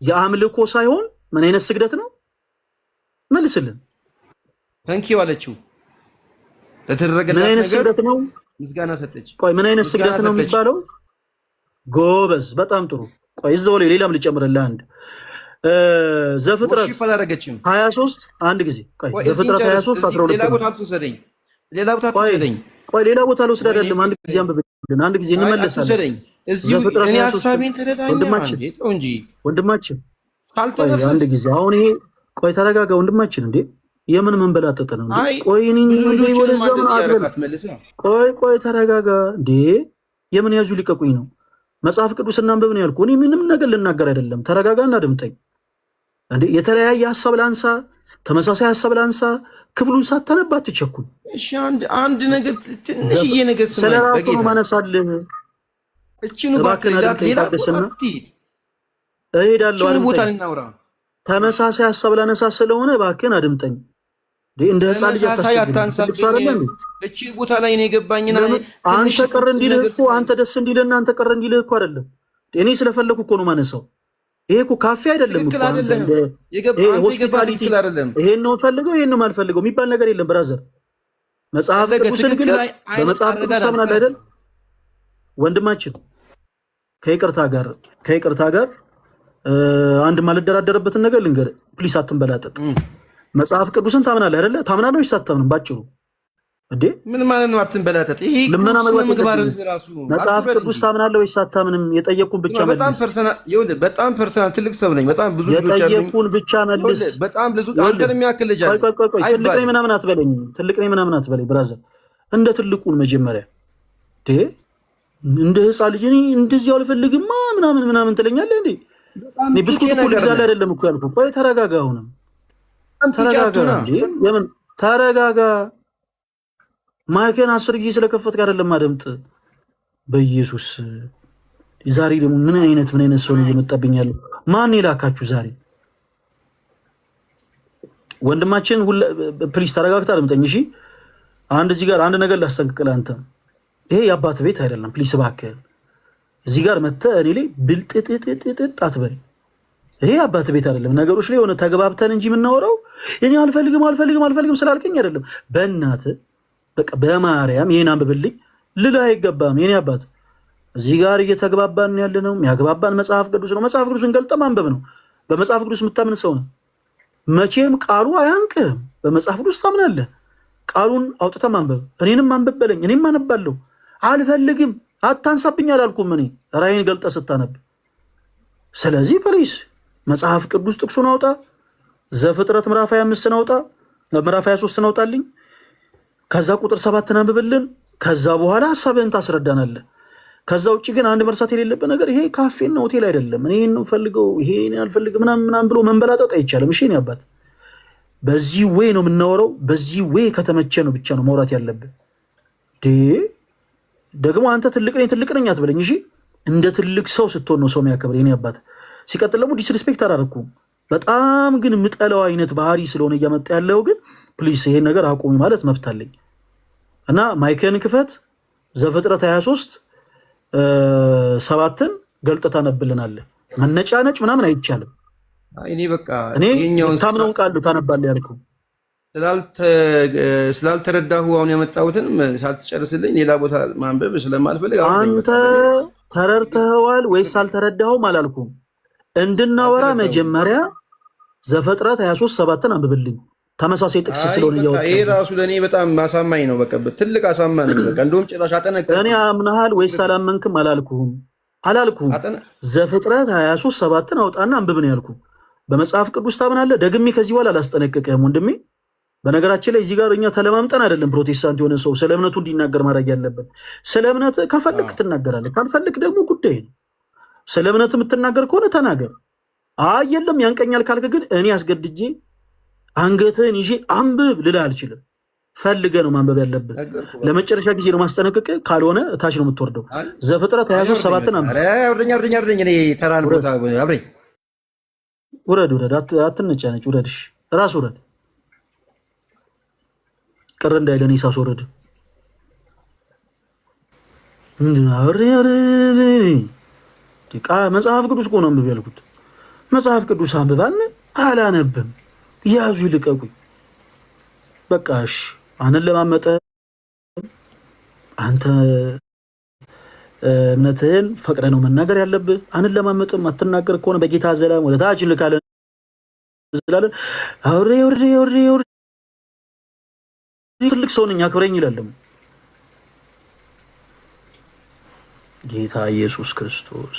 የአምልኮ ሳይሆን ምን አይነት ስግደት ነው? መልስልን። ተንኪው አለችው። ለተደረገላት ነገር ምን አይነት ስግደት ነው? ምስጋና ሰጠች። ቆይ ምን አይነት ስግደት ነው የሚባለው? ጎበዝ፣ በጣም ጥሩ። ቆይ እዛው ላይ ሌላም ልጨምርልህ አንድ። ዘፍጥረት 23 አንድ ጊዜ። ቆይ ዘፍጥረት 23 12 ሌላ ቦታ አትወሰደኝ። ቆይ ሌላ ቦታ ልወስድ አይደለም። አንድ ጊዜ አንብብልን። አንድ ጊዜ እንመለሳለን። እኔ ሐሳቤን ተረዳኝ ወንድማችን። አንድ ጊዜ አሁን ይሄ ቆይ ተረጋጋ ወንድማችን። እንዴ የምን መንበላጠጥ ነው? አይ ቆይ እኔ ወደዛ ምን ያረካት መልሳ ቆይ ተረጋጋ እንዴ! የምን ያዙ ሊቀቁኝ ነው? መጽሐፍ ቅዱስ እናንብብ ነው ያልኩህ። እኔ ምንም ነገር ልናገር አይደለም። ተረጋጋና ድምጠኝ እንዴ! የተለያየ ሐሳብ ላንሳ፣ ተመሳሳይ ሐሳብ ላንሳ። ክፍሉን ሳታነባ አትቸኩል። እሺ አንድ ነገር ትንሽዬ ነገር ስማ፣ ስለራሱ ነው ማነሳልህ። እቺኑ ባትላት ሌላ አትሂድ። እሄዳለሁ እቺኑ ቦታ አድምጠኝ። ልናውራ። ተመሳሳይ ሐሳብ ላነሳ ስለሆነ እባክህን አድምጠኝ። እንደ ህፃን ልጅ አታንሳብኝ። እቺ ቦታ ላይ ነው የገባኝና አንተ ቀር እንዲልህ እኮ አንተ ደስ እንዲልህና አንተ ቀር እንዲልህ እኮ አይደለም። እኔ ስለፈለኩ እኮ ነው ማነሳው። ይሄ እኮ ካፌ አይደለም እኮ ይሄ ሆስፒታሊቲ አይደለም። ይሄን ነው ፈልገው ይሄን ነው የማልፈልገው የሚባል ነገር የለም ብራዘር። መጽሐፍ ቅዱስን ግን በመጽሐፍ ቅዱስ አምናለሁ አይደል ወንድማችን? ከይቅርታ ጋር አንድ ማልደራደርበትን ነገር ልንገርህ ፕሊስ፣ አትንበላጠጥ። መጽሐፍ ቅዱስን ታምናለህ አይደለ? ታምናለህ ወይስ አታምንም? ባጭሩ እንዴ ምን ማለት ነው አትንበላጠጥ? ይሄ ልመና ምግባር ራሱ መጽሐፍ ቅዱስ ታምናለህ ወይስ አታምንም? የጠየቁን ብቻ መልስ። በጣም ፐርሰናል ትልቅ ሰው ነኝ። በጣም ብዙ ልጆች አሉኝ። የጠየቁን ብቻ መልስ። በጣም ብዙ አንተን የሚያክል ልጅ አለ። ቆይ ትልቅ ነኝ ምናምን አትበለኝ። ትልቅ ነኝ ምናምን አትበለኝ ብራዘር። እንደ ትልቁን መጀመሪያ እንደ ህፃን ልጅ እኔ እንደዚህ አልፈልግማ ምናምን ትለኛለህ እንዴ? እኔ ብስኩት እኮ ልግዛልህ አይደለም እኮ ያልኩህ። ቆይ ተረጋጋ። አሁንም ተረጋጋ እንጂ የምን ተረጋጋ። ማይክን 10 ጊዜ ስለከፈትክ አይደለም አደምጥ። በኢየሱስ ዛሬ ደግሞ ምን አይነት ሰው ነው እየመጣብኝ ያለው? ማን ይላካችሁ ዛሬ? ወንድማችን ፕሊስ ተረጋግታ አድምጠኝ እሺ። እዚህ ጋር አንድ ነገር ላስጠንቅቅልህ። አንተ ይሄ የአባት ቤት አይደለም ፕሊስ እባክህ። እዚህ ጋር መተህ እኔ ላይ ብልጥጥጥጥጥ አትበል። ይሄ አባት ቤት አይደለም። ነገሮች ላይ ሆነ ተግባብተን እንጂ የምናወራው እኔ አልፈልግም ስላልከኝ አይደለም። በእናትህ በቃ በማርያም ይሄን አንብብልኝ ልልህ አይገባም። የኔ አባት እዚህ ጋር እየተግባባን ያለ ነው። የሚያግባባን መጽሐፍ ቅዱስ ነው። መጽሐፍ ቅዱስን ገልጠህ ማንበብ ነው። በመጽሐፍ ቅዱስ የምታምን ሰው ነው። መቼም ቃሉ አያንቅህም። በመጽሐፍ ቅዱስ ታምናለህ። ቃሉን አውጥተህ ማንበብ። እኔንም ማንበብ በለኝ፣ እኔም አነባለሁ። አልፈልግም አታንሳብኝ አላልኩም እኔ ራእይን ገልጠህ ስታነብ። ስለዚህ ፕሊስ መጽሐፍ ቅዱስ ጥቅሱን አውጣ። ዘፍጥረት ምዕራፍ 25 አውጣ፣ ምዕራፍ 23 አውጣልኝ። ከዛ ቁጥር 7 አንብብልን። ከዛ በኋላ ሐሳብህን ታስረዳናለህ። ከዛ ውጪ ግን አንድ መርሳት የሌለበት ነገር ይሄ ካፌና ሆቴል አይደለም። እኔ ይሄን ነው ፈልገው ይሄን አልፈልግም ምናምን ብሎ መንበላጠጥ አይቻልም። እሺ እኔ አባት በዚህ ወይ ነው የምናወራው። በዚህ ወይ ከተመቸ ነው ብቻ ነው ማውራት ያለብህ። ደግሞ አንተ ትልቅ ነኝ አትበለኝ እሺ። እንደ ትልቅ ሰው ስትሆን ነው ሰው የሚያከብር የኔ አባት። ሲቀጥል ደግሞ ዲስሪስፔክት አላደረኩም። በጣም ግን የምጠላው አይነት ባህሪ ስለሆነ እያመጣ ያለው ግን ፕሊስ ይሄን ነገር አቁሚ ማለት መብት አለኝ። እና ማይክን ክፈት። ዘፍጥረት 23 7ን ገልጠህ ታነብልናለህ። መነጫነጭ ምናምን አይቻልም። እኔ በቃ ይሄኛውን ታምነውን ቃል ታነባለህ ያልኩህ ስላልተረዳሁ አሁን ያመጣሁትን ሳትጨርስልኝ ሌላ ቦታ ማንበብ ስለማልፈልግ አንተ ተረድተኸዋል ወይስ አልተረዳኸውም አላልኩም። እንድናወራ መጀመሪያ ዘፍጥረት 23 7ን አንብብልኝ። ተመሳሳይ ጥቅስ ስለሆነ ያወጣ ይሄ ራሱ ለኔ በጣም አሳማኝ ነው። በቃ ትልቅ አሳማኝ ነው። በቃ እንደውም ጭራሽ አጠነቀቀ። እኔ አምናሃል ወይስ አላመንክም አላልኩም። ዘፍጥረት 23 7ን አውጣና አንብብ ነው ያልኩህ። በመጽሐፍ ቅዱስ ታምናለህ? ደግሜ ከዚህ በኋላ አላስጠነቀቀህም ወንድሜ። በነገራችን ላይ እዚህ ጋር እኛ ተለማምጠን አይደለም ፕሮቴስታንት የሆነ ሰው ስለ እምነቱ እንዲናገር ማድረግ ያለብን። ስለ እምነት ከፈልክ ትናገራለህ፣ ካልፈልክ ደግሞ ጉዳይ ነው። ስለ እምነት የምትናገር ከሆነ ተናገር። አይ የለም ያንቀኛል ካልክ ግን እኔ አስገድጄ አንገትህን ይዤ አንብብ ልልህ አልችልም። ፈልገህ ነው ማንበብ ያለብህ። ለመጨረሻ ጊዜ ነው ማስጠነቀቅ። ካልሆነ እታች ነው የምትወርደው። ዘፍጥረት 23 7ን አንብብ። አውርደኝ እኔ ተራን ቦታ አብረኝ ውረድ። አትነጫነጭ። ውረድሽ ራስ ውረድ። ቅር እንዳይለን ኢሳስ ወረድ። መጽሐፍ ቅዱስ እኮ ነው አንብብ ያልኩት። መጽሐፍ ቅዱስ አንብባል አላነብም። ያዙ ይልቀቁኝ። በቃሽ። አንለማመጠ አንተ እምነትህን ፈቅደ ነው መናገር ያለብህ። አንለማመጥም። አትናገር ከሆነ በጌታ ዘላለም ወደ ታች ልካለን ዘላለም አውሬ ትልቅ ሰው ነኝ አክብረኝ ይላል ጌታ ኢየሱስ ክርስቶስ።